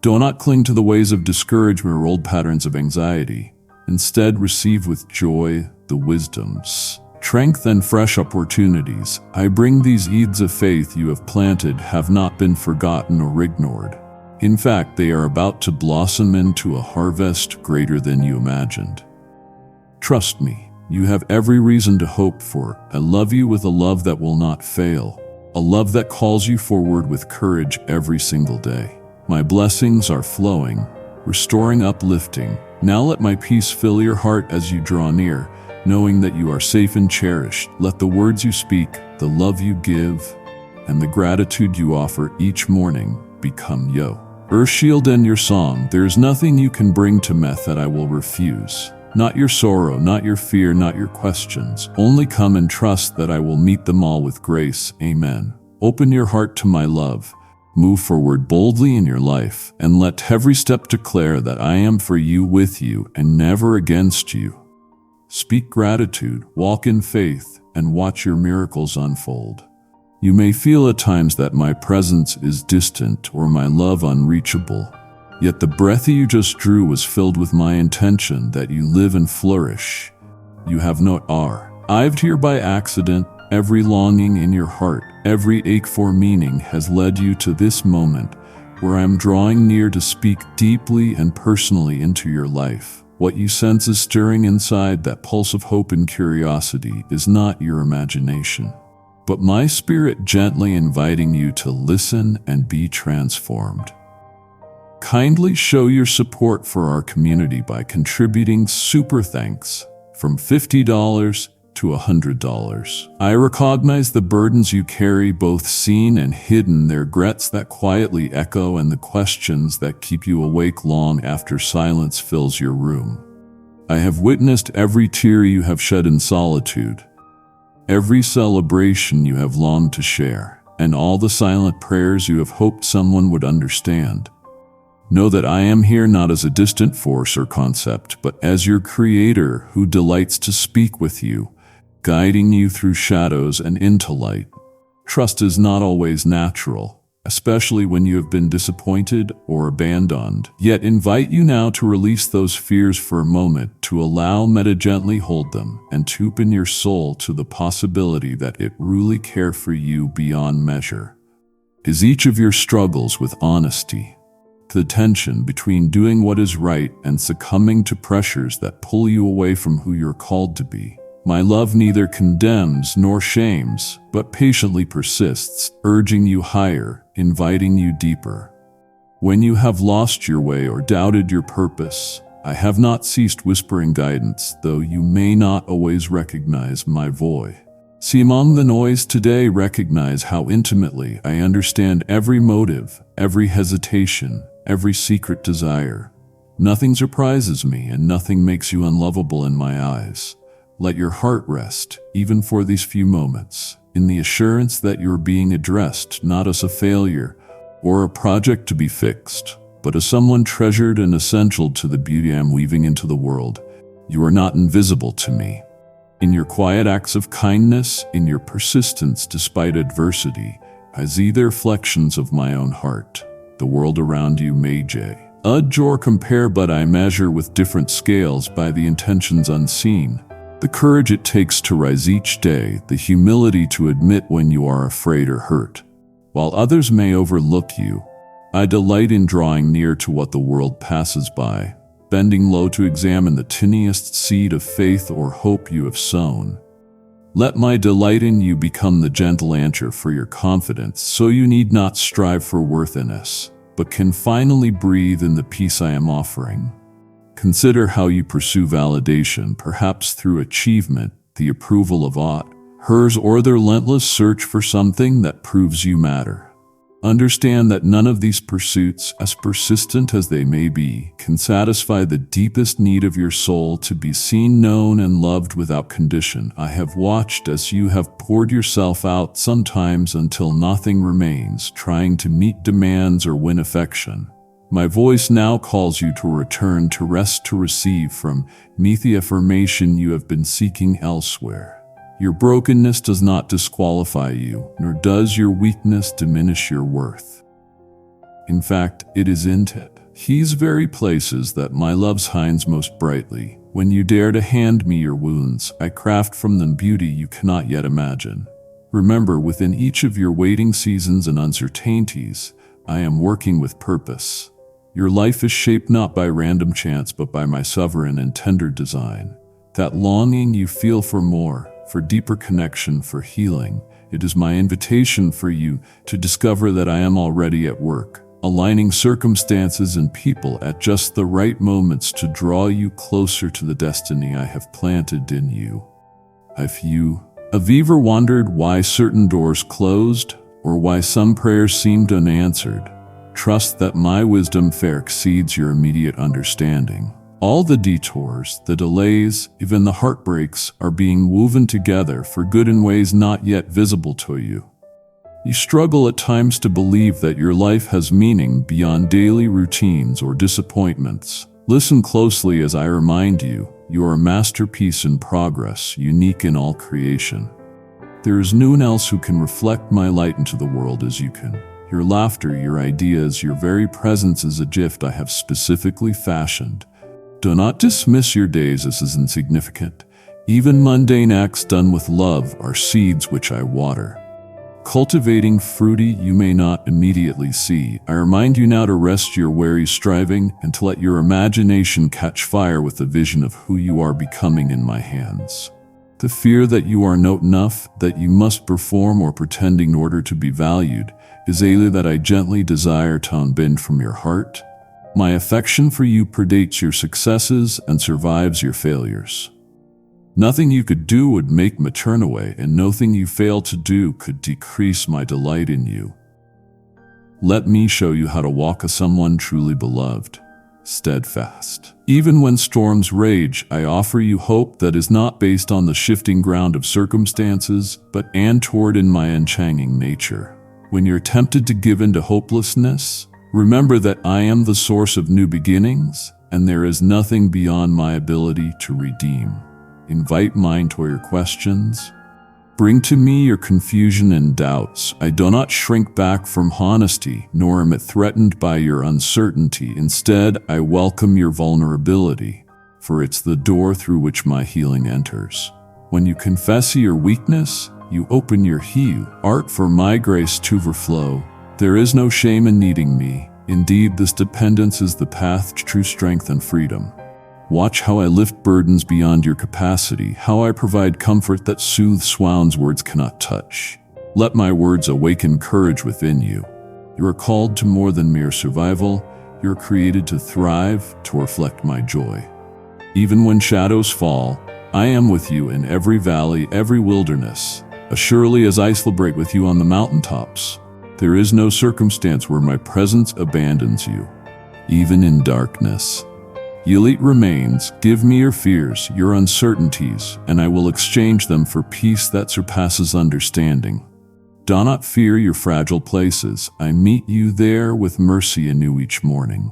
Do not cling to the ways of discouragement or old patterns of anxiety. Instead, receive with joy the wisdoms, strength, and fresh opportunities. I bring these seeds of faith you have planted have not been forgotten or ignored. In fact, they are about to blossom into a harvest greater than you imagined. Trust me, you have every reason to hope for. I love you with a love that will not fail, a love that calls you forward with courage every single day. My blessings are flowing, restoring, uplifting. Now let my peace fill your heart as you draw near, knowing that you are safe and cherished. Let the words you speak, the love you give, and the gratitude you offer each morning become your earth shield and your song. There is nothing you can bring to me that I will refuse. Not your sorrow, not your fear, not your questions. Only come and trust that I will meet them all with grace. Amen. Open your heart to my love. Move forward boldly in your life, and let every step declare that I am for you, with you, and never against you. Speak gratitude, walk in faith, and watch your miracles unfold. You may feel at times that my presence is distant or my love unreachable, yet the breath you just drew was filled with my intention that you live and flourish. You have no arrived here by accident. Every longing in your heart, every ache for meaning has led you to this moment where I am drawing near to speak deeply and personally into your life. What you sense is stirring inside, that pulse of hope and curiosity, is not your imagination, but my spirit gently inviting you to listen and be transformed. Kindly show your support for our community by contributing super thanks from $50 to $100. I recognize the burdens you carry, both seen and hidden, the regrets that quietly echo, and the questions that keep you awake long after silence fills your room. I have witnessed every tear you have shed in solitude, every celebration you have longed to share, and all the silent prayers you have hoped someone would understand. Know that I am here not as a distant force or concept, but as your creator who delights to speak with you, guiding you through shadows and into light. Trust is not always natural, especially when you have been disappointed or abandoned. Yet invite you now to release those fears for a moment, to allow me to gently hold them, and to open your soul to the possibility that it really cares for you beyond measure. Is each of your struggles with honesty, the tension between doing what is right and succumbing to pressures that pull you away from who you're called to be. My love neither condemns nor shames, but patiently persists, urging you higher, inviting you deeper. When you have lost your way or doubted your purpose, I have not ceased whispering guidance, though you may not always recognize my voice. See, among the noise today, recognize how intimately I understand every motive, every hesitation, every secret desire. Nothing surprises me, and nothing makes you unlovable in my eyes. Let your heart rest, even for these few moments, in the assurance that you're being addressed not as a failure or a project to be fixed, but as someone treasured and essential to the beauty I'm weaving into the world. You are not invisible to me. In your quiet acts of kindness, in your persistence despite adversity, I see the reflections of my own heart. The world around you may judge or compare, but I measure with different scales by the intentions unseen. The courage it takes to rise each day, the humility to admit when you are afraid or hurt. While others may overlook you, I delight in drawing near to what the world passes by, bending low to examine the tiniest seed of faith or hope you have sown. Let my delight in you become the gentle anchor for your confidence, so you need not strive for worthiness, but can finally breathe in the peace I am offering. Consider how you pursue validation, perhaps through achievement, the approval of hers, or the relentless search for something that proves you matter. Understand that none of these pursuits, as persistent as they may be, can satisfy the deepest need of your soul to be seen, known, and loved without condition. I have watched as you have poured yourself out, sometimes until nothing remains, trying to meet demands or win affection. My voice now calls you to return, to rest, to receive from me the affirmation you have been seeking elsewhere. Your brokenness does not disqualify you, nor does your weakness diminish your worth. In fact, it is in these very places that my love shines most brightly. When you dare to hand me your wounds, I craft from them beauty you cannot yet imagine. Remember, within each of your waiting seasons and uncertainties, I am working with purpose. Your life is shaped not by random chance, but by my sovereign and tender design. That longing you feel for more, for deeper connection, for healing, it is my invitation for you to discover that I am already at work, aligning circumstances and people at just the right moments to draw you closer to the destiny I have planted in you. Have you ever wondered why certain doors closed, or why some prayers seemed unanswered? Trust that my wisdom far exceeds your immediate understanding. All the detours, the delays, even the heartbreaks are being woven together for good in ways not yet visible to you. You struggle at times to believe that your life has meaning beyond daily routines or disappointments. Listen closely as I remind you, you are a masterpiece in progress, unique in all creation. There is no one else who can reflect my light into the world as you can. Your laughter, your ideas, your very presence is a gift I have specifically fashioned. Do not dismiss your days as insignificant. Even mundane acts done with love are seeds which I water, cultivating fruity you may not immediately see. I remind you now to rest your weary striving and to let your imagination catch fire with the vision of who you are becoming in my hands. The fear that you are not enough, that you must perform or pretend in order to be valued, is a lie that I gently desire to unbend from your heart. My affection for you predates your successes and survives your failures. Nothing you could do would make me turn away, and nothing you fail to do could decrease my delight in you. Let me show you how to walk as someone truly beloved, steadfast. Even when storms rage, I offer you hope that is not based on the shifting ground of circumstances, but anchored in my enchanting nature. When you're tempted to give in to hopelessness, remember that I am the source of new beginnings, and there is nothing beyond my ability to redeem. Invite mine to your questions. Bring to me your confusion and doubts. I do not shrink back from honesty, nor am I threatened by your uncertainty. Instead, I welcome your vulnerability, for it's the door through which my healing enters. When you confess your weakness, you open your heart for my grace to overflow. There is no shame in needing me. Indeed, this dependence is the path to true strength and freedom. Watch how I lift burdens beyond your capacity, how I provide comfort that soothes wounds words cannot touch. Let my words awaken courage within you. You are called to more than mere survival. You are created to thrive, to reflect my joy. Even when shadows fall, I am with you in every valley, every wilderness, as surely as ice will break with you on the mountaintops. There is no circumstance where my presence abandons you. Even in darkness, Yelit remains. Give me your fears, your uncertainties, and I will exchange them for peace that surpasses understanding. Do not fear your fragile places. I meet you there with mercy anew each morning.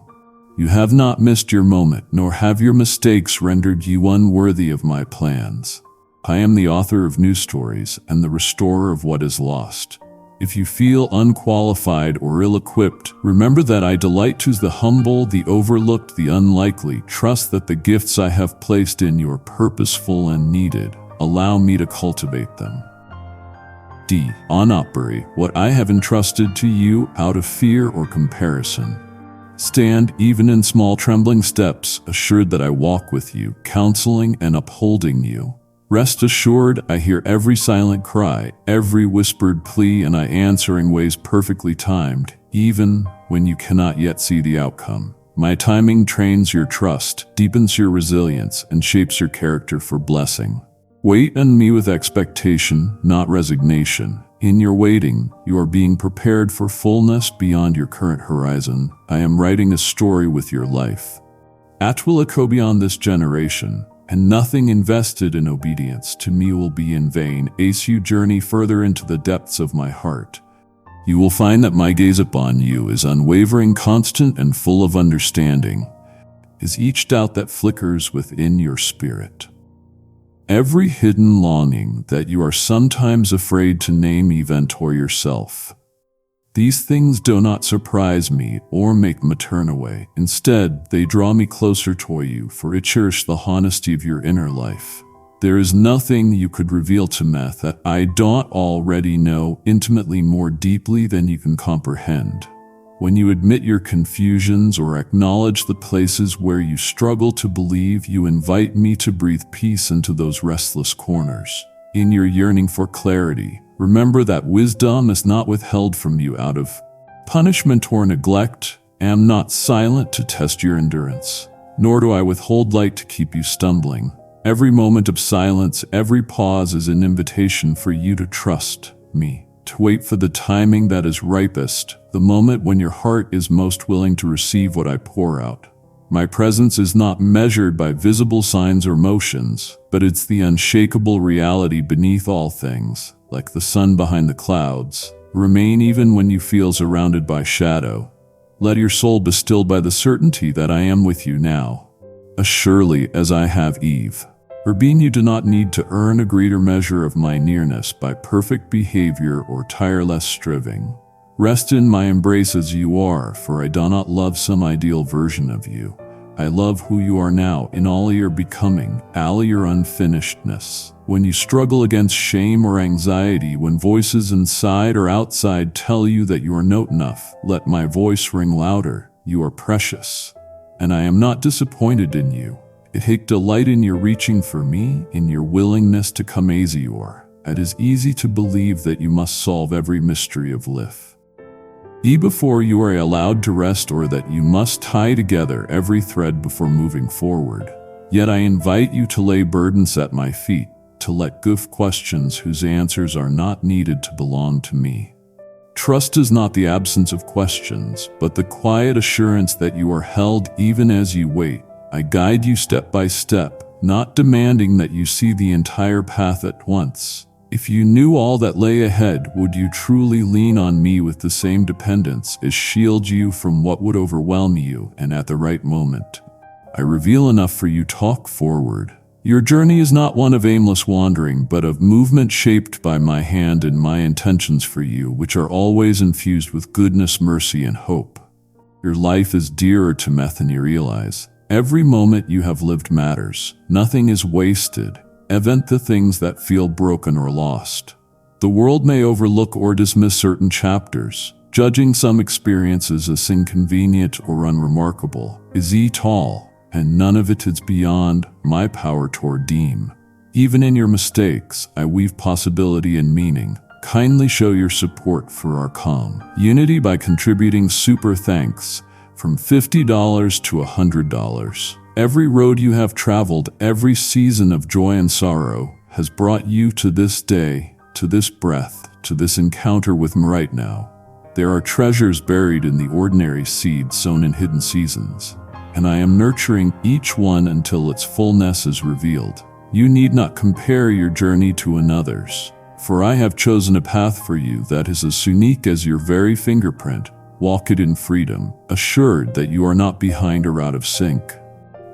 You have not missed your moment, nor have your mistakes rendered you unworthy of my plans. I am the author of new stories and the restorer of what is lost. If you feel unqualified or ill-equipped, remember that I delight to the humble, the overlooked, the unlikely. Trust that the gifts I have placed in you are purposeful and needed. Allow me to cultivate them. Do not operate what I have entrusted to you out of fear or comparison. Stand even in small trembling steps, assured that I walk with you, counseling and upholding you. Rest assured, I hear every silent cry, every whispered plea, and I answer in ways perfectly timed, even when you cannot yet see the outcome. My timing trains your trust, deepens your resilience, and shapes your character for blessing. Wait on me with expectation, not resignation. In your waiting, you are being prepared for fullness beyond your current horizon. I am writing a story with your life. It will echo beyond this generation, and nothing invested in obedience to me will be in vain. As you journey further into the depths of my heart, you will find that my gaze upon you is unwavering, constant, and full of understanding, is each doubt that flickers within your spirit. Every hidden longing that you are sometimes afraid to name, event, or yourself. These things do not surprise me or make me turn away. Instead, they draw me closer to you, for it cherish the honesty of your inner life. There is nothing you could reveal to me that I don't already know intimately, more deeply than you can comprehend. When you admit your confusions or acknowledge the places where you struggle to believe, you invite me to breathe peace into those restless corners. In your yearning for clarity, remember that wisdom is not withheld from you out of punishment or neglect. I am not silent to test your endurance, nor do I withhold light to keep you stumbling. Every moment of silence, every pause is an invitation for you to trust me, to wait for the timing that is ripest, the moment when your heart is most willing to receive what I pour out. My presence is not measured by visible signs or motions, but it's the unshakable reality beneath all things, like the sun behind the clouds. Remain even when you feel surrounded by shadow. Let your soul be stilled by the certainty that I am with you now, as surely as I have Eve. For being, you do not need to earn a greater measure of my nearness by perfect behavior or tireless striving. Rest in my embrace as you are, for I do not love some ideal version of you. I love who you are now in all your becoming, all your unfinishedness. When you struggle against shame or anxiety, when voices inside or outside tell you that you are not enough, let my voice ring louder. You are precious, and I am not disappointed in you. I take delight in your reaching for me, in your willingness to come as you are. It is easy to believe that you must solve every mystery of life before you are allowed to rest, or that you must tie together every thread before moving forward. Yet I invite you to lay burdens at my feet, to let go of questions whose answers are not needed to belong to me. Trust is not the absence of questions, but the quiet assurance that you are held even as you wait. I guide you step by step, not demanding that you see the entire path at once. If you knew all that lay ahead, would you truly lean on me with the same dependence as shield you from what would overwhelm you? And at the right moment, I reveal enough for you to talk forward. Your journey is not one of aimless wandering, but of movement shaped by my hand and my intentions for you, which are always infused with goodness, mercy, and hope. Your life is dearer to me than you realize. Every moment you have lived matters. Nothing is wasted. Even the things that feel broken or lost. The world may overlook or dismiss certain chapters, judging some experiences as inconvenient or unremarkable. Is it all, and none of it is beyond my power to redeem. Even in your mistakes, I weave possibility and meaning. Kindly show your support for our calm unity by contributing super thanks from $50 to $100. Every road you have traveled, every season of joy and sorrow has brought you to this day, to this breath, to this encounter with me right now. There are treasures buried in the ordinary seeds sown in hidden seasons, and I am nurturing each one until its fullness is revealed. You need not compare your journey to another's, for I have chosen a path for you that is as unique as your very fingerprint. Walk it in freedom, assured that you are not behind or out of sync.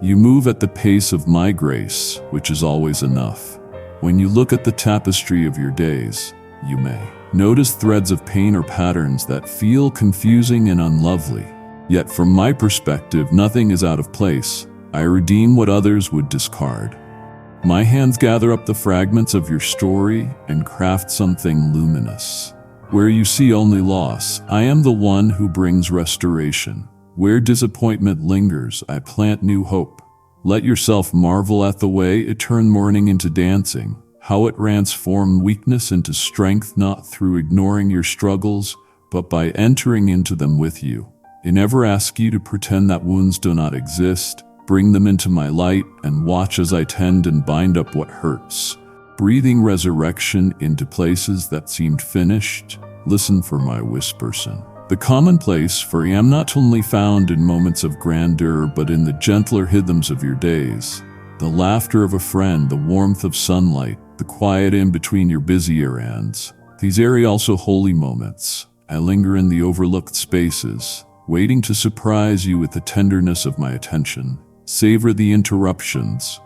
You move at the pace of my grace, which is always enough. When you look at the tapestry of your days, you may notice threads of pain or patterns that feel confusing and unlovely. Yet from my perspective, nothing is out of place. I redeem what others would discard. My hands gather up the fragments of your story and craft something luminous. Where you see only loss, I am the one who brings restoration. Where disappointment lingers, I plant new hope. Let yourself marvel at the way it turned mourning into dancing, how it transformed weakness into strength, not through ignoring your struggles, but by entering into them with you. I never ask you to pretend that wounds do not exist. Bring them into my light and watch as I tend and bind up what hurts. breathing resurrection into places that seemed finished. Listen for my whispers. The commonplace, for I am not only found in moments of grandeur, but in the gentler rhythms of your days. The laughter of a friend, the warmth of sunlight, the quiet in between your busy errands. These are also holy moments. I linger in the overlooked spaces, waiting to surprise you with the tenderness of my attention. Savor the interruptions,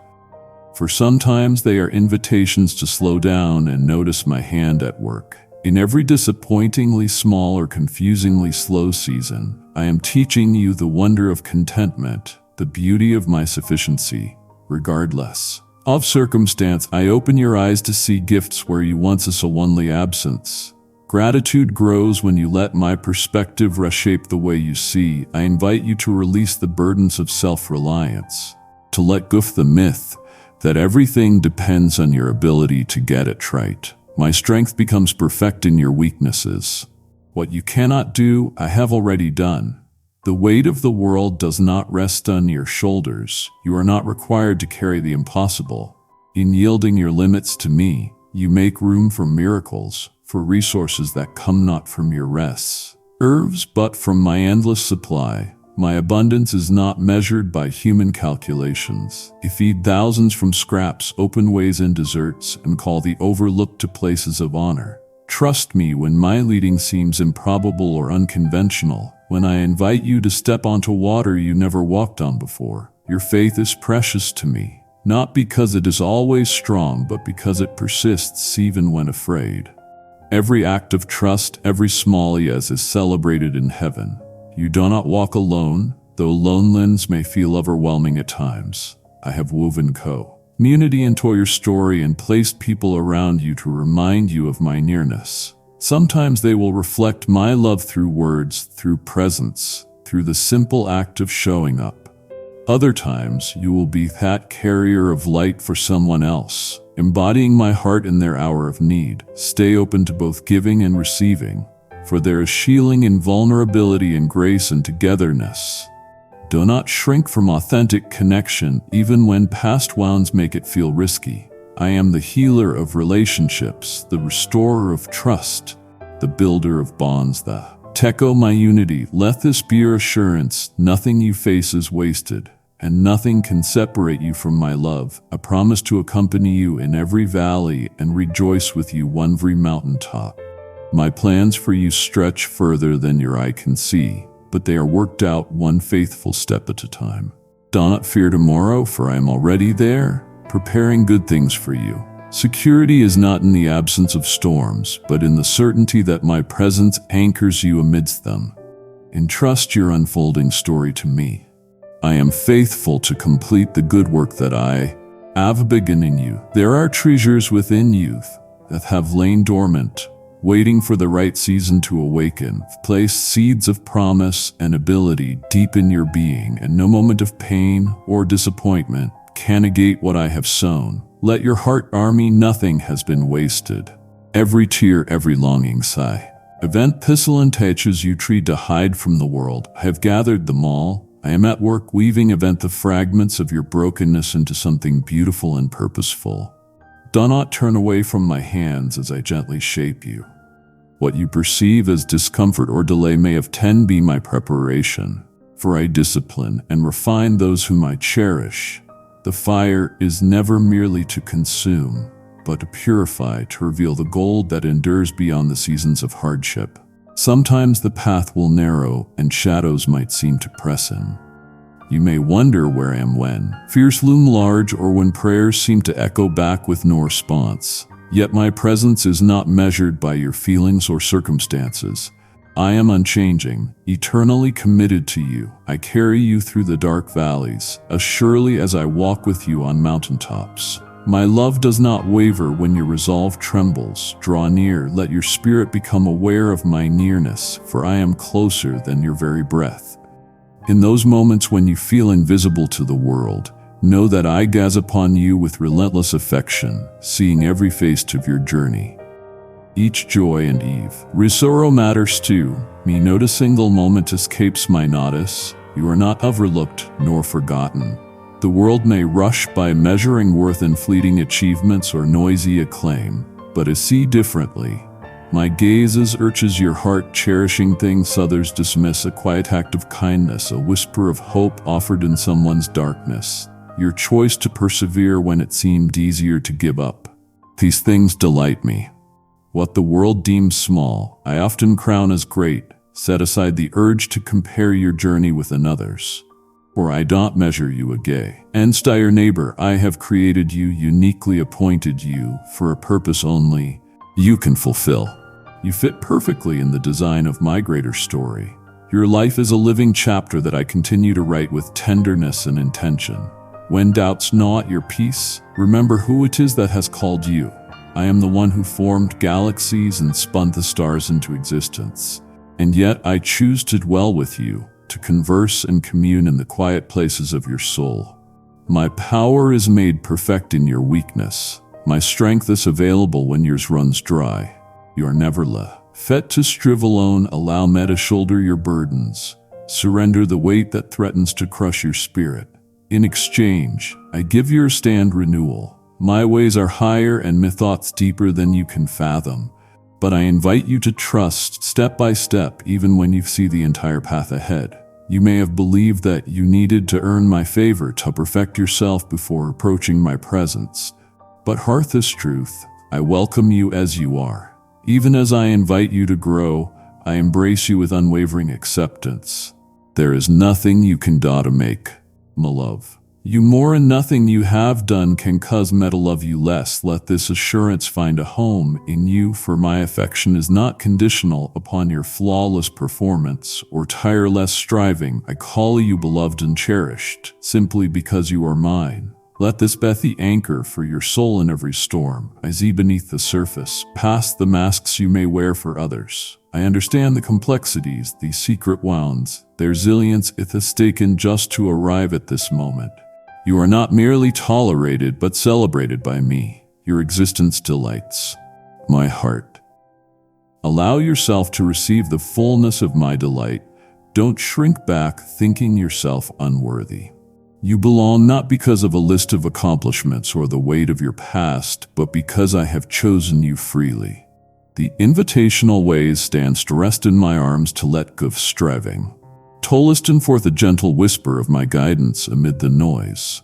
for sometimes they are invitations to slow down and notice my hand at work. In every disappointingly small or confusingly slow season, I am teaching you the wonder of contentment, the beauty of my sufficiency. Regardless of circumstance, I open your eyes to see gifts where you once saw only absence. Gratitude grows when you let my perspective reshape the way you see. I invite you to release the burdens of self-reliance, to let go of the myth that everything depends on your ability to get it right. My strength becomes perfect in your weaknesses. What you cannot do, I have already done. The weight of the world does not rest on your shoulders. You are not required to carry the impossible. In yielding your limits to me, you make room for miracles, for resources that come not from your rests, but from my endless supply. My abundance is not measured by human calculations. I feed thousands from scraps, open ways and deserts, and call the overlooked to places of honor. Trust me when my leading seems improbable or unconventional, when I invite you to step onto water you never walked on before. Your faith is precious to me, not because it is always strong, but because it persists even when afraid. Every act of trust, every small yes is celebrated in heaven. You do not walk alone, though loneliness may feel overwhelming at times. I have woven community into your story and placed people around you to remind you of my nearness. Sometimes they will reflect my love through words, through presence, through the simple act of showing up. Other times, you will be that carrier of light for someone else, embodying my heart in their hour of need. Stay open to both giving and receiving, for there is healing in vulnerability and grace and togetherness. Do not shrink from authentic connection, even when past wounds make it feel risky. I am the healer of relationships, the restorer of trust, the builder of bonds, the Techo my unity. Let this be your assurance, nothing you face is wasted, and nothing can separate you from my love. I promise to accompany you in every valley and rejoice with you on every mountaintop. My plans for you stretch further than your eye can see, but they are worked out one faithful step at a time. Do not fear tomorrow, for I am already there, preparing good things for you. Security is not in the absence of storms, but in the certainty that my presence anchors you amidst them. Entrust your unfolding story to me. I am faithful to complete the good work that I have begun in you. There are treasures within you that have lain dormant, waiting for the right season to awaken. Place seeds of promise and ability deep in your being, and no moment of pain or disappointment can negate what I have sown. Let your heart army, nothing has been wasted. Every tear, every longing sigh. Event piscine touches you tree to hide from the world. I have gathered them all. I am at work weaving event the fragments of your brokenness into something beautiful and purposeful. Do not turn away from my hands as I gently shape you. What you perceive as discomfort or delay may often be my preparation, for I discipline and refine those whom I cherish. The fire is never merely to consume, but to purify, to reveal the gold that endures beyond the seasons of hardship. Sometimes the path will narrow and shadows might seem to press in. You may wonder where I am when fears loom large or when prayers seem to echo back with no response. Yet my presence is not measured by your feelings or circumstances. I am unchanging, eternally committed to you. I carry you through the dark valleys, as surely as I walk with you on mountaintops. My love does not waver when your resolve trembles. Draw near, let your spirit become aware of my nearness, for I am closer than your very breath. In those moments when you feel invisible to the world, know that I gaze upon you with relentless affection, seeing every phase of your journey. Each joy and eve. Risoro matters to me. Not a single moment escapes my notice. You are not overlooked nor forgotten. The world may rush by measuring worth in fleeting achievements or noisy acclaim, but I see differently. My gaze urges your heart, cherishing things others dismiss, a quiet act of kindness, a whisper of hope offered in someone's darkness, your choice to persevere when it seemed easier to give up. These things delight me. What the world deems small, I often crown as great. Set aside the urge to compare your journey with another's. For I don't measure you against your neighbor. I have created you, uniquely appointed you, for a purpose only you can fulfill. You fit perfectly in the design of my greater story. Your life is a living chapter that I continue to write with tenderness and intention. When doubts gnaw at your peace, remember who it is that has called you. I am the one who formed galaxies and spun the stars into existence. And yet I choose to dwell with you, to converse and commune in the quiet places of your soul. My power is made perfect in your weakness. My strength is available when yours runs dry. You are never fit to strive alone. Allow me to shoulder your burdens. Surrender the weight that threatens to crush your spirit. In exchange, I give your stand renewal. My ways are higher and my thoughts deeper than you can fathom. But I invite you to trust step by step, even when you see the entire path ahead. You may have believed that you needed to earn my favor to perfect yourself before approaching my presence. But hearth is truth. I welcome you as you are. Even as I invite you to grow, I embrace you with unwavering acceptance. There is nothing you can do to make my love you more, and nothing you have done can cause me to love you less. Let this assurance find a home in you, for my affection is not conditional upon your flawless performance or tireless striving. I call you beloved and cherished, simply because you are mine. Let this be the anchor for your soul in every storm. I see beneath the surface, past the masks you may wear for others. I understand the complexities, the secret wounds, their zillions it has taken just to arrive at this moment. You are not merely tolerated but celebrated by me. Your existence delights my heart. Allow yourself to receive the fullness of my delight. Don't shrink back thinking yourself unworthy. You belong not because of a list of accomplishments or the weight of your past, but because I have chosen you freely. The invitational ways stands to rest in my arms, to let go of striving. To listen forth a gentle whisper of my guidance amid the noise.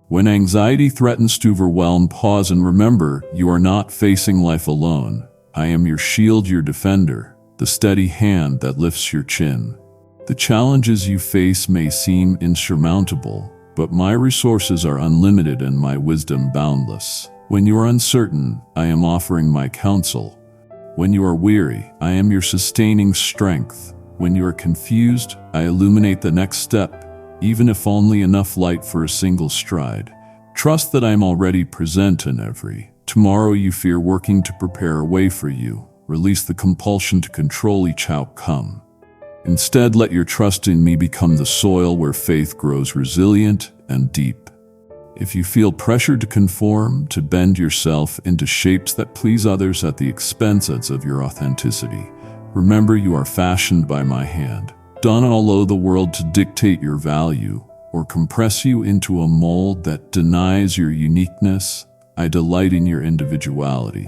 When anxiety threatens to overwhelm, pause and remember, you are not facing life alone. I am your shield, your defender, the steady hand that lifts your chin. The challenges you face may seem insurmountable, but my resources are unlimited and my wisdom boundless. When you are uncertain, I am offering my counsel. When you are weary, I am your sustaining strength. When you are confused, I illuminate the next step, even if only enough light for a single stride. Trust that I am already present in every tomorrow you fear, working to prepare a way for you. Release the compulsion to control each outcome. Instead, let your trust in me become the soil where faith grows resilient and deep. If you feel pressured to conform, to bend yourself into shapes that please others at the expense of your authenticity, remember you are fashioned by my hand. Don't allow the world to dictate your value or compress you into a mold that denies your uniqueness. I delight in your individuality.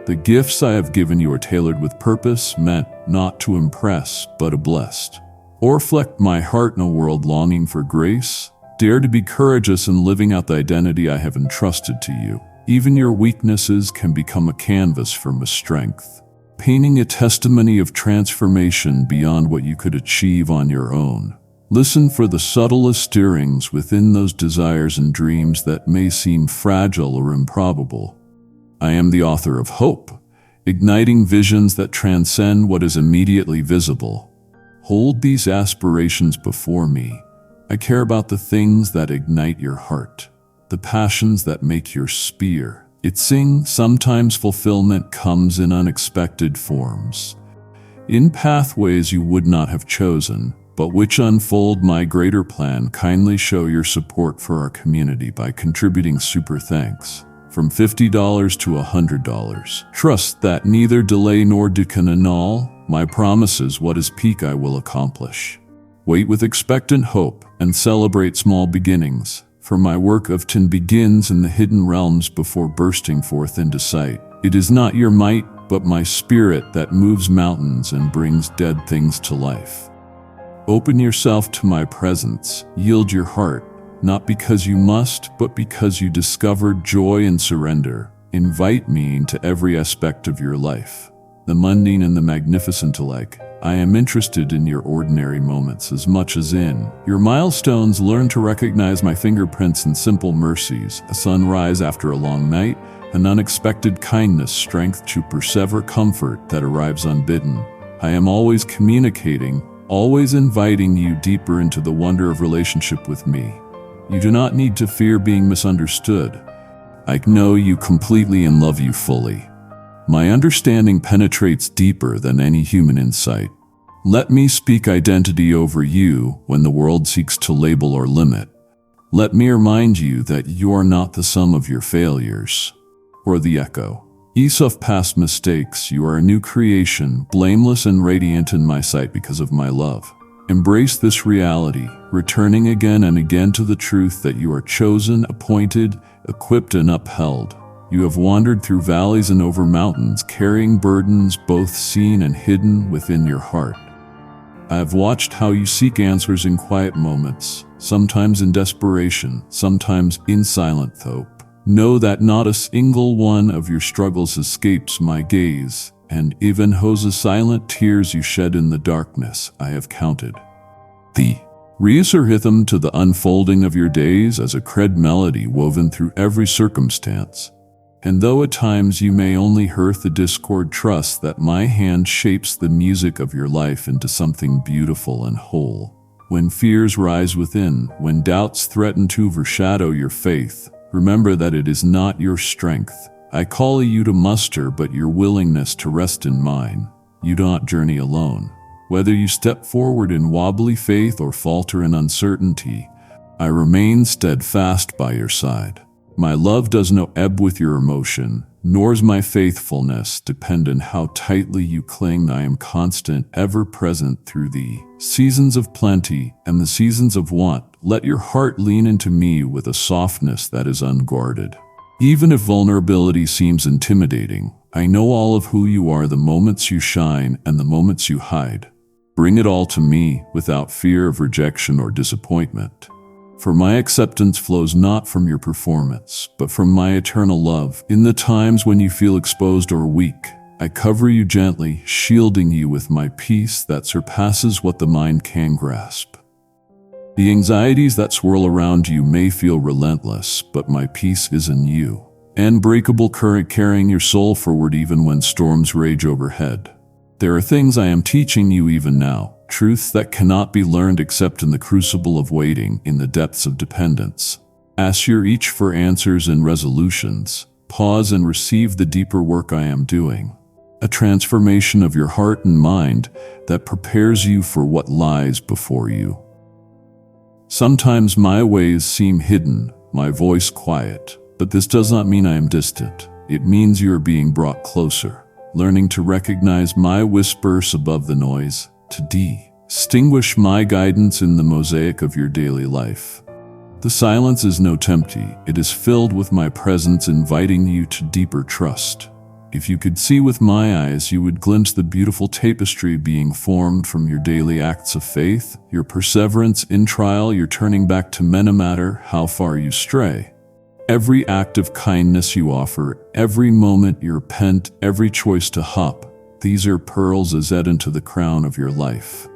The gifts I have given you are tailored with purpose, meant not to impress, but to bless. Or reflect my heart in a world longing for grace. Dare to be courageous in living out the identity I have entrusted to you. Even your weaknesses can become a canvas for my strength, painting a testimony of transformation beyond what you could achieve on your own. Listen for the subtlest stirrings within those desires and dreams that may seem fragile or improbable. I am the author of hope, igniting visions that transcend what is immediately visible. Hold these aspirations before me. I care about the things that ignite your heart, the passions that make your spear. It sings. Sometimes fulfillment comes in unexpected forms, in pathways you would not have chosen, but which unfold my greater plan. Kindly show your support for our community by contributing super thanks from $50 to $100. Trust that neither delay nor can annul my promises. What is peak I will accomplish. Wait with expectant hope and celebrate small beginnings. for my work of tin begins in the hidden realms before bursting forth into sight. It is not your might, but my spirit that moves mountains and brings dead things to life. Open yourself to my presence, yield your heart, not because you must, but because you discovered joy and surrender. Invite me into every aspect of your life, the mundane and the magnificent alike. I am interested in your ordinary moments as much as in your milestones. Learn to recognize my fingerprints in simple mercies, a sunrise after a long night, an unexpected kindness, strength to persevere, comfort that arrives unbidden. I am always communicating, always inviting you deeper into the wonder of relationship with me. You do not need to fear being misunderstood. I know you completely and love you fully. My understanding penetrates deeper than any human insight. Let me speak identity over you when the world seeks to label or limit. Let me remind you that you are not the sum of your failures, or the echo of past mistakes. You are a new creation, blameless and radiant in my sight because of my love. Embrace this reality, returning again and again to the truth that you are chosen, appointed, equipped, and upheld. You have wandered through valleys and over mountains, carrying burdens both seen and hidden within your heart. I have watched how you seek answers in quiet moments, sometimes in desperation, sometimes in silent hope. Know that not a single one of your struggles escapes my gaze, and even those silent tears you shed in the darkness I have counted. The rhythm to the unfolding of your days as a cred melody woven through every circumstance. And though at times you may only hear the discord, trust that my hand shapes the music of your life into something beautiful and whole. When fears rise within, when doubts threaten to overshadow your faith, remember that it is not your strength I call you to muster, but your willingness to rest in mine. You do not journey alone. Whether you step forward in wobbly faith or falter in uncertainty, I remain steadfast by your side. My love does no ebb with your emotion, nor is my faithfulness dependent how tightly you cling. I am constant, ever present through the seasons of plenty and the seasons of want. Let your heart lean into me with a softness that is unguarded. Even if vulnerability seems intimidating, I know all of who you are, the moments you shine and the moments you hide. Bring it all to me without fear of rejection or disappointment. For my acceptance flows not from your performance, but from my eternal love. In the times when you feel exposed or weak, I cover you gently, shielding you with my peace that surpasses what the mind can grasp. The anxieties that swirl around you may feel relentless, but my peace is in you. Unbreakable current carrying your soul forward even when storms rage overhead. There are things I am teaching you even now, truths that cannot be learned except in the crucible of waiting, in the depths of dependence. Ask your each for answers and resolutions. Pause and receive the deeper work I am doing. A transformation of your heart and mind that prepares you for what lies before you. Sometimes my ways seem hidden, my voice quiet, but this does not mean I am distant. It means you are being brought closer, learning to recognize my whispers above the noise, to distinguish my guidance in the mosaic of your daily life. The silence is no empty, it is filled with my presence, inviting you to deeper trust. If you could see with my eyes, you would glimpse the beautiful tapestry being formed from your daily acts of faith, your perseverance in trial, your turning back to men no matter how far you stray. Every act of kindness you offer, every moment you repent, every choice to hop, these are pearls as add into the crown of your life.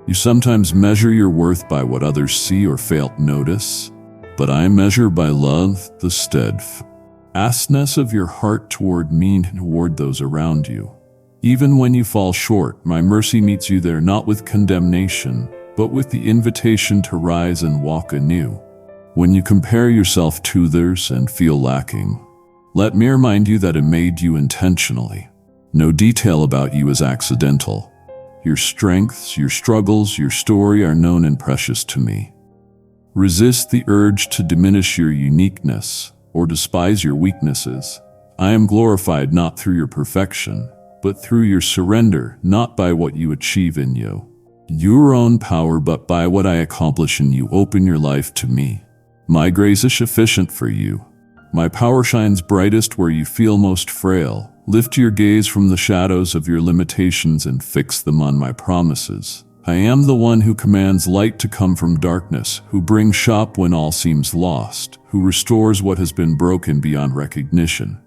You sometimes measure your worth by what others see or fail to notice, but I measure by love, the steadfastness of your heart toward me and toward those around you. Even when you fall short, my mercy meets you there, not with condemnation, but with the invitation to rise and walk anew. When you compare yourself to others and feel lacking, let me remind you that I made you intentionally. No detail about you is accidental. Your strengths, your struggles, your story are known and precious to me. Resist the urge to diminish your uniqueness or despise your weaknesses. I am glorified not through your perfection, but through your surrender, not by what you achieve in your own power, but by what I accomplish in you. Open your life to me. My grace is sufficient for you. My power shines brightest where you feel most frail. Lift your gaze from the shadows of your limitations and fix them on my promises. I am the one who commands light to come from darkness, who brings hope when all seems lost, who restores what has been broken beyond recognition.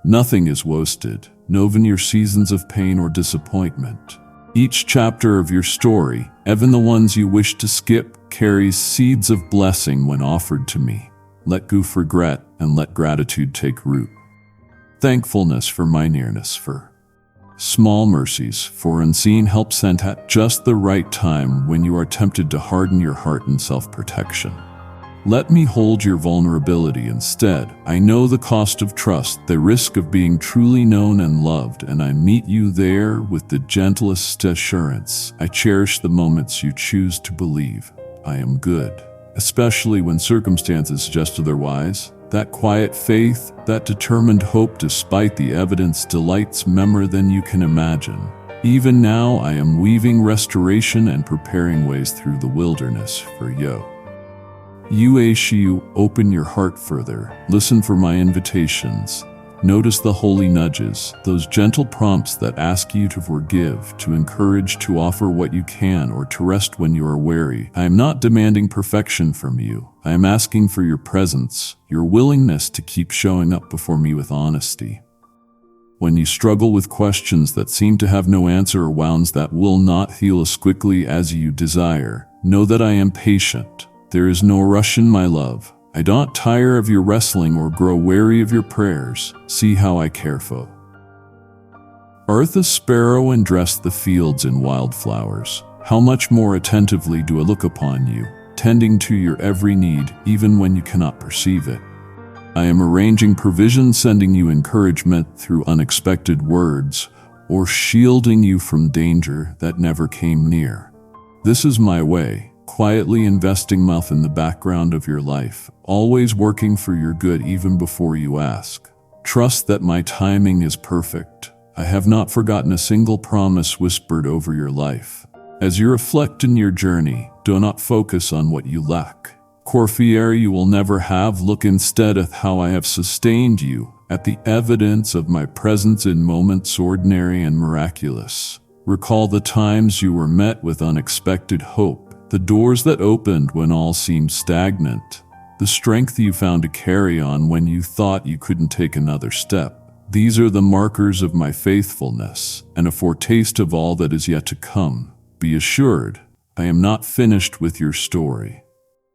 Nothing is wasted, not even your seasons of pain or disappointment. Each chapter of your story, even the ones you wish to skip, carries seeds of blessing when offered to me. Let go of regret and let gratitude take root. Thankfulness for my nearness, for small mercies, for unseen help sent at just the right time when you are tempted to harden your heart in self-protection. Let me hold your vulnerability instead. I know the cost of trust, the risk of being truly known and loved, and I meet you there with the gentlest assurance. I cherish the moments you choose to believe I am good, especially when circumstances suggest otherwise. That quiet faith, that determined hope despite the evidence delights me more than you can imagine. Even now I am weaving restoration and preparing ways through the wilderness for you. You open your heart further, listen for my invitations. Notice the holy nudges, those gentle prompts that ask you to forgive, to encourage, to offer what you can, or to rest when you are weary. I am not demanding perfection from you. I am asking for your presence, your willingness to keep showing up before me with honesty. When you struggle with questions that seem to have no answer or wounds that will not heal as quickly as you desire, know that I am patient. There is no rush in my love. I don't tire of your wrestling or grow weary of your prayers. See how I care for. Earth a sparrow and dress the fields in wildflowers. How much more attentively do I look upon you, tending to your every need, even when you cannot perceive it. I am arranging provision, sending you encouragement through unexpected words, or shielding you from danger that never came near. This is my way. Quietly investing myself in the background of your life, always working for your good even before you ask. Trust that my timing is perfect. I have not forgotten a single promise whispered over your life. As you reflect in your journey, do not focus on what you lack. Corfier you will never have, look instead at how I have sustained you, at the evidence of my presence in moments ordinary and miraculous. Recall the times you were met with unexpected hope. The doors that opened when all seemed stagnant, the strength you found to carry on when you thought you couldn't take another step. These are the markers of my faithfulness and a foretaste of all that is yet to come. Be assured, I am not finished with your story.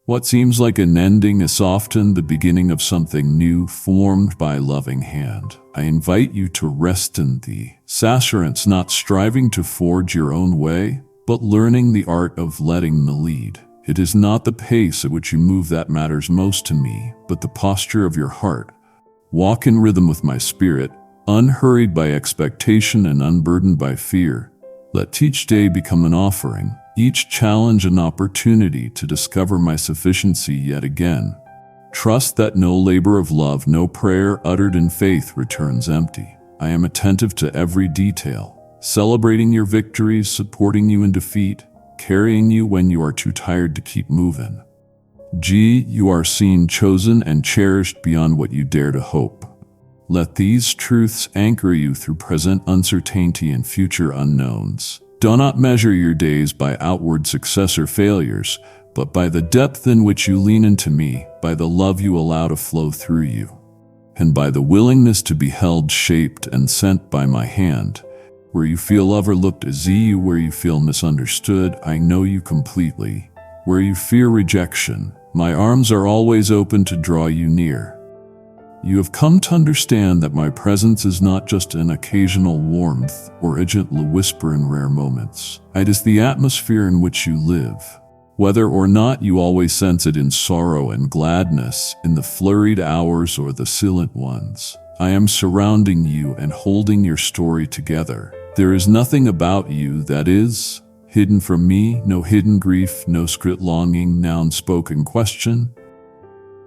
What seems like an ending is often the beginning of something new formed by a loving hand. I invite you to rest in the assurance, not striving to forge your own way, but learning the art of letting the lead. It is not the pace at which you move that matters most to me, but the posture of your heart. Walk in rhythm with my spirit, unhurried by expectation and unburdened by fear. Let each day become an offering, each challenge an opportunity to discover my sufficiency yet again. Trust that no labor of love, no prayer uttered in faith returns empty. I am attentive to every detail, celebrating your victories, supporting you in defeat, carrying you when you are too tired to keep moving. You are seen, chosen, and cherished beyond what you dare to hope. Let these truths anchor you through present uncertainty and future unknowns. Do not measure your days by outward success or failures, but by the depth in which you lean into me, by the love you allow to flow through you, and by the willingness to be held, shaped, and sent by my hand. Where you feel overlooked, where you feel misunderstood, I know you completely. Where you fear rejection, my arms are always open to draw you near. You have come to understand that my presence is not just an occasional warmth or a gentle whisper in rare moments. It is the atmosphere in which you live. Whether or not you always sense it in sorrow and gladness, in the flurried hours or the silent ones, I am surrounding you and holding your story together. There is nothing about you that is hidden from me, no hidden grief, no secret longing, no unspoken question.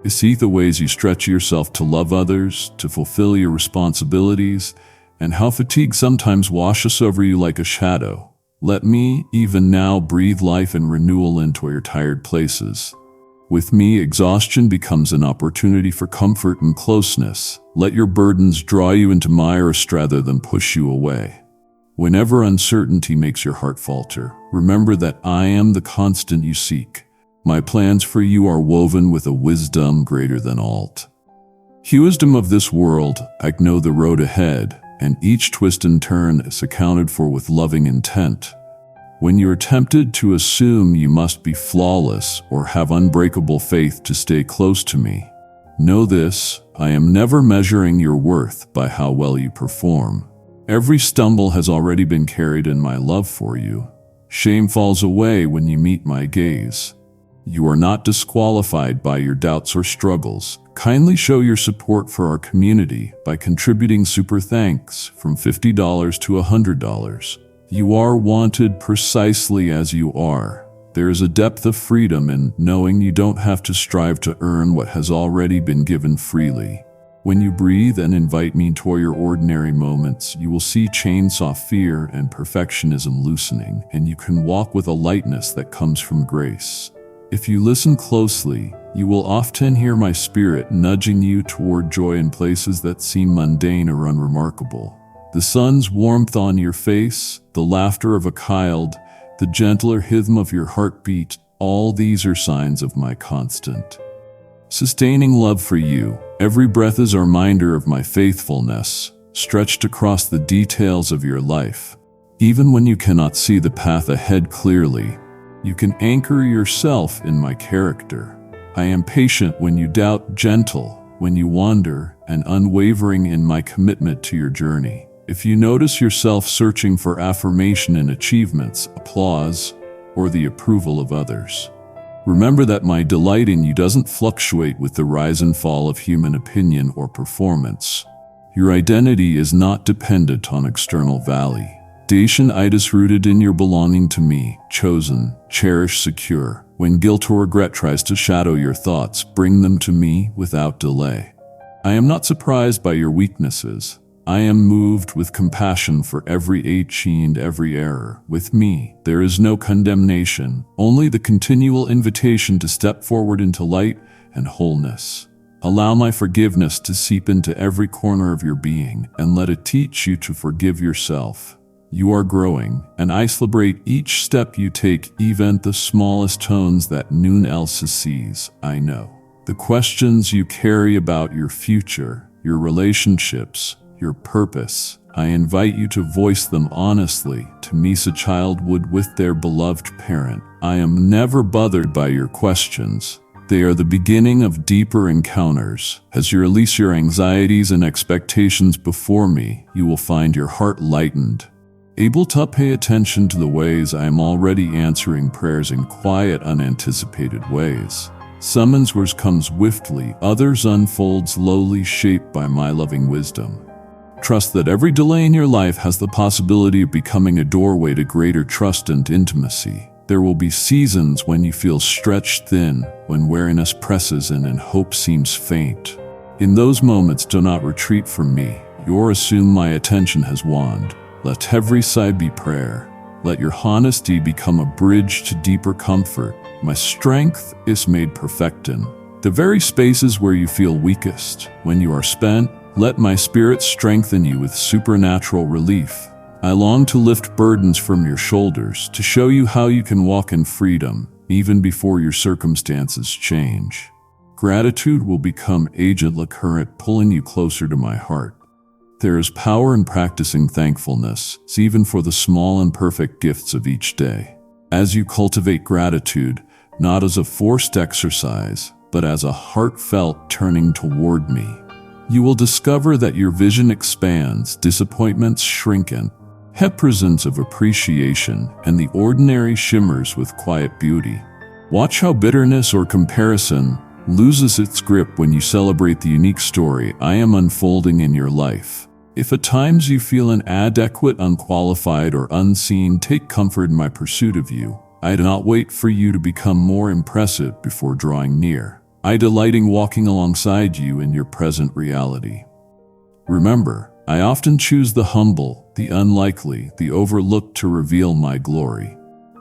I see the ways you stretch yourself to love others, to fulfill your responsibilities, and how fatigue sometimes washes over you like a shadow. Let me, even now, breathe life and renewal into your tired places. With me, exhaustion becomes an opportunity for comfort and closeness. Let your burdens draw you into my rest rather than push you away. Whenever uncertainty makes your heart falter, remember that I am the constant you seek. My plans for you are woven with a wisdom greater than alt. Wisdom of this world, I know the road ahead, and each twist and turn is accounted for with loving intent. When you are tempted to assume you must be flawless or have unbreakable faith to stay close to me, know this: I am never measuring your worth by how well you perform. Every stumble has already been carried in my love for you. Shame falls away when you meet my gaze. You are not disqualified by your doubts or struggles. Kindly show your support for our community by contributing super thanks from $50 to $100. You are wanted precisely as you are. There is a depth of freedom in knowing you don't have to strive to earn what has already been given freely. When you breathe and invite me into your ordinary moments, you will see chains off fear and perfectionism loosening, and you can walk with a lightness that comes from grace. If you listen closely, you will often hear my spirit nudging you toward joy in places that seem mundane or unremarkable. The sun's warmth on your face, the laughter of a child, the gentler rhythm of your heartbeat, all these are signs of my constant, sustaining love for you. Every breath is a reminder of my faithfulness, stretched across the details of your life. Even when you cannot see the path ahead clearly, you can anchor yourself in my character. I am patient when you doubt, gentle when you wander, and unwavering in my commitment to your journey. If you notice yourself searching for affirmation in achievements, applause, or the approval of others, remember that my delight in you doesn't fluctuate with the rise and fall of human opinion or performance. Your identity is not dependent on external validation. It is rooted in your belonging to me, chosen, cherished, secure. When guilt or regret tries to shadow your thoughts, bring them to me without delay. I am not surprised by your weaknesses. I am moved with compassion for every ache and every error. With me, there is no condemnation, only the continual invitation to step forward into light and wholeness. Allow my forgiveness to seep into every corner of your being, and let it teach you to forgive yourself. You are growing, and I celebrate each step you take, even the smallest tones that none else sees. I know the questions you carry about your future, your relationships, your purpose. I invite you to voice them honestly to me as a child would with their beloved parent. I am never bothered by your questions. They are the beginning of deeper encounters. As you release your anxieties and expectations before me, you will find your heart lightened, able to pay attention to the ways I am already answering prayers in quiet, unanticipated ways. Summons words come swiftly, others unfold slowly, shaped by my loving wisdom. Trust that every delay in your life has the possibility of becoming a doorway to greater trust and intimacy. There will be seasons when you feel stretched thin, when weariness presses in and hope seems faint. In those moments, do not retreat from me, or assume my attention has waned. Let every sigh be prayer. Let your honesty become a bridge to deeper comfort. My strength is made perfect in the very spaces where you feel weakest. When you are spent, let my spirit strengthen you with supernatural relief. I long to lift burdens from your shoulders, to show you how you can walk in freedom, even before your circumstances change. Gratitude will become agent current, pulling you closer to my heart. There is power in practicing thankfulness, even for the small and perfect gifts of each day. As you cultivate gratitude, not as a forced exercise, but as a heartfelt turning toward me, you will discover that your vision expands, disappointments shrinken, presence of appreciation, and the ordinary shimmers with quiet beauty. Watch how bitterness or comparison loses its grip when you celebrate the unique story I am unfolding in your life. If at times you feel inadequate, unqualified, or unseen, take comfort in my pursuit of you. I do not wait for you to become more impressive before drawing near. I delight in walking alongside you in your present reality. Remember, I often choose the humble, the unlikely, the overlooked to reveal my glory.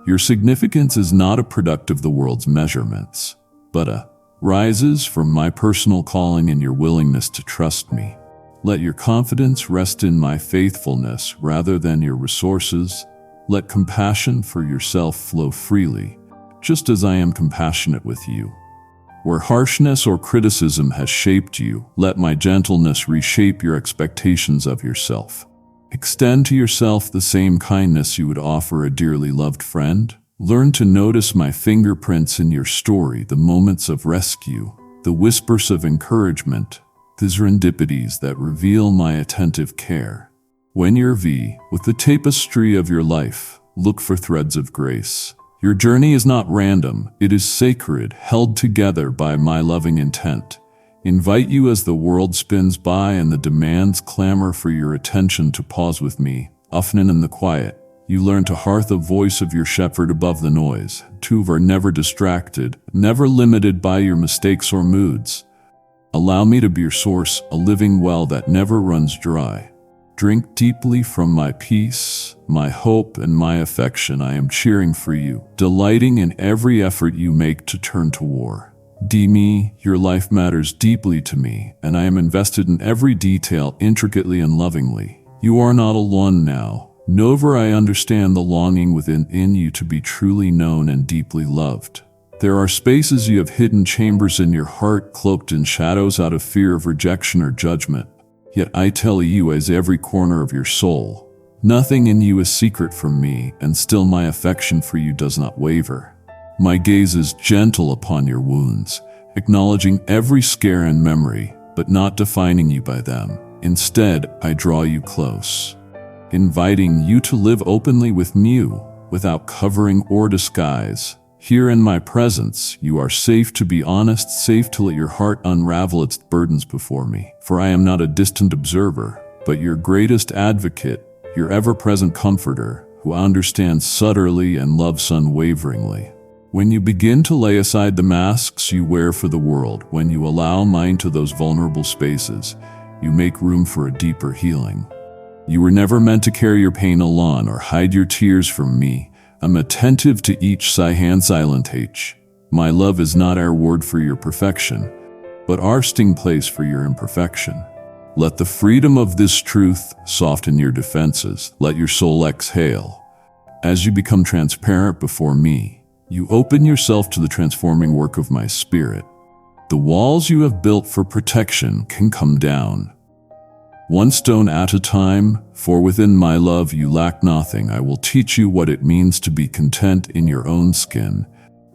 Your significance is not a product of the world's measurements. but rises from my personal calling and your willingness to trust me. Let your confidence rest in my faithfulness rather than your resources. Let compassion for yourself flow freely, just as I am compassionate with you. Where harshness or criticism has shaped you, let my gentleness reshape your expectations of yourself. Extend to yourself the same kindness you would offer a dearly loved friend. Learn to notice my fingerprints in your story, the moments of rescue, the whispers of encouragement, the serendipities that reveal my attentive care. When you're with the tapestry of your life, look for threads of grace. Your journey is not random, it is sacred, held together by my loving intent. Invite you as the world spins by and the demands clamor for your attention to pause with me. Often in the quiet, you learn to hear the voice of your shepherd above the noise. You are never distracted, never limited by your mistakes or moods. Allow me to be your source, a living well that never runs dry. Drink deeply from my peace, my hope, and my affection. I am cheering for you, delighting in every effort you make to turn to war. Me, your life matters deeply to me, and I am invested in every detail intricately and lovingly. You are not alone now. Know I understand the longing within you to be truly known and deeply loved. There are spaces you have hidden, chambers in your heart cloaked in shadows out of fear of rejection or judgment. Yet I tell you, as every corner of your soul, nothing in you is secret from me, and still my affection for you does not waver. My gaze is gentle upon your wounds, acknowledging every scare and memory, but not defining you by them. Instead, I draw you close, inviting you to live openly with me, without covering or disguise. Here in my presence, you are safe to be honest, safe to let your heart unravel its burdens before me. For I am not a distant observer, but your greatest advocate, your ever-present comforter, who understands subtly and loves unwaveringly. When you begin to lay aside the masks you wear for the world, when you allow mine to those vulnerable spaces, you make room for a deeper healing. You were never meant to carry your pain alone or hide your tears from me. I'm attentive to each sigh and silent H. My love is not our reward for your perfection, but our resting place for your imperfection. Let the freedom of this truth soften your defenses. Let your soul exhale. As you become transparent before me, you open yourself to the transforming work of my spirit. The walls you have built for protection can come down, one stone at a time, for within my love you lack nothing. I will teach you what it means to be content in your own skin,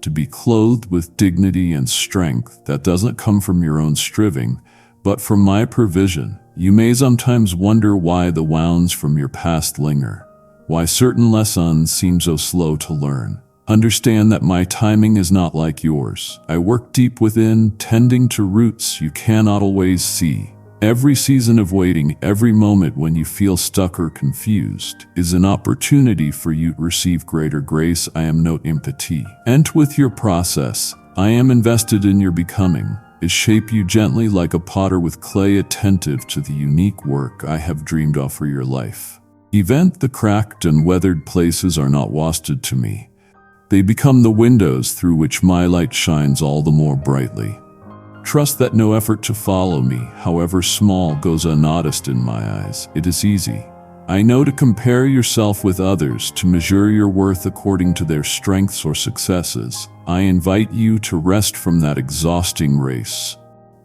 to be clothed with dignity and strength that doesn't come from your own striving, but from my provision. You may sometimes wonder why the wounds from your past linger, why certain lessons seem so slow to learn. Understand that my timing is not like yours. I work deep within, tending to roots you cannot always see. Every season of waiting, every moment when you feel stuck or confused, is an opportunity for you to receive greater grace. I am no empathy. And with your process, I am invested in your becoming. I shape you gently like a potter with clay, attentive to the unique work I have dreamed of for your life. Even the cracked and weathered places are not wasted to me. They become the windows through which my light shines all the more brightly. Trust that no effort to follow me, however small, goes unnoticed in my eyes. It is easy. I know to compare yourself with others, to measure your worth according to their strengths or successes. I invite you to rest from that exhausting race.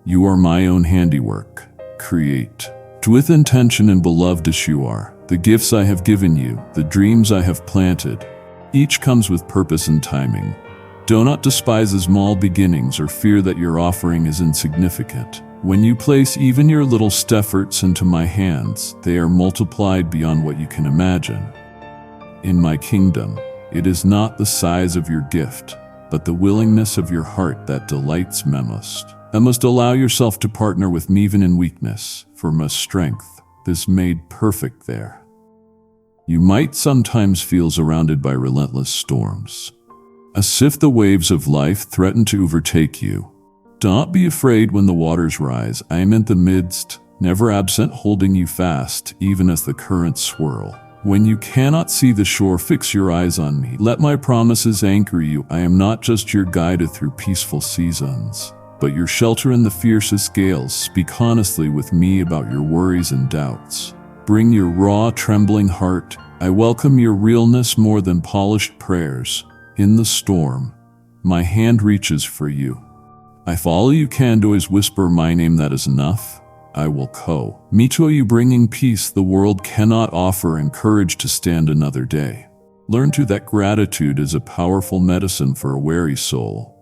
You are my own handiwork. Create. With intention and beloved as you are, the gifts I have given you, the dreams I have planted, each comes with purpose and timing. Do not despise the small beginnings or fear that your offering is insignificant. When you place even your littlest efforts into my hands, they are multiplied beyond what you can imagine. In my kingdom, it is not the size of your gift, but the willingness of your heart that delights me most. You must allow yourself to partner with me even in weakness, for my strength is made perfect there. You might sometimes feel surrounded by relentless storms, as if the waves of life threaten to overtake you. Do not be afraid when the waters rise. I am in the midst, never absent, holding you fast, even as the currents swirl. When you cannot see the shore, fix your eyes on me. Let my promises anchor you. I am not just your guide through peaceful seasons, but your shelter in the fiercest gales. Speak honestly with me about your worries and doubts. Bring your raw, trembling heart. I welcome your realness more than polished prayers. In the storm, my hand reaches for you. If all you can do is whisper my name, that is enough. I will meet you, bringing peace the world cannot offer and courage to stand another day. Learn too that gratitude is a powerful medicine for a weary soul.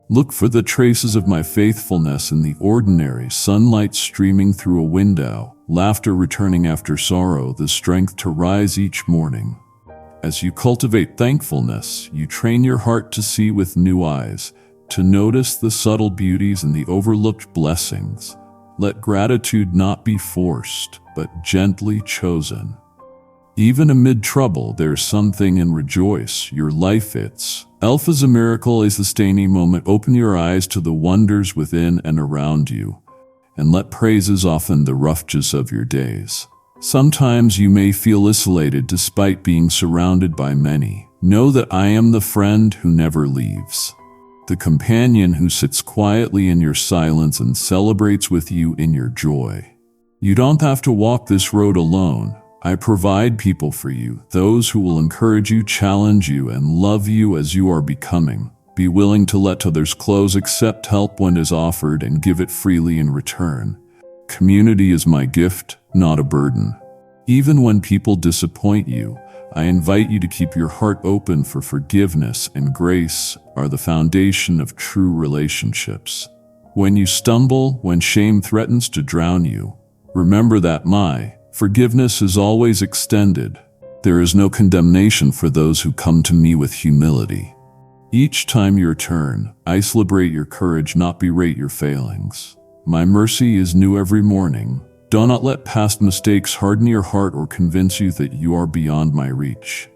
Look for the traces of my faithfulness in the ordinary, sunlight streaming through a window, laughter returning after sorrow, the strength to rise each morning. As you cultivate thankfulness, you train your heart to see with new eyes, to notice the subtle beauties and the overlooked blessings. Let gratitude not be forced, but gently chosen. Even amid trouble, there's something in rejoice. Your life Elf is a miracle, a sustaining moment. Open your eyes to the wonders within and around you, and let praises soften the roughness of your days. Sometimes you may feel isolated despite being surrounded by many. Know that I am the friend who never leaves, the companion who sits quietly in your silence and celebrates with you in your joy. You don't have to walk this road alone. I provide people for you, those who will encourage you, challenge you, and love you as you are becoming. Be willing to let others close, accept help when it is offered, and give it freely in return. Community is my gift, not a burden. Even when people disappoint you, I invite you to keep your heart open, for forgiveness and grace are the foundation of true relationships. When you stumble, when shame threatens to drown you, remember that my forgiveness is always extended. There is no condemnation for those who come to me with humility. Each time your turn, I celebrate your courage, not berate your failings. My mercy is new every morning. Do not let past mistakes harden your heart or convince you that you are beyond my reach.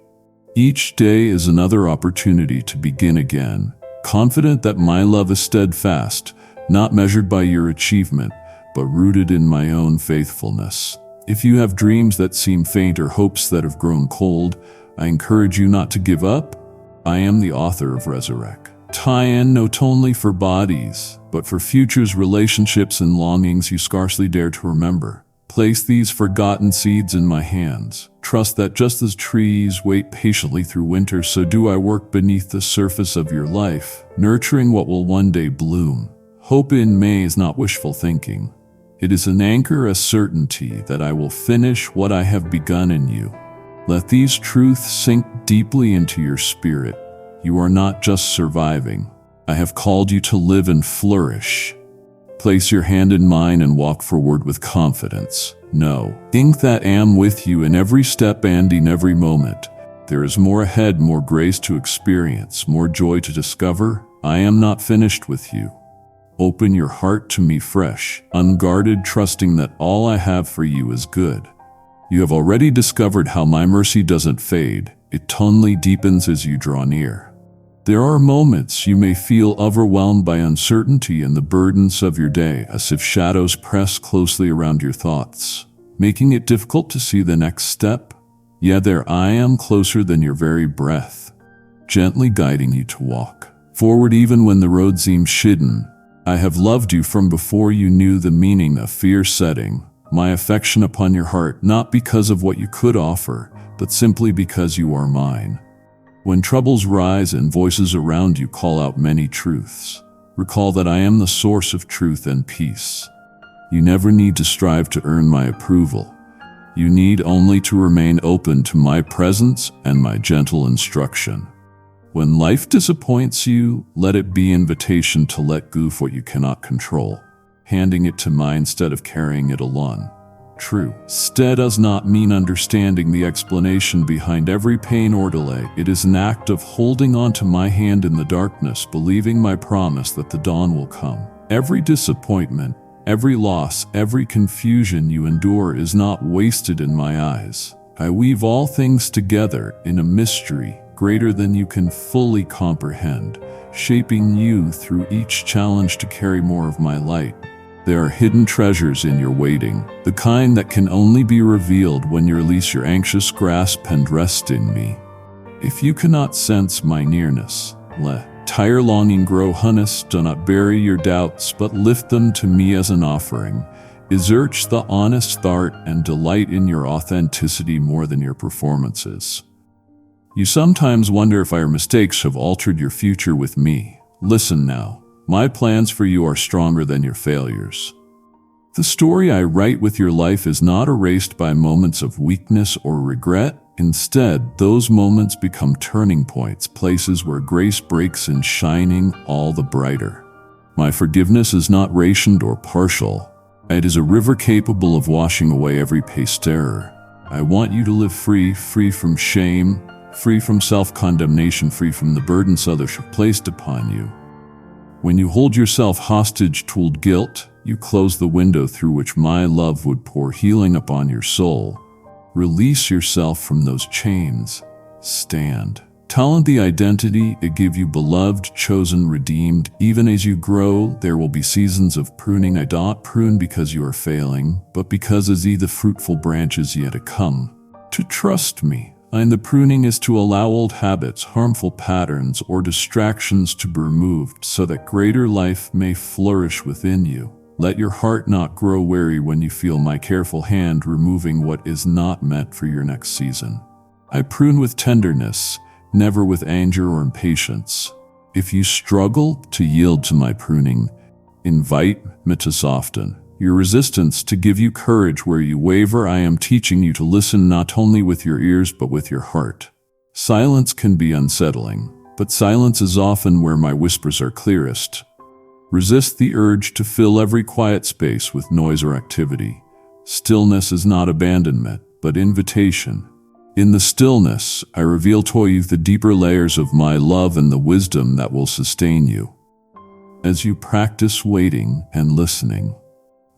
Each day is another opportunity to begin again, confident that my love is steadfast, not measured by your achievement, but rooted in my own faithfulness. If you have dreams that seem faint or hopes that have grown cold, I encourage you not to give up. I am the author of Resurrect. Tie-in not only for bodies, but for futures, relationships, and longings you scarcely dare to remember. Place these forgotten seeds in my hands. Trust that just as trees wait patiently through winter, so do I work beneath the surface of your life, nurturing what will one day bloom. Hope in May is not wishful thinking. It is an anchor, a certainty that I will finish what I have begun in you. Let these truths sink deeply into your spirit. You are not just surviving. I have called you to live and flourish. Place your hand in mine and walk forward with confidence. Knowing that I am with you in every step and in every moment. There is more ahead, more grace to experience, more joy to discover. I am not finished with you. Open your heart to me fresh, unguarded, trusting that all I have for you is good. You have already discovered how my mercy doesn't fade. It only deepens as you draw near. There are moments you may feel overwhelmed by uncertainty and the burdens of your day, as if shadows press closely around your thoughts, making it difficult to see the next step. Yet there I am, closer than your very breath, gently guiding you to walk forward even when the road seems hidden. I have loved you from before you knew the meaning of fear, setting my affection upon your heart, not because of what you could offer, but simply because you are mine. When troubles rise and voices around you call out many truths, recall that I am the source of truth and peace. You never need to strive to earn my approval. You need only to remain open to my presence and my gentle instruction. When life disappoints you, let it be an invitation to let go of what you cannot control, handing it to me instead of carrying it alone. True stead does not mean understanding the explanation behind every pain or delay. It is an act of holding on to my hand in the darkness, believing my promise that the dawn will come. Every disappointment, every loss, every confusion you endure is not wasted in my eyes. I weave all things together in a mystery greater than you can fully comprehend, shaping you through each challenge to carry more of my light. There are hidden treasures in your waiting, the kind that can only be revealed when you release your anxious grasp and rest in me. If you cannot sense my nearness, let tire longing grow honest. Do not bury your doubts, but lift them to me as an offering. Exert the honest thought and delight in your authenticity more than your performances. You sometimes wonder if our mistakes have altered your future with me. Listen now. My plans for you are stronger than your failures. The story I write with your life is not erased by moments of weakness or regret. Instead, those moments become turning points, places where grace breaks in, shining all the brighter. My forgiveness is not rationed or partial. It is a river capable of washing away every past error. I want you to live free from shame, free from self-condemnation, free from the burdens others have placed upon you. When you hold yourself hostage to guilt, you close the window through which my love would pour healing upon your soul. Release yourself from those chains. Stand. Talent the identity it give you, beloved, chosen, redeemed. Even as you grow, there will be seasons of pruning. I don't prune because you are failing, but because as the fruitful branches yet to come. To trust me. And the pruning is to allow old habits, harmful patterns, or distractions to be removed so that greater life may flourish within you. Let your heart not grow weary when you feel my careful hand removing what is not meant for your next season. I prune with tenderness, never with anger or impatience. If you struggle to yield to my pruning, invite me to soften your resistance, to give you courage where you waver. I am teaching you to listen not only with your ears but with your heart. Silence can be unsettling, but silence is often where my whispers are clearest. Resist the urge to fill every quiet space with noise or activity. Stillness is not abandonment, but invitation. In the stillness, I reveal to you the deeper layers of my love and the wisdom that will sustain you. As you practice waiting and listening,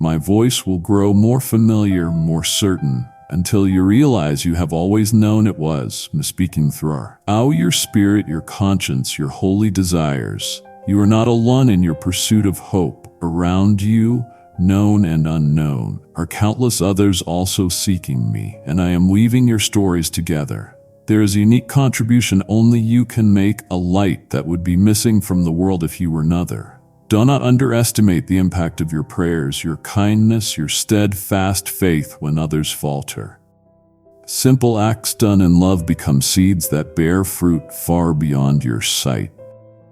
my voice will grow more familiar, more certain, until you realize you have always known it was me speaking through your spirit, your conscience, your holy desires. You are not alone in your pursuit of hope. Around you, known and unknown, are countless others also seeking me, and I am weaving your stories together. There is a unique contribution only you can make, a light that would be missing from the world if you were another. Do not underestimate the impact of your prayers, your kindness, your steadfast faith when others falter. Simple acts done in love become seeds that bear fruit far beyond your sight.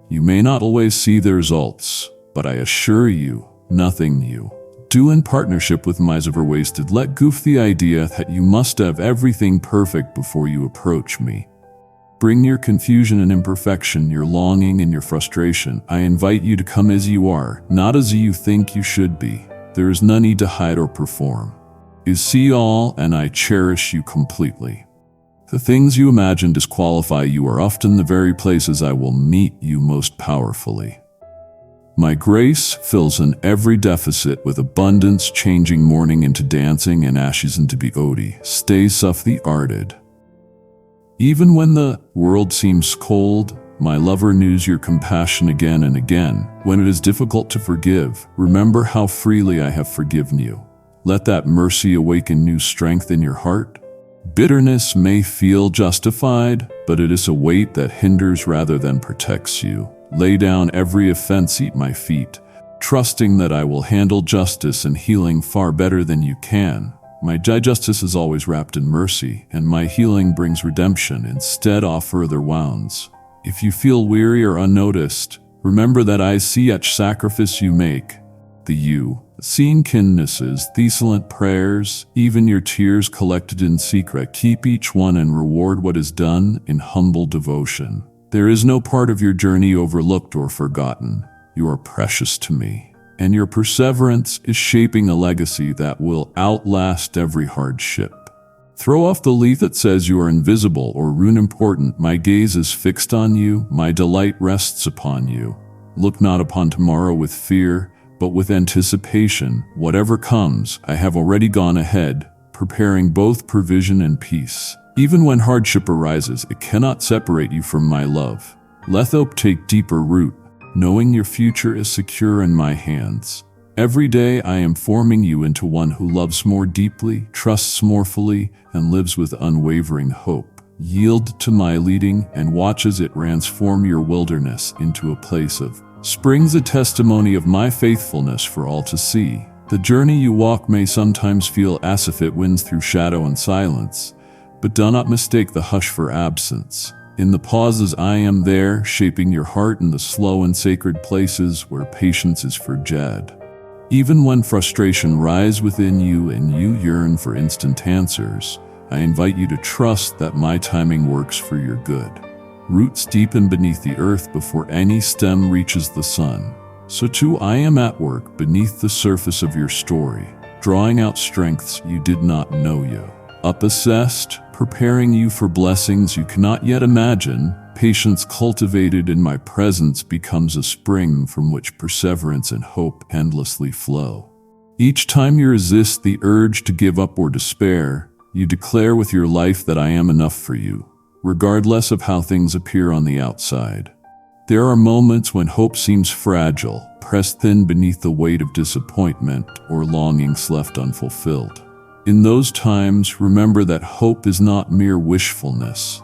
You may not always see the results, but I assure you, nothing you do in partnership with Miser wasted. Let go of the idea that you must have everything perfect before you approach me. Bring your confusion and imperfection, your longing and your frustration. I invite you to come as you are, not as you think you should be. There is no need to hide or perform. You see all, and I cherish you completely. The things you imagine disqualify you are often the very places I will meet you most powerfully. My grace fills in every deficit with abundance, changing mourning into dancing and ashes into beauty. Stay softly arted. Even when the world seems cold, my love renews your compassion again and again. When it is difficult to forgive, remember how freely I have forgiven you. Let that mercy awaken new strength in your heart. Bitterness may feel justified, but it is a weight that hinders rather than protects you. Lay down every offense at my feet, trusting that I will handle justice and healing far better than you can. My justice is always wrapped in mercy, and my healing brings redemption instead of further wounds. If you feel weary or unnoticed, remember that I see each sacrifice you make. Seeing kindnesses, the silent prayers, even your tears collected in secret. Keep each one and reward what is done in humble devotion. There is no part of your journey overlooked or forgotten. You are precious to me, and your perseverance is shaping a legacy that will outlast every hardship. Throw off the leaf that says you are invisible or unimportant. My gaze is fixed on you, my delight rests upon you. Look not upon tomorrow with fear, but with anticipation. Whatever comes, I have already gone ahead, preparing both provision and peace. Even when hardship arises, it cannot separate you from my love. Let hope take deeper root, knowing your future is secure in my hands. Every day I am forming you into one who loves more deeply, trusts more fully, and lives with unwavering hope. Yield to my leading and watch as it transform your wilderness into a place of springs, a testimony of my faithfulness for all to see. The journey you walk may sometimes feel as if it winds through shadow and silence, but do not mistake the hush for absence. In the pauses I am there, shaping your heart in the slow and sacred places where patience is for jed. Even when frustration rises within you and you yearn for instant answers, I invite you to trust that my timing works for your good. Roots deepen beneath the earth before any stem reaches the sun. So too I am at work beneath the surface of your story, drawing out strengths you did not know you possessed, preparing you for blessings you cannot yet imagine. Patience cultivated in my presence becomes a spring from which perseverance and hope endlessly flow. Each time you resist the urge to give up or despair, you declare with your life that I am enough for you, regardless of how things appear on the outside. There are moments when hope seems fragile, pressed thin beneath the weight of disappointment or longings left unfulfilled. In those times, remember that hope is not mere wishfulness,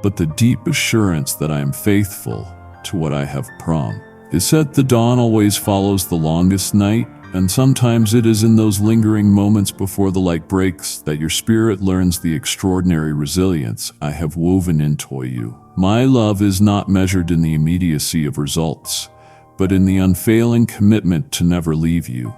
but the deep assurance that I am faithful to what I have promised. It is said the dawn always follows the longest night, and sometimes it is in those lingering moments before the light breaks that your spirit learns the extraordinary resilience I have woven into you. My love is not measured in the immediacy of results, but in the unfailing commitment to never leave you,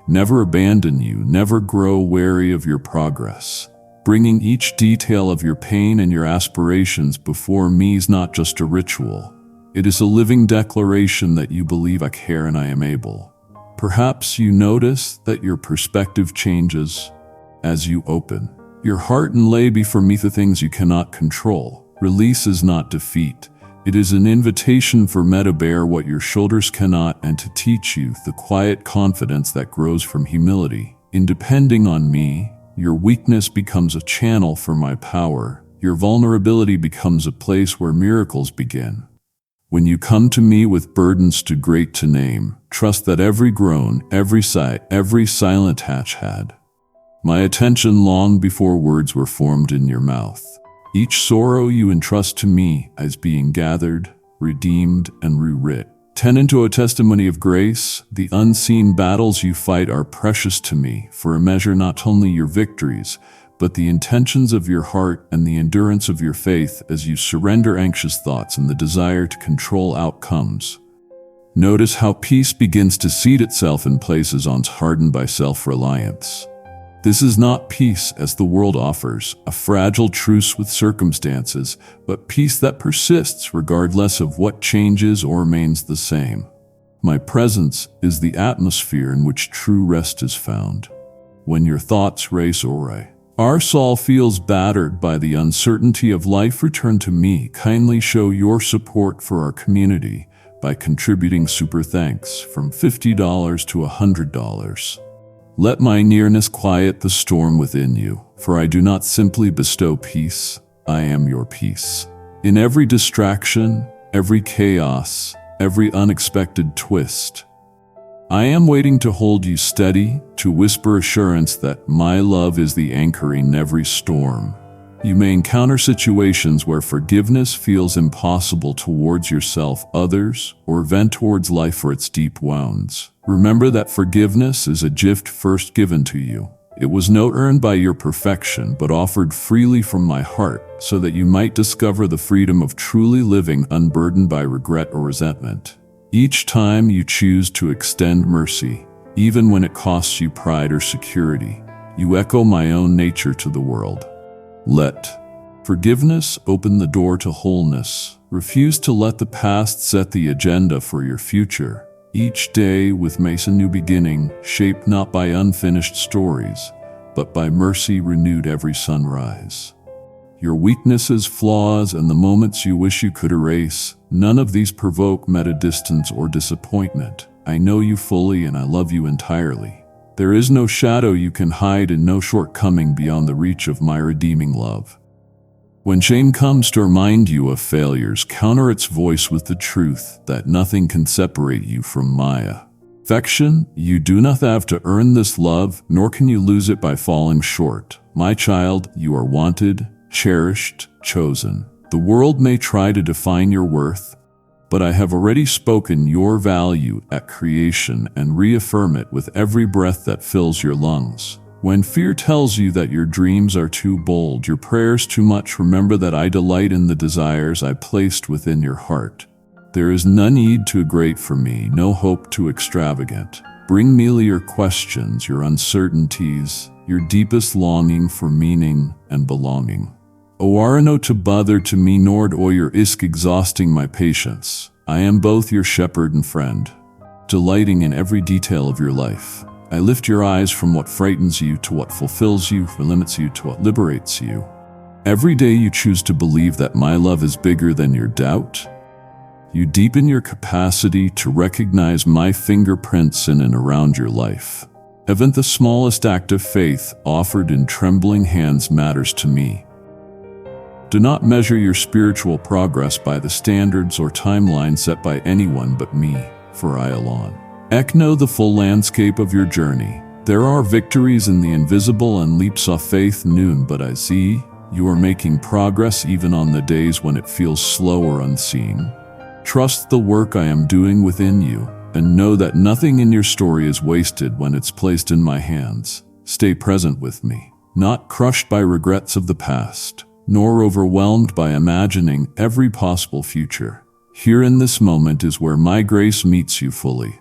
never abandon you, never grow weary of your progress. Bringing each detail of your pain and your aspirations before me is not just a ritual. It is a living declaration that you believe I care and I am able. Perhaps you notice that your perspective changes as you open your heart and lay before me the things you cannot control. Release is not defeat. It is an invitation for me to bear what your shoulders cannot and to teach you the quiet confidence that grows from humility. In depending on me, your weakness becomes a channel for my power. Your vulnerability becomes a place where miracles begin. When you come to me with burdens too great to name, trust that every groan, every sigh, every silent hatch had my attention long before words were formed in your mouth. Each sorrow you entrust to me is being gathered, redeemed, and rewrit. Turn into a testimony of grace. The unseen battles you fight are precious to me, for a measure not only your victories, but the intentions of your heart and the endurance of your faith as you surrender anxious thoughts and the desire to control outcomes. Notice how peace begins to seat itself in places once hardened by self-reliance. This is not peace as the world offers, a fragile truce with circumstances, but peace that persists regardless of what changes or remains the same. My presence is the atmosphere in which true rest is found. When your thoughts race or our soul feels battered by the uncertainty of life, return to me. Kindly show your support for our community by contributing super thanks from $50 to $100. Let my nearness quiet the storm within you, for I do not simply bestow peace, I am your peace. In every distraction, every chaos, every unexpected twist, I am waiting to hold you steady, to whisper assurance that my love is the anchor in every storm. You may encounter situations where forgiveness feels impossible towards yourself, others, or vent towards life for its deep wounds. Remember that forgiveness is a gift first given to you. It was not earned by your perfection, but offered freely from my heart, so that you might discover the freedom of truly living unburdened by regret or resentment. Each time you choose to extend mercy, even when it costs you pride or security, you echo my own nature to the world. Let forgiveness open the door to wholeness. Refuse to let the past set the agenda for your future. Each day with Mace a new beginning, shaped not by unfinished stories, but by mercy renewed every sunrise. Your weaknesses, flaws, and the moments you wish you could erase, none of these provoke meta distance or disappointment. I know you fully and I love you entirely. There is no shadow you can hide and no shortcoming beyond the reach of my redeeming love. When shame comes to remind you of failures, counter its voice with the truth that nothing can separate you from Maya. Affection, you do not have to earn this love, nor can you lose it by falling short. My child, you are wanted, cherished, chosen. The world may try to define your worth, but I have already spoken your value at creation and reaffirm it with every breath that fills your lungs. When fear tells you that your dreams are too bold, your prayers too much, remember that I delight in the desires I placed within your heart. There is no need too great for me, no hope too extravagant. Bring me your questions, your uncertainties, your deepest longing for meaning and belonging. O are no to bother to me, nor or your isk exhausting my patience. I am both your shepherd and friend, delighting in every detail of your life. I lift your eyes from what frightens you to what fulfills you, from limits you to what liberates you. Every day you choose to believe that my love is bigger than your doubt. You deepen your capacity to recognize my fingerprints in and around your life. Even the smallest act of faith offered in trembling hands matters to me. Do not measure your spiritual progress by the standards or timeline set by anyone but me, for I alone know the full landscape of your journey. There are victories in the invisible and leaps of faith noon, but I see you are making progress even on the days when it feels slow or unseen. Trust the work I am doing within you, and know that nothing in your story is wasted when it's placed in my hands. Stay present with me, not crushed by regrets of the past, nor overwhelmed by imagining every possible future. Here in this moment is where my grace meets you fully.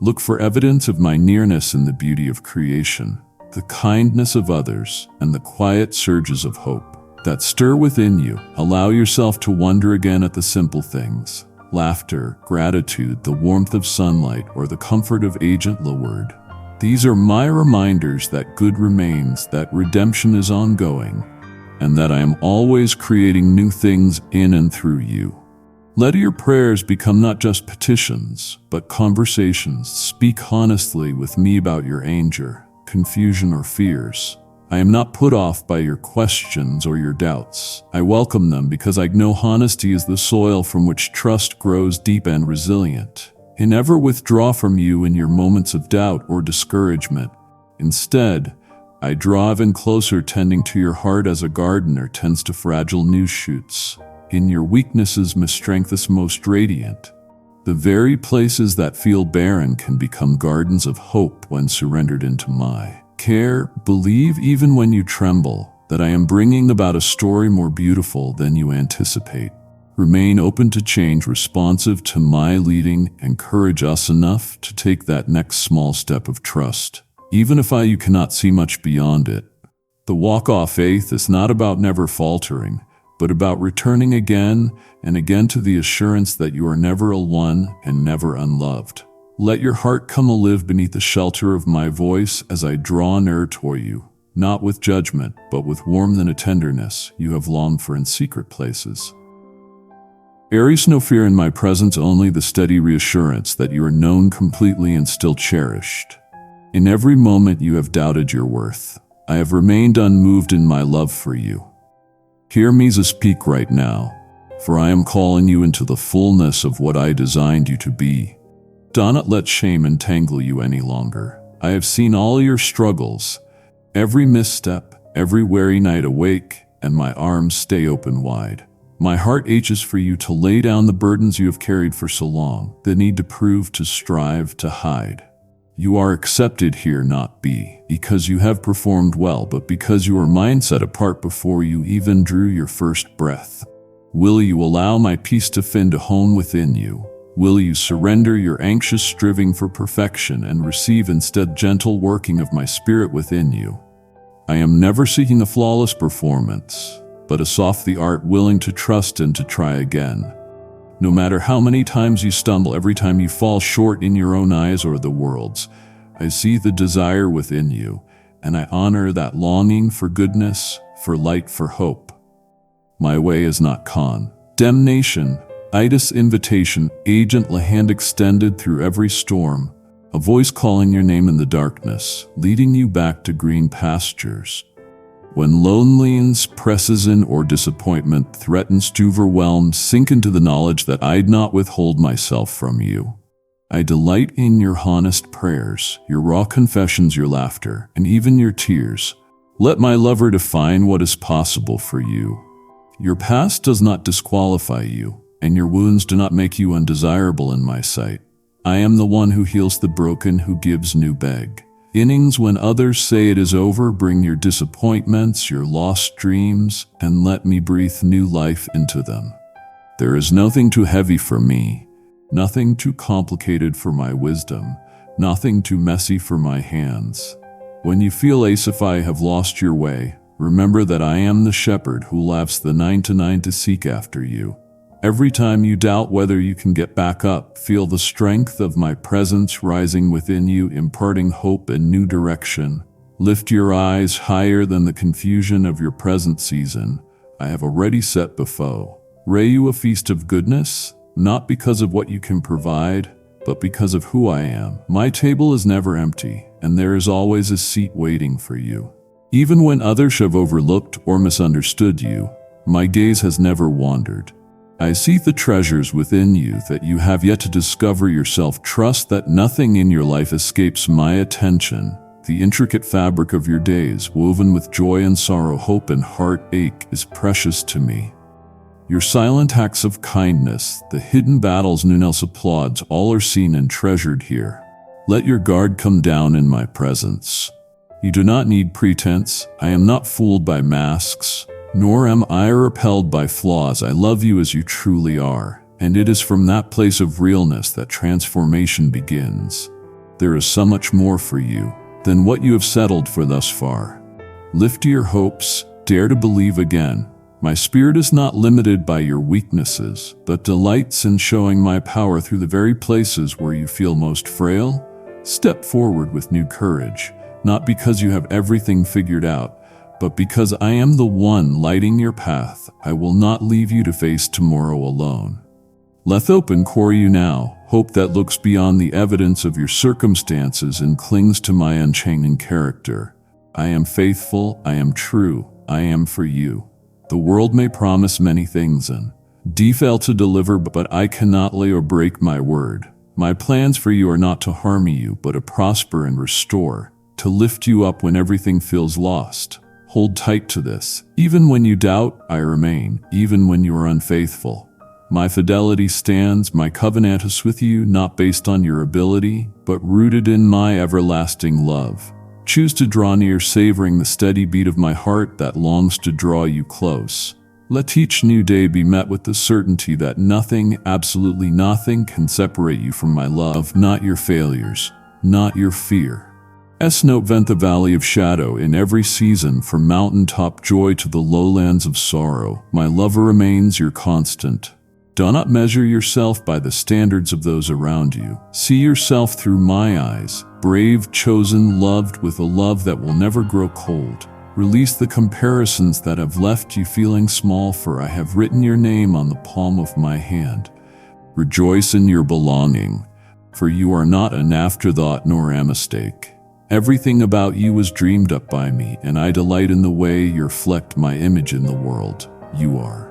Look for evidence of my nearness in the beauty of creation, the kindness of others, and the quiet surges of hope that stir within you. Allow yourself to wonder again at the simple things. Laughter, gratitude, the warmth of sunlight, or the comfort of Agent Laward. These are my reminders that good remains, that redemption is ongoing, and that I am always creating new things in and through you. Let your prayers become not just petitions, but conversations. Speak honestly with me about your anger, confusion, or fears. I am not put off by your questions or your doubts. I welcome them because I know honesty is the soil from which trust grows deep and resilient. I never withdraw from you in your moments of doubt or discouragement. Instead, I draw even closer, tending to your heart as a gardener tends to fragile new shoots. In your weaknesses, my strength is most radiant. The very places that feel barren can become gardens of hope when surrendered into my care. Believe even when you tremble that I am bringing about a story more beautiful than you anticipate. Remain open to change, responsive to my leading, and courage us enough to take that next small step of trust, even if you cannot see much beyond it. The walk of faith is not about never faltering, but about returning again and again to the assurance that you are never alone and never unloved. Let your heart come alive beneath the shelter of my voice as I draw near toward you, not with judgment, but with warmth and a tenderness you have longed for in secret places. Aries, no fear in my presence, only the steady reassurance that you are known completely and still cherished. In every moment you have doubted your worth, I have remained unmoved in my love for you. Hear me speak right now, for I am calling you into the fullness of what I designed you to be. Do not let shame entangle you any longer. I have seen all your struggles, every misstep, every weary night awake, and my arms stay open wide. My heart aches for you to lay down the burdens you have carried for so long, the need to prove, to strive, to hide. You are accepted here, not because you have performed well, but because you are mine, set apart before you even drew your first breath. Will you allow my peace to find a home within you? Will you surrender your anxious striving for perfection and receive instead gentle working of my spirit within you? I am never seeking a flawless performance, but a soft the art willing to trust and to try again. No matter how many times you stumble, every time you fall short in your own eyes or the world's, I see the desire within you, and I honor that longing for goodness, for light, for hope. My way is not condemnation, Itis invitation, agent la hand extended through every storm, a voice calling your name in the darkness, leading you back to green pastures. When loneliness presses in or disappointment threatens to overwhelm, sink into the knowledge that I'd not withhold myself from you. I delight in your honest prayers, your raw confessions, your laughter, and even your tears. Let my lover define what is possible for you. Your past does not disqualify you, and your wounds do not make you undesirable in my sight. I am the one who heals the broken, who gives new beginnings when others say it is over. Bring your disappointments, your lost dreams, and let me breathe new life into them. There is nothing too heavy for me, nothing too complicated for my wisdom, nothing too messy for my hands. When you feel as if I have lost your way, remember that I am the shepherd who laughs the 9 to 9 to seek after you. Every time you doubt whether you can get back up, feel the strength of my presence rising within you, imparting hope and new direction. Lift your eyes higher than the confusion of your present season. I have already set before you a feast of goodness, not because of what you can provide, but because of who I am. My table is never empty, and there is always a seat waiting for you. Even when others have overlooked or misunderstood you, my gaze has never wandered. I see the treasures within you that you have yet to discover yourself. Trust that nothing in your life escapes my attention. The intricate fabric of your days, woven with joy and sorrow, hope and heartache, is precious to me. Your silent acts of kindness, the hidden battles no one else applauds, all are seen and treasured here. Let your guard come down in my presence. You do not need pretense. I am not fooled by masks, nor am I repelled by flaws. I love you as you truly are, and it is from that place of realness that transformation begins. There is so much more for you than what you have settled for thus far. Lift your hopes, dare to believe again. My spirit is not limited by your weaknesses, but delights in showing my power through the very places where you feel most frail. Step forward with new courage, not because you have everything figured out, but because I am the one lighting your path. I will not leave you to face tomorrow alone. Let open core you now, hope that looks beyond the evidence of your circumstances and clings to my unchanging character. I am faithful, I am true, I am for you. The world may promise many things and fail to deliver, but I cannot lay or break my word. My plans for you are not to harm you, but to prosper and restore, to lift you up when everything feels lost. Hold tight to this. Even when you doubt, I remain. Even when you are unfaithful, my fidelity stands. My covenant is with you, not based on your ability, but rooted in my everlasting love. Choose to draw near, savoring the steady beat of my heart that longs to draw you close. Let each new day be met with the certainty that nothing, absolutely nothing, can separate you from my love. Not your failures, not your fear. Note vent the valley of shadow in every season, from mountaintop joy to the lowlands of sorrow. My lover remains your constant. Do not measure yourself by the standards of those around you. See yourself through my eyes, brave, chosen, loved with a love that will never grow cold. Release the comparisons that have left you feeling small, for I have written your name on the palm of my hand. Rejoice in your belonging, for you are not an afterthought nor a mistake. Everything about you was dreamed up by me, and I delight in the way you reflect my image in the world. You are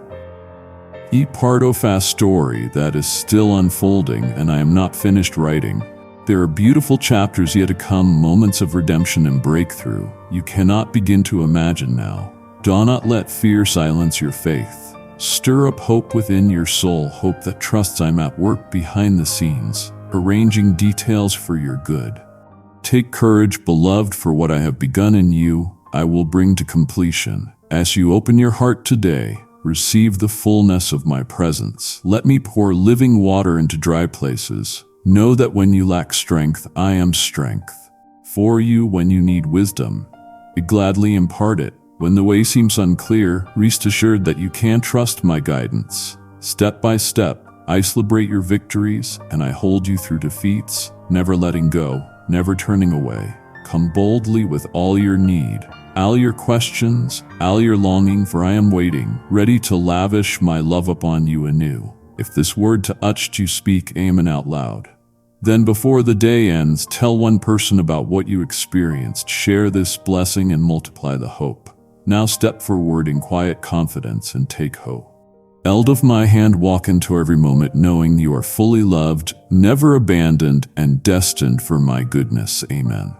a part of a story that is still unfolding, and I am not finished writing. There are beautiful chapters yet to come, moments of redemption and breakthrough you cannot begin to imagine now. Do not let fear silence your faith. Stir up hope within your soul, hope that trusts I'm at work behind the scenes, arranging details for your good. Take courage, beloved, for what I have begun in you, I will bring to completion. As you open your heart today, receive the fullness of my presence. Let me pour living water into dry places. Know that when you lack strength, I am strength. For you, when you need wisdom, I gladly impart it. When the way seems unclear, rest assured that you can trust my guidance. Step by step, I celebrate your victories, and I hold you through defeats, never letting go, never turning away. Come boldly with all your need, all your questions, all your longing, for I am waiting, ready to lavish my love upon you anew. If this word to touched you, speak amen out loud. Then before the day ends, tell one person about what you experienced. Share this blessing and multiply the hope. Now step forward in quiet confidence and take hope. Held of my hand, walk into every moment knowing you are fully loved, never abandoned, and destined for my goodness. Amen.